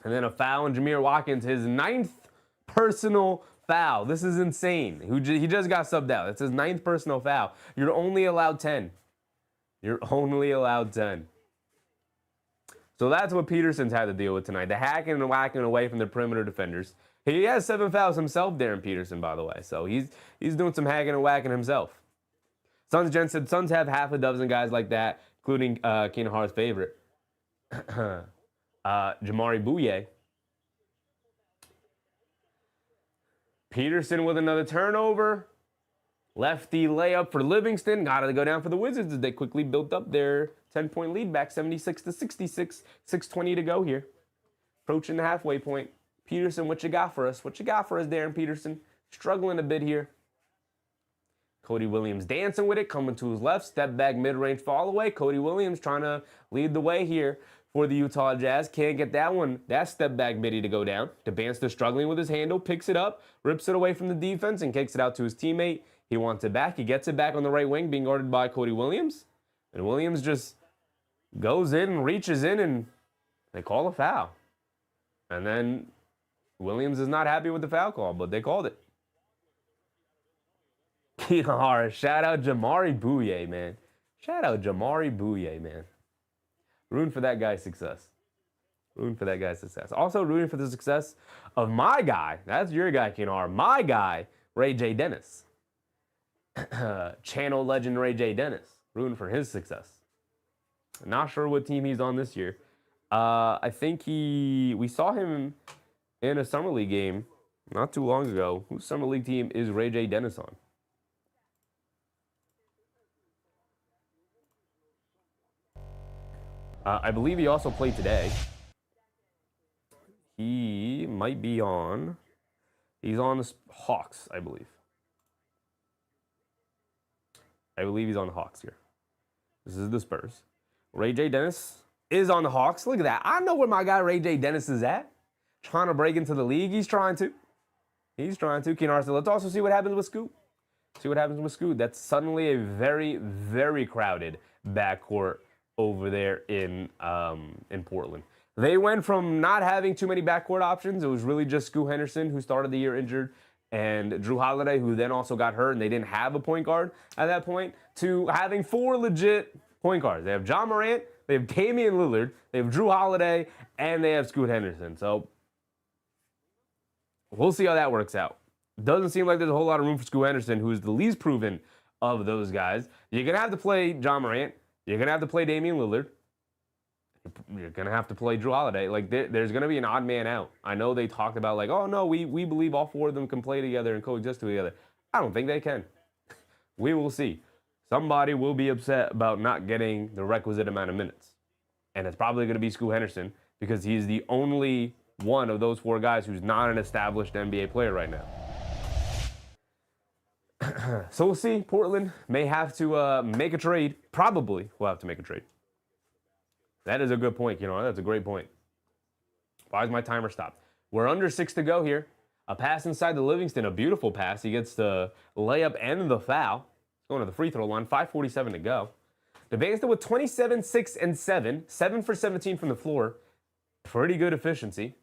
And then a foul on Jamir Watkins, his 9th personal foul. This is insane. He just got subbed out. It's his 9th personal foul. You're only allowed 10. You're only allowed 10. So that's what Peterson's had to deal with tonight. The hacking and whacking away from the perimeter defenders. He has 7 fouls himself, Darryn Peterson, by the way. So he's doing some hacking and whacking himself. Suns Gen said Suns have half a dozen guys like that, including Keenan Hart's favorite, Jamari Bouye. Peterson with another turnover. Lefty layup for Livingston. Got to go down for the Wizards as they quickly built up their 10-point lead back, 76-66. 6:20 to go here. Approaching the halfway point. Peterson, what you got for us? What you got for us, Darryn Peterson? Struggling a bit here. Cody Williams dancing with it, coming to his left. Step back, mid-range fall away. Cody Williams trying to lead the way here for the Utah Jazz. Can't get that step back midi to go down. Dybansta struggling with his handle, picks it up, rips it away from the defense, and kicks it out to his teammate. He wants it back. He gets it back on the right wing, being guarded by Cody Williams. And Williams just goes in and reaches in, and they call a foul. And then Williams is not happy with the foul call, but they called it. Shout out Jamari Bouye, man. Shout out Jamari Bouye, man. Rooting for that guy's success. Rooting for that guy's success. Also rooting for the success of my guy. That's your guy, Kinar. My guy, Ray J. Dennis. Channel legend Ray J. Dennis. Rooting for his success. Not sure what team he's on this year. I think we saw him in a Summer League game not too long ago. Whose Summer League team is Ray J. Dennis on? I believe he also played today. He might be on. He's on the Hawks, I believe. I believe he's on the Hawks here. This is the Spurs. Ray J. Dennis is on the Hawks. Look at that. I know where my guy Ray J. Dennis is at. Trying to break into the league. He's trying to. He's trying to. Keenar said, let's also see what happens with Scoot. See what happens with Scoot. That's suddenly a very, very crowded backcourt over there in Portland. They went from not having too many backcourt options. It was really just Scoot Henderson, who started the year injured, and Drew Holiday, who then also got hurt, and they didn't have a point guard at that point, to having 4 legit point guards. They have John Morant, they have Damian Lillard, they have Drew Holiday, and they have Scoot Henderson. So we'll see how that works out. Doesn't seem like there's a whole lot of room for Scoot Henderson, who is the least proven of those guys. You're going to have to play John Morant. You're going to have to play Damian Lillard. You're going to have to play Drew Holiday. Like, there's going to be an odd man out. I know they talked about, like, oh, no, we believe all 4 of them can play together and coexist together. I don't think they can. We will see. Somebody will be upset about not getting the requisite amount of minutes. And it's probably going to be Scoot Henderson because he's the only one of those 4 guys who's not an established NBA player right now. So we'll see. Portland may have to make a trade. Probably will have to make a trade. That is a good point, you know. That's a great point. Why is my timer stopped? We're under 6 to go here. A pass inside the Livingston, a beautiful pass. He gets the layup and the foul. Going to the free throw line, 5:47 to go. Dybansta with 27, 6, and 7. 7 for 17 from the floor. Pretty good efficiency.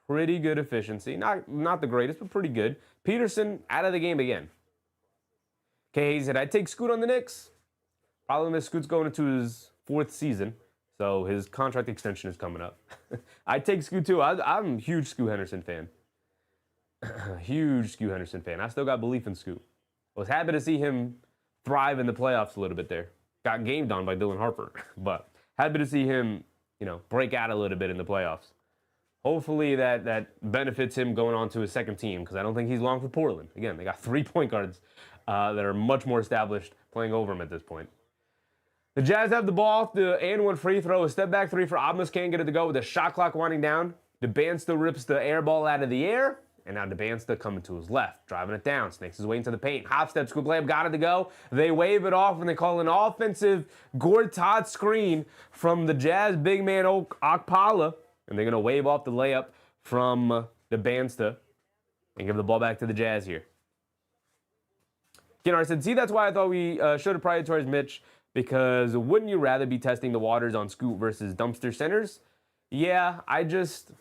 Pretty good efficiency. Not the greatest, but pretty good. Peterson out of the game again. Okay, he said, I'd take Scoot on the Knicks. Problem is Scoot's going into his 4th season, so his contract extension is coming up. I'd take Scoot too. I'm a huge Scoot Henderson fan. Huge Scoot Henderson fan. I still got belief in Scoot. Was happy to see him thrive in the playoffs a little bit there. Got gamed on by Dylan Harper, but happy to see him, break out a little bit in the playoffs. Hopefully that benefits him going on to his 2nd team, because I don't think he's long for Portland. Again, they got 3 point guards that are much more established playing over him at this point. The Jazz have the ball off the and one free throw. A step back three for Abmas, can't get it to go with the shot clock winding down. Dybansta rips the air ball out of the air. And now Dybansta coming to his left, driving it down, snakes his way into the paint. Hop step, scoop layup, got it to go. They wave it off, and they call an offensive Gord-Todd screen from the Jazz big man Okpala. And they're going to wave off the layup from Dybansta and give the ball back to the Jazz here. Kennard said, see, that's why I thought we should have prioritized Mitch, because wouldn't you rather be testing the waters on Scoot versus dumpster centers? Yeah, I just,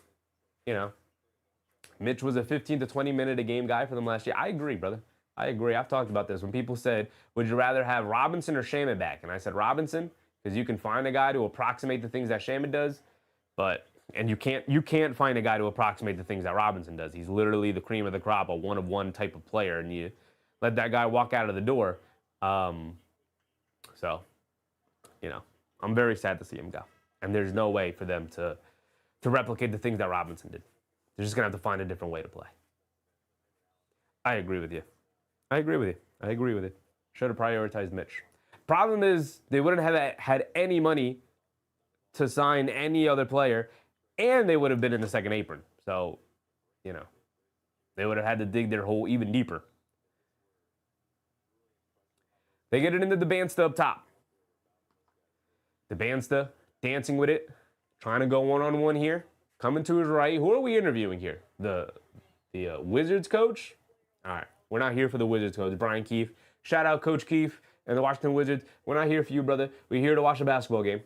Mitch was a 15 to 20 minute a game guy for them last year. I agree, brother. I agree. I've talked about this. When people said, would you rather have Robinson or Shaman back? And I said Robinson, because you can find a guy to approximate the things that Shaman does, and you can't find a guy to approximate the things that Robinson does. He's literally the cream of the crop, a one-of-one type of player, and you let that guy walk out of the door. So, I'm very sad to see him go. And there's no way for them to replicate the things that Robinson did. They're just going to have to find a different way to play. I agree with you. Should have prioritized Mitch. Problem is, they wouldn't have had any money to sign any other player, and they would have been in the second apron. So, they would have had to dig their hole even deeper. They get it into Dybansta up top. Dybansta dancing with it, trying to go one-on-one here. Coming to his right. Who are we interviewing here? The Wizards coach? All right. We're not here for the Wizards coach, Brian Keefe. Shout out Coach Keefe and the Washington Wizards. We're not here for you, brother. We're here to watch a basketball game.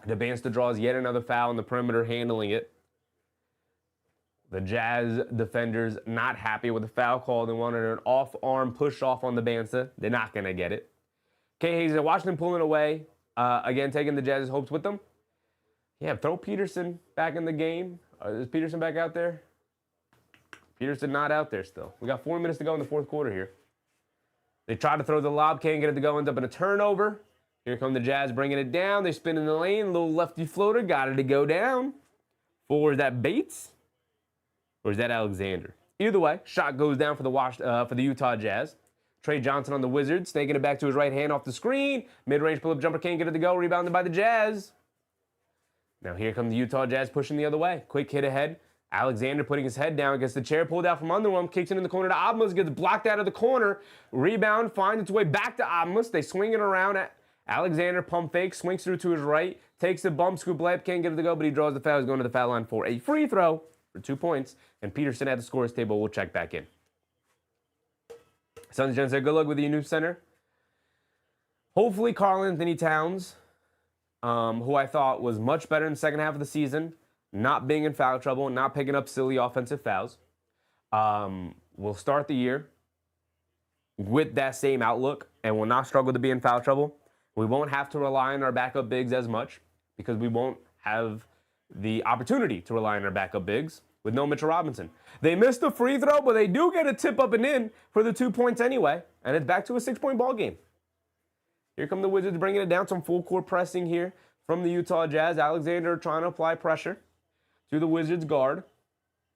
Dybansta draws yet another foul on the perimeter, handling it. The Jazz defenders not happy with the foul call. They wanted an off-arm push-off on Dybansta. They're not going to get it. K. Hayes and Washington pulling away. Again, taking the Jazz's hopes with them. Yeah, throw Peterson back in the game. Is Peterson back out there? Peterson not out there still. We got 4 minutes to go in the fourth quarter here. They try to throw the lob, can't get it to go, ends up in a turnover. Here come the Jazz bringing it down. They spin in the lane, little lefty floater, got it to go down. Is that Bates? Or is that Alexander? Either way, shot goes down for the Utah Jazz. Trey Johnson on the Wizards, taking it back to his right hand off the screen. Mid-range pull-up jumper, can't get it to go, rebounded by the Jazz. Now here come the Utah Jazz pushing the other way. Quick hit ahead. Alexander putting his head down, gets the chair pulled out from under him, kicks it in the corner to Abmas, gets blocked out of the corner. Rebound, finds its way back to Abmas. They swing it around. Alexander pump fake, swings through to his right, takes the bump, scoop layup, can't get it to go, but he draws the foul. He's going to the foul line for a free throw for 2 points. And Peterson at the scorer's table will check back in. Suns Gents said, good luck with your new center. Hopefully Karl Anthony Towns, who I thought was much better in the second half of the season, not being in foul trouble, not picking up silly offensive fouls. Will start the year with that same outlook and will not struggle to be in foul trouble. We won't have to rely on our backup bigs as much because we won't have the opportunity to rely on our backup bigs with no Mitchell Robinson. They missed the free throw, but they do get a tip up and in for the 2 points anyway, and it's back to a 6-point ball game. Here come the Wizards bringing it down. Some full court pressing here from the Utah Jazz. Alexander trying to apply pressure to the Wizards guard.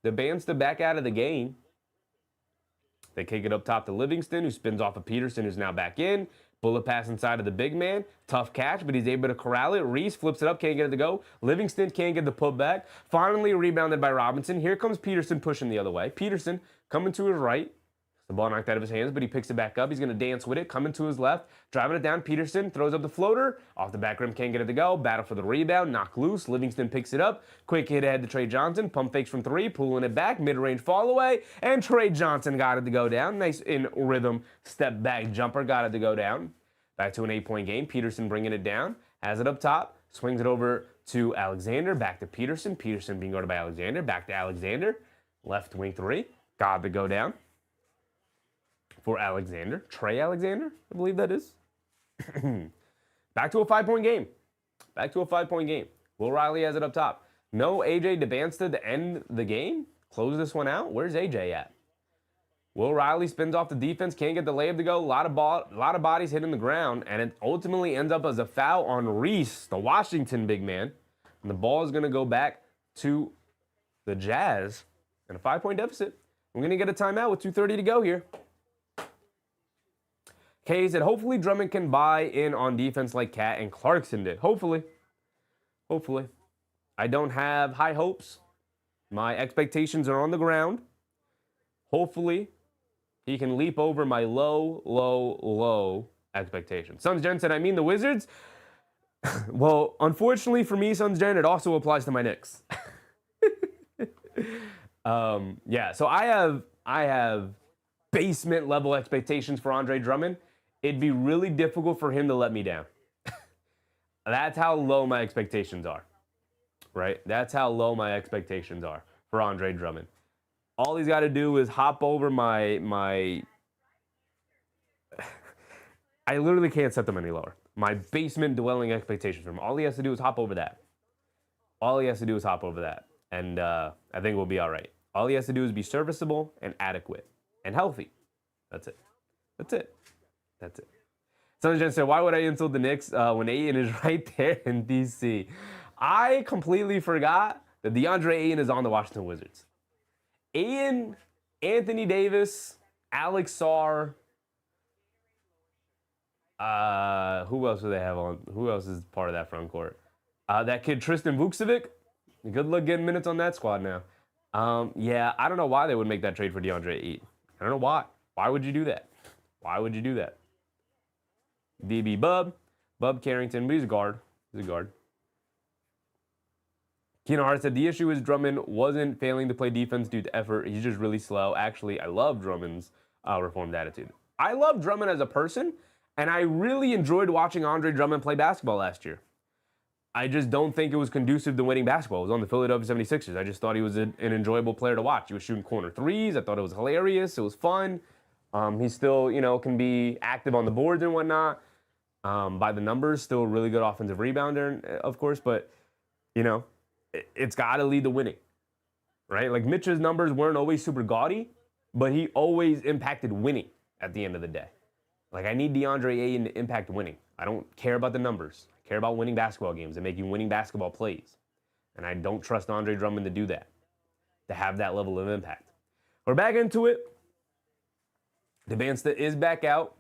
Dybansta back out of the game. They kick it up top to Livingston, who spins off of Peterson, who's now back in. Bullet pass inside of the big man. Tough catch, but he's able to corral it. Reese flips it up, can't get it to go. Livingston can't get the putback. Finally rebounded by Robinson. Here comes Peterson pushing the other way. Peterson coming to his right. The ball knocked out of his hands, but he picks it back up. He's going to dance with it. Coming to his left. Driving it down. Peterson throws up the floater. Off the back rim, can't get it to go. Battle for the rebound. Knock loose. Livingston picks it up. Quick hit ahead to Trey Johnson. Pump fakes from three. Pulling it back. Mid-range fall away. And Trey Johnson got it to go down. Nice in rhythm. Step back jumper. Got it to go down. Back to an 8-point game. Peterson bringing it down. Has it up top. Swings it over to Alexander. Back to Peterson. Peterson being guarded by Alexander. Back to Alexander. Left wing three. Got it to go down. For Alexander. Trey Alexander, I believe that is. Back to a 5-point game. Back to a 5-point game. Will Riley has it up top. No AJ Dybansta to end the game. Close this one out. Where's AJ at? Will Riley spins off the defense. Can't get the layup to go. A lot of bodies hitting the ground. And it ultimately ends up as a foul on Reese, the Washington big man. And the ball is going to go back to the Jazz. And a 5-point deficit. We're going to get a timeout with 2:30 to go here. Kay said, hopefully Drummond can buy in on defense like Cat and Clarkson did. Hopefully. Hopefully. I don't have high hopes. My expectations are on the ground. Hopefully, he can leap over my low expectations. Sons Gen said, I mean the Wizards. Well, unfortunately for me, Sons Gen, it also applies to my Knicks. Yeah, so I have basement level expectations for Andre Drummond. It'd be really difficult for him to let me down. That's how low my expectations are. Right? That's how low my expectations are for Andre Drummond. All he's got to do is hop over my I literally can't set them any lower. My basement dwelling expectations from him. All he has to do is hop over that. All he has to do is hop over that. And I think we'll be all right. All he has to do is be serviceable and adequate and healthy. That's it. That's it. That's it. Someone just said, why would I insult the Knicks when Ayton is right there in DC? I completely forgot that DeAndre Ayton is on the Washington Wizards. Ayton, Anthony Davis, Alex Sarr. Who else do they have on? Who else is part of that front court? That kid Tristan Vukcevic. Good luck getting minutes on that squad now. Yeah, I don't know why they would make that trade for DeAndre Ayton. I don't know why. Why would you do that? Why would you do that? DB Bub Carrington, but he's a guard. He's a guard. Keenan Hart said, the issue is Drummond wasn't failing to play defense due to effort. He's just really slow. Actually, I love Drummond's reformed attitude. I love Drummond as a person, and I really enjoyed watching Andre Drummond play basketball last year. I just don't think it was conducive to winning basketball. It was on the Philadelphia 76ers. I just thought he was an enjoyable player to watch. He was shooting corner threes. I thought it was hilarious. It was fun. He still, can be active on the boards and whatnot. By the numbers, still a really good offensive rebounder, of course, but, it's got to lead to winning, right? Like Mitch's numbers weren't always super gaudy, but he always impacted winning at the end of the day. Like I need DeAndre Ayton to impact winning. I don't care about the numbers. I care about winning basketball games and making winning basketball plays. And I don't trust Andre Drummond to do that, to have that level of impact. We're back into it. Dybansta is back out,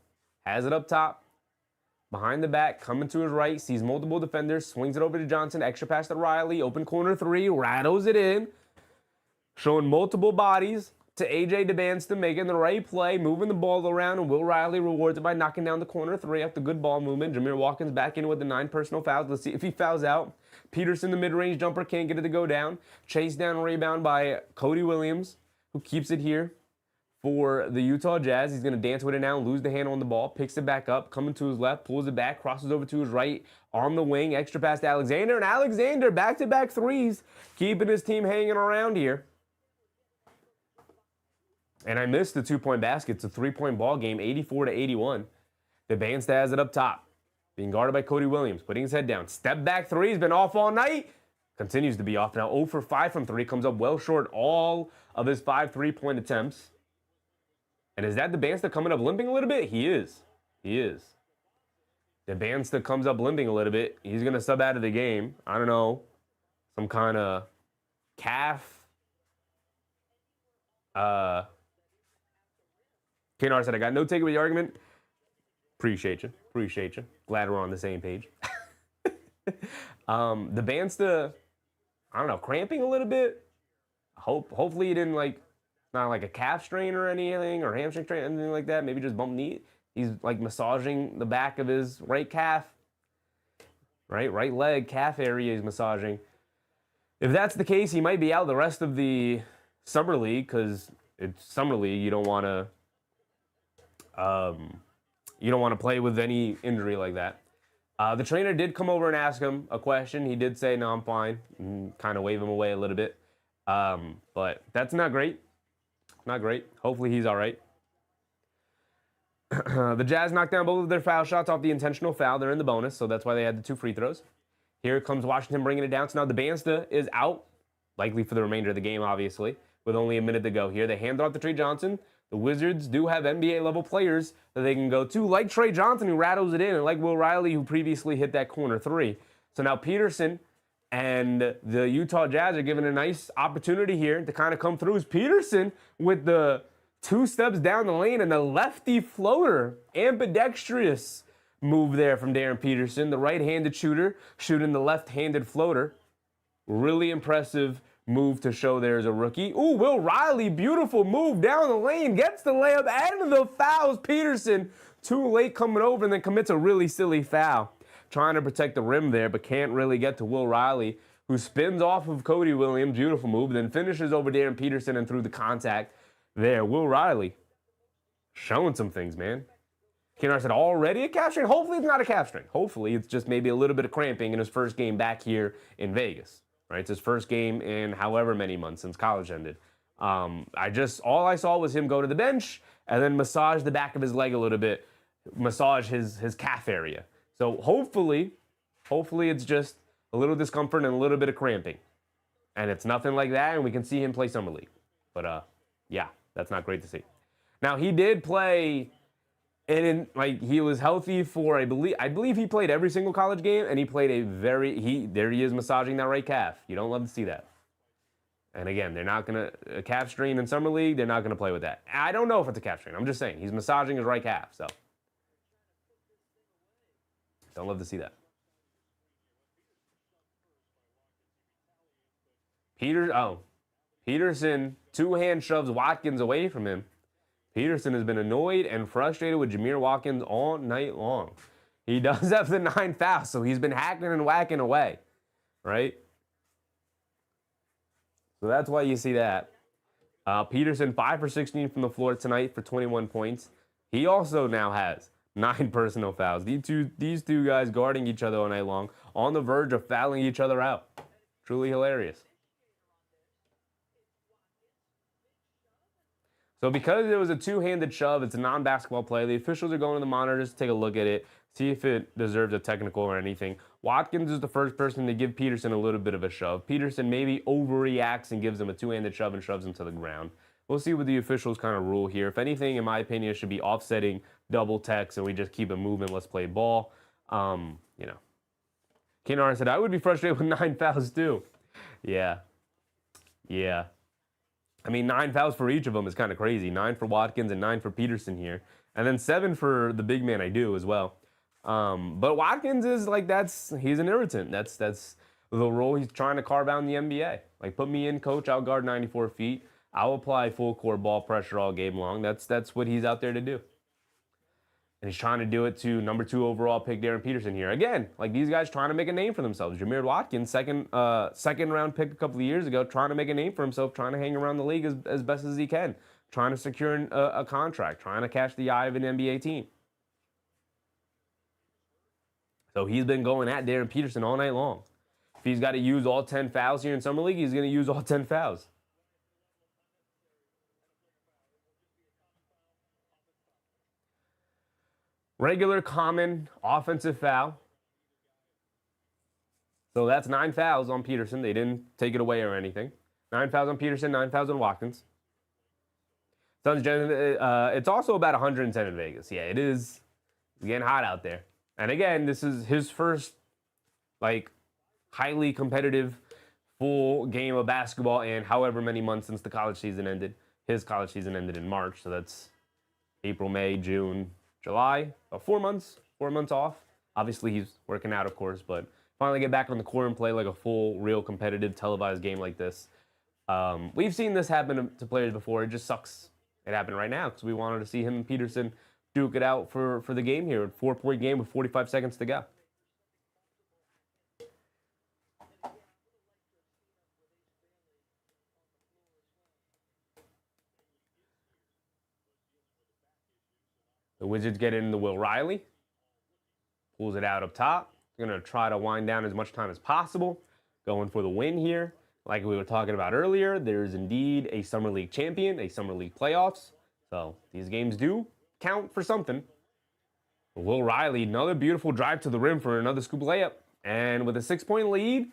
has it up top. Behind the back, coming to his right, sees multiple defenders, swings it over to Johnson, extra pass to Riley, open corner three, rattles it in, showing multiple bodies to A.J. Dybansta, making the right play, moving the ball around, and Will Riley rewards it by knocking down the corner three after good ball movement. Jameer Watkins back in with the 9 personal fouls. Let's see if he fouls out. Peterson, the mid-range jumper, can't get it to go down. Chase down rebound by Cody Williams, who keeps it here for the Utah Jazz. He's going to dance with it now, lose the handle on the ball, picks it back up, coming to his left, pulls it back, crosses over to his right, on the wing, extra pass to Alexander, and Alexander back-to-back threes, keeping his team hanging around here. And I missed the 2-point basket. It's a 3-point ball game, 84-81. Dybansta has it up top, being guarded by Cody Williams, putting his head down. Step back three, he's been off all night. Continues to be off now. 0 for 5 from 3, comes up well short all of his 5 3-point attempts. And is that Dybansta coming up limping a little bit? He is. He is. Dybansta comes up limping a little bit. He's going to sub out of the game. I don't know. Some kind of calf. Knar said, I got no take with the argument. Appreciate you. Appreciate you. Glad we're on the same page. Dybansta, I don't know, cramping a little bit. Hopefully he didn't not like a calf strain or anything, or hamstring strain, anything like that. Maybe just bumped knee. He's massaging the back of his right calf. Right leg, calf area he's massaging. If that's the case, he might be out the rest of the summer league, because it's summer league. You don't want to play with any injury like that. The trainer did come over and ask him a question. He did say, no, I'm fine, and kind of wave him away a little bit. But that's not great. Not great. Hopefully he's all right. The Jazz knocked down both of their foul shots off the intentional foul. They're in the bonus, so that's why they had the 2 free throws. Here comes Washington bringing it down. So now Dybansta is out, likely for the remainder of the game, obviously, with only a minute to go here. They hand it off to Trey Johnson. The Wizards do have NBA-level players that they can go to, like Trey Johnson, who rattles it in, and like Will Riley, who previously hit that corner three. So now Peterson and the Utah Jazz are given a nice opportunity here to kind of come through. As Peterson with the 2 steps down the lane, and the lefty floater, ambidextrous move there from Darryn Peterson, the right-handed shooter shooting the left-handed floater. Really impressive move to show there as a rookie. Ooh, Will Riley, beautiful move down the lane, gets the layup and the fouls. Peterson too late coming over and then commits a really silly foul. Trying to protect the rim there, but can't really get to Will Riley, who spins off of Cody Williams, beautiful move, then finishes over Darryn Peterson and through the contact there. Will Riley showing some things, man. Kennard said, already a calf strain? Hopefully it's not a calf strain. Hopefully it's just maybe a little bit of cramping in his first game back here in Vegas. Right? It's his first game in however many months since college ended. All I saw was him go to the bench and then massage the back of his leg a little bit, massage his calf area. So hopefully it's just a little discomfort and a little bit of cramping. And it's nothing like that, and we can see him play Summer League. But yeah, that's not great to see. Now he did play, and he was healthy for I believe he played every single college game, and he played there he is massaging that right calf. You don't love to see that. And again, they're not gonna a calf strain in Summer League. They're not gonna play with that. I don't know if it's a calf strain. I'm just saying he's massaging his right calf. So don't love to see that. Peterson two-hand shoves Watkins away from him. Peterson has been annoyed and frustrated with Jamir Watkins all night long. He does have the 9 fouls, so he's been hacking and whacking away, right? So that's why you see that. Peterson 5 for 16 from the floor tonight for 21 points. He also now has 9 personal fouls. These two guys guarding each other all night long, on the verge of fouling each other out. Truly hilarious. So because it was a two-handed shove, it's a non-basketball play. The officials are going to the monitors to take a look at it, see if it deserves a technical or anything. Watkins is the first person to give Peterson a little bit of a shove. Peterson maybe overreacts and gives him a two-handed shove and shoves him to the ground. We'll see what the officials kind of rule here. If anything, in my opinion, it should be offsetting double techs and we just keep it moving. Let's play ball. Kennard said, I would be frustrated with 9 fouls too. Yeah. I mean, 9 fouls for each of them is kind of crazy. 9 for Watkins and 9 for Peterson here. And then 7 for the big man I do as well. But Watkins is he's an irritant. That's the role he's trying to carve out in the NBA. Like, put me in, coach, I'll guard 94 feet. I'll apply full court ball pressure all game long. That's what he's out there to do. And he's trying to do it to number 2 overall pick Darryn Peterson here. Again, like these guys trying to make a name for themselves. Jamir Watkins, second round pick a couple of years ago, trying to make a name for himself, trying to hang around the league as best as he can, trying to secure a contract, trying to catch the eye of an NBA team. So he's been going at Darryn Peterson all night long. If he's got to use all 10 fouls here in Summer League, he's going to use all 10 fouls. Regular, common, offensive foul. So that's 9 fouls on Peterson. They didn't take it away or anything. 9 fouls on Peterson, 9 fouls on Watkins. It's also about 110 in Vegas. Yeah, it is. It's getting hot out there. And again, this is his first, highly competitive full game of basketball in however many months since the college season ended. His college season ended in March, so that's April, May, June, July, about 4 months off. Obviously, he's working out, of course, but finally get back on the court and play like a full, real competitive televised game like this. We've seen this happen to players before. It just sucks it happened right now because we wanted to see him and Peterson duke it out for the game here. A 4-point game with 45 seconds to go. The Wizards get into Will Riley. Pulls it out up top. Going to try to wind down as much time as possible. Going for the win here. Like we were talking about earlier, there is indeed a Summer League champion, a Summer League playoffs. So these games do count for something. Will Riley, another beautiful drive to the rim for another scoop layup. And with a 6-point lead,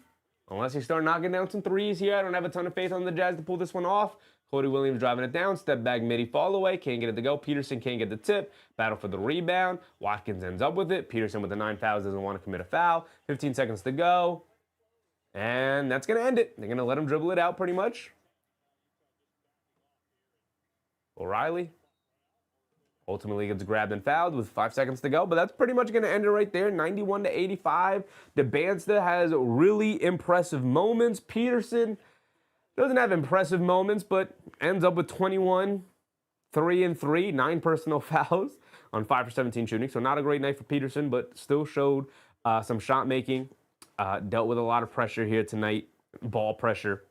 unless you start knocking down some threes here, I don't have a ton of faith on the Jazz to pull this one off. Cody Williams driving it down, step back, midi, fall away, can't get it to go. Peterson can't get the tip, battle for the rebound. Watkins ends up with it. Peterson with the 9 fouls doesn't want to commit a foul. 15 seconds to go. And that's going to end it. They're going to let him dribble it out pretty much. O'Reilly ultimately gets grabbed and fouled with 5 seconds to go, but that's pretty much going to end it right there, 91-85. Dybansta has really impressive moments. Peterson doesn't have impressive moments, but ends up with 21, 3 and 3, 9 personal fouls on 5 for 17 shooting. So not a great night for Peterson, but still showed some shot making. Dealt with a lot of pressure here tonight, ball pressure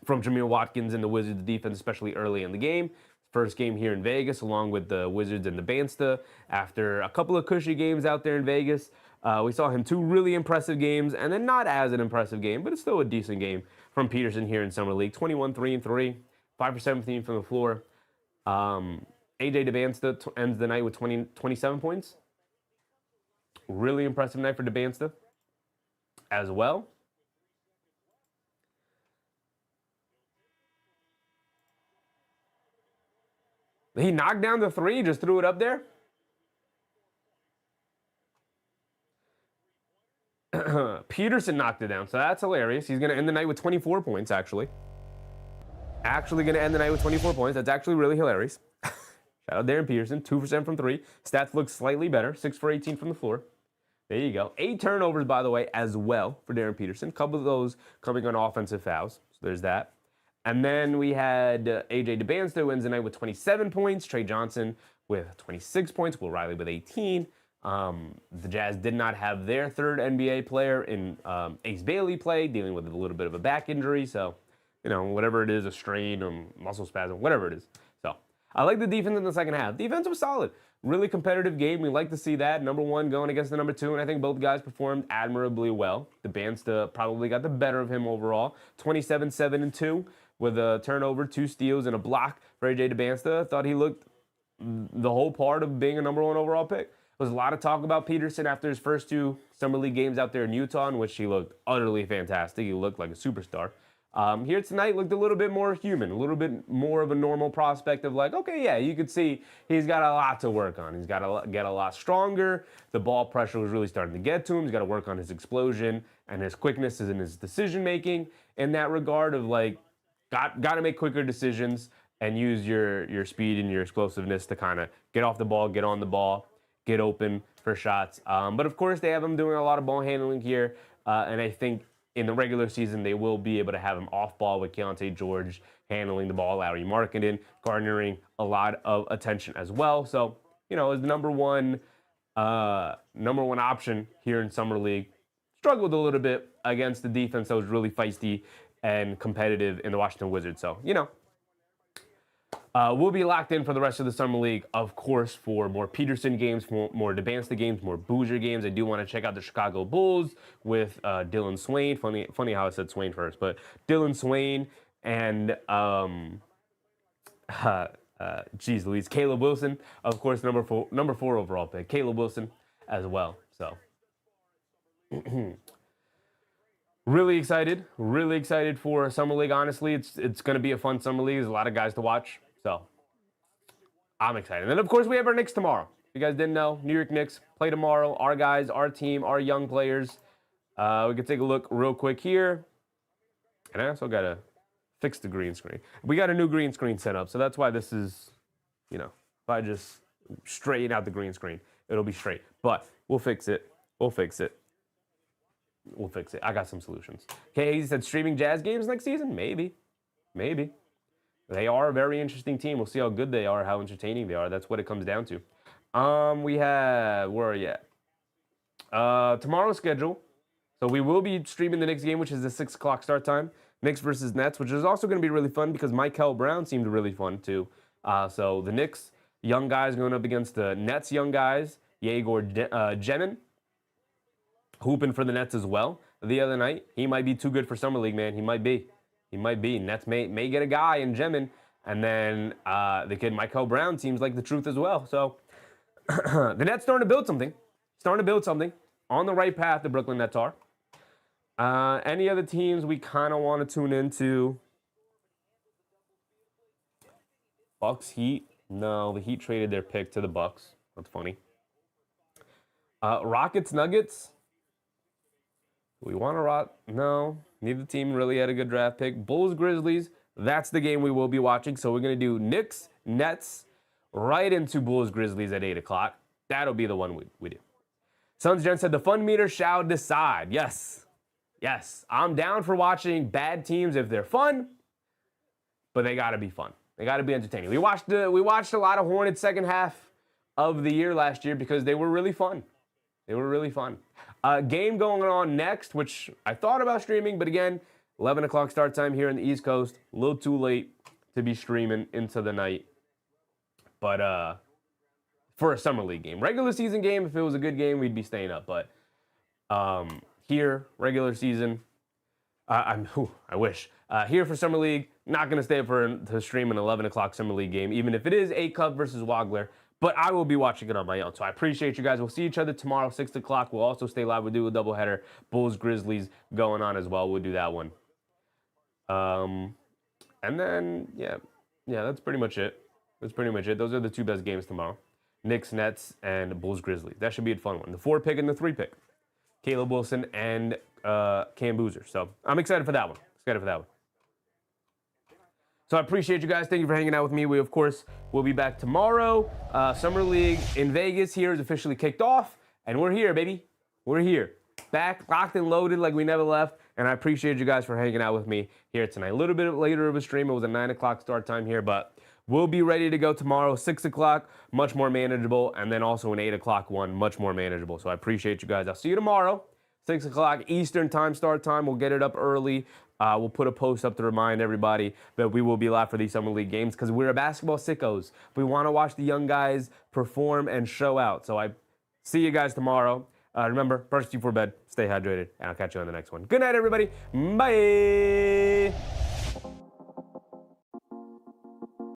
from Jameel Watkins and the Wizards defense, especially early in the game. First game here in Vegas, along with the Wizards and Dybansta. After a couple of cushy games out there in Vegas, we saw him 2 really impressive games, and then not as an impressive game, but it's still a decent game from Peterson here in Summer League. 21, 3 and 3, 5 for 17 from the floor. AJ Dybansta ends the night with 27 points. Really impressive night for Dybansta as well. He knocked down the 3, just threw it up there. Peterson knocked it down, so that's hilarious. He's going to end the night with 24 points, actually. Actually going to end the night with 24 points. That's actually really hilarious. Shout out Darryn Peterson, 2 for 7 from 3. Stats look slightly better, 6 for 18 from the floor. There you go. 8 turnovers, by the way, as well for Darryn Peterson. A couple of those coming on offensive fouls, so there's that. And then we had AJ Dybansta, who ends the night with 27 points. Trey Johnson with 26 points. Will Riley with 18. The Jazz did not have their third NBA player in Ace Bailey play, dealing with a little bit of a back injury. So, you know, whatever it is, a strain or muscle spasm, whatever it is. So, I like the defense in the second half. Defense was solid. Really competitive game. We like to see that. Number 1 going against the number 2, and I think both guys performed admirably well. Dybansta probably got the better of him overall. 27, 7 and 2 with a turnover, 2 steals, and a block for AJ Dybansta. I thought he looked the whole part of being a number 1 overall pick. There was a lot of talk about Peterson after his first 2 Summer League games out there in Utah, in which he looked utterly fantastic. He looked like a superstar. Here tonight looked a little bit more human, a little bit more of a normal prospect of like, okay, yeah, you could see he's got a lot to work on. He's got to get a lot stronger. The ball pressure was really starting to get to him. He's got to work on his explosion and his quickness and his decision making in that regard of like, got to make quicker decisions and use your speed and your explosiveness to kind of get off the ball, get on the ball, get open for shots. But of course, they have him doing a lot of ball handling here, and I think in the regular season, they will be able to have him off ball with Keontae George handling the ball, Larry Markkinen garnering a lot of attention as well. So, you know, as the number one option here in Summer League, struggled a little bit against the defense that was really feisty and competitive in the Washington Wizards. So, you know, we'll be locked in for the rest of the Summer League, of course, for more Peterson games, for more Dybansta games, more Boozer games. I do want to check out the Chicago Bulls with Dylan Swain. Funny how I said Swain first, but Dylan Swain and geez Louise, Caleb Wilson, of course, number four overall pick, Caleb Wilson as well. So really excited for Summer League. Honestly, it's going to be a fun Summer League. There's a lot of guys to watch. So I'm excited. And then, of course, we have our Knicks tomorrow. If you guys didn't know, New York Knicks play tomorrow. Our guys, our team, our young players. We can take a look real quick here. And I also got to fix the green screen. We got a new green screen set up, so that's why this is, you know, if I just straighten out the green screen, it'll be straight. But we'll fix it. We'll fix it. I got some solutions. Okay, he said streaming Jazz games next season? Maybe. They are a very interesting team. We'll see how good they are, how entertaining they are. That's what it comes down to. We have, where are you at? Tomorrow's schedule. So we will be streaming the Knicks game, which is the 6 o'clock start time. Knicks versus Nets, which is also going to be really fun because Michael Brown seemed really fun too. So the Knicks young guys going up against the Nets young guys. Yegor Jenin hooping for the Nets as well the other night. He might be too good for Summer League, man. He might be. Nets may get a guy in Jemin. And then the kid Michael Brown seems like the truth as well. So the Nets starting to build something. On the right path, the Brooklyn Nets are. Any other teams we kind of want to tune into? Bucks, Heat. No, the Heat traded their pick to the Bucks. That's funny. Rockets, Nuggets. We want to rock. No, neither team really had a good draft pick. Bulls, Grizzlies. That's the game we will be watching. So we're going to do Knicks, Nets, right into Bulls, Grizzlies at 8 o'clock. That'll be the one we do. Suns Gen said the fun meter shall decide. Yes. Yes. I'm down for watching bad teams if they're fun, but they got to be fun. They got to be entertaining. We watched a lot of Hornets second half of the year last year because they were really fun. They were really fun. Game going on next, which I thought about streaming, but again, 11 o'clock start time here in the East Coast. A little too late to be streaming into the night. But for a Summer League game. Regular season game, if it was a good game, we'd be staying up. But here, regular season, I wish. Here for Summer League, not going to stay up to stream an 11 o'clock Summer League game, even if it is A Cup versus Wagler. But I will be watching it on my own. So I appreciate you guys. We'll see each other tomorrow, 6 o'clock. We'll also stay live. We'll do a doubleheader. Bulls, Grizzlies going on as well. We'll do that one. And then, yeah, that's pretty much it. That's pretty much it. Those are the two best games tomorrow. Knicks, Nets, and Bulls, Grizzlies. That should be a fun one. The 4 pick and the 3 pick. Caleb Wilson and Cam Boozer. So I'm excited for that one. So I appreciate you guys. Thank you for hanging out with me. We, of course, will be back tomorrow. Summer League in Vegas here is officially kicked off. And we're here, baby. We're here. Back, locked and loaded like we never left. And I appreciate you guys for hanging out with me here tonight. A little bit later of a stream. It was a 9 o'clock start time here, but we'll be ready to go tomorrow, 6 o'clock, much more manageable. And then also an 8 o'clock one, much more manageable. So I appreciate you guys. I'll see you tomorrow, 6 o'clock Eastern time start time. We'll get it up early. We'll put a post up to remind everybody that we will be live for these Summer League games because we're basketball sickos. We want to watch the young guys perform and show out. So I see you guys tomorrow. Remember, brush before bed, stay hydrated, and I'll catch you on the next one. Good night, everybody. Bye.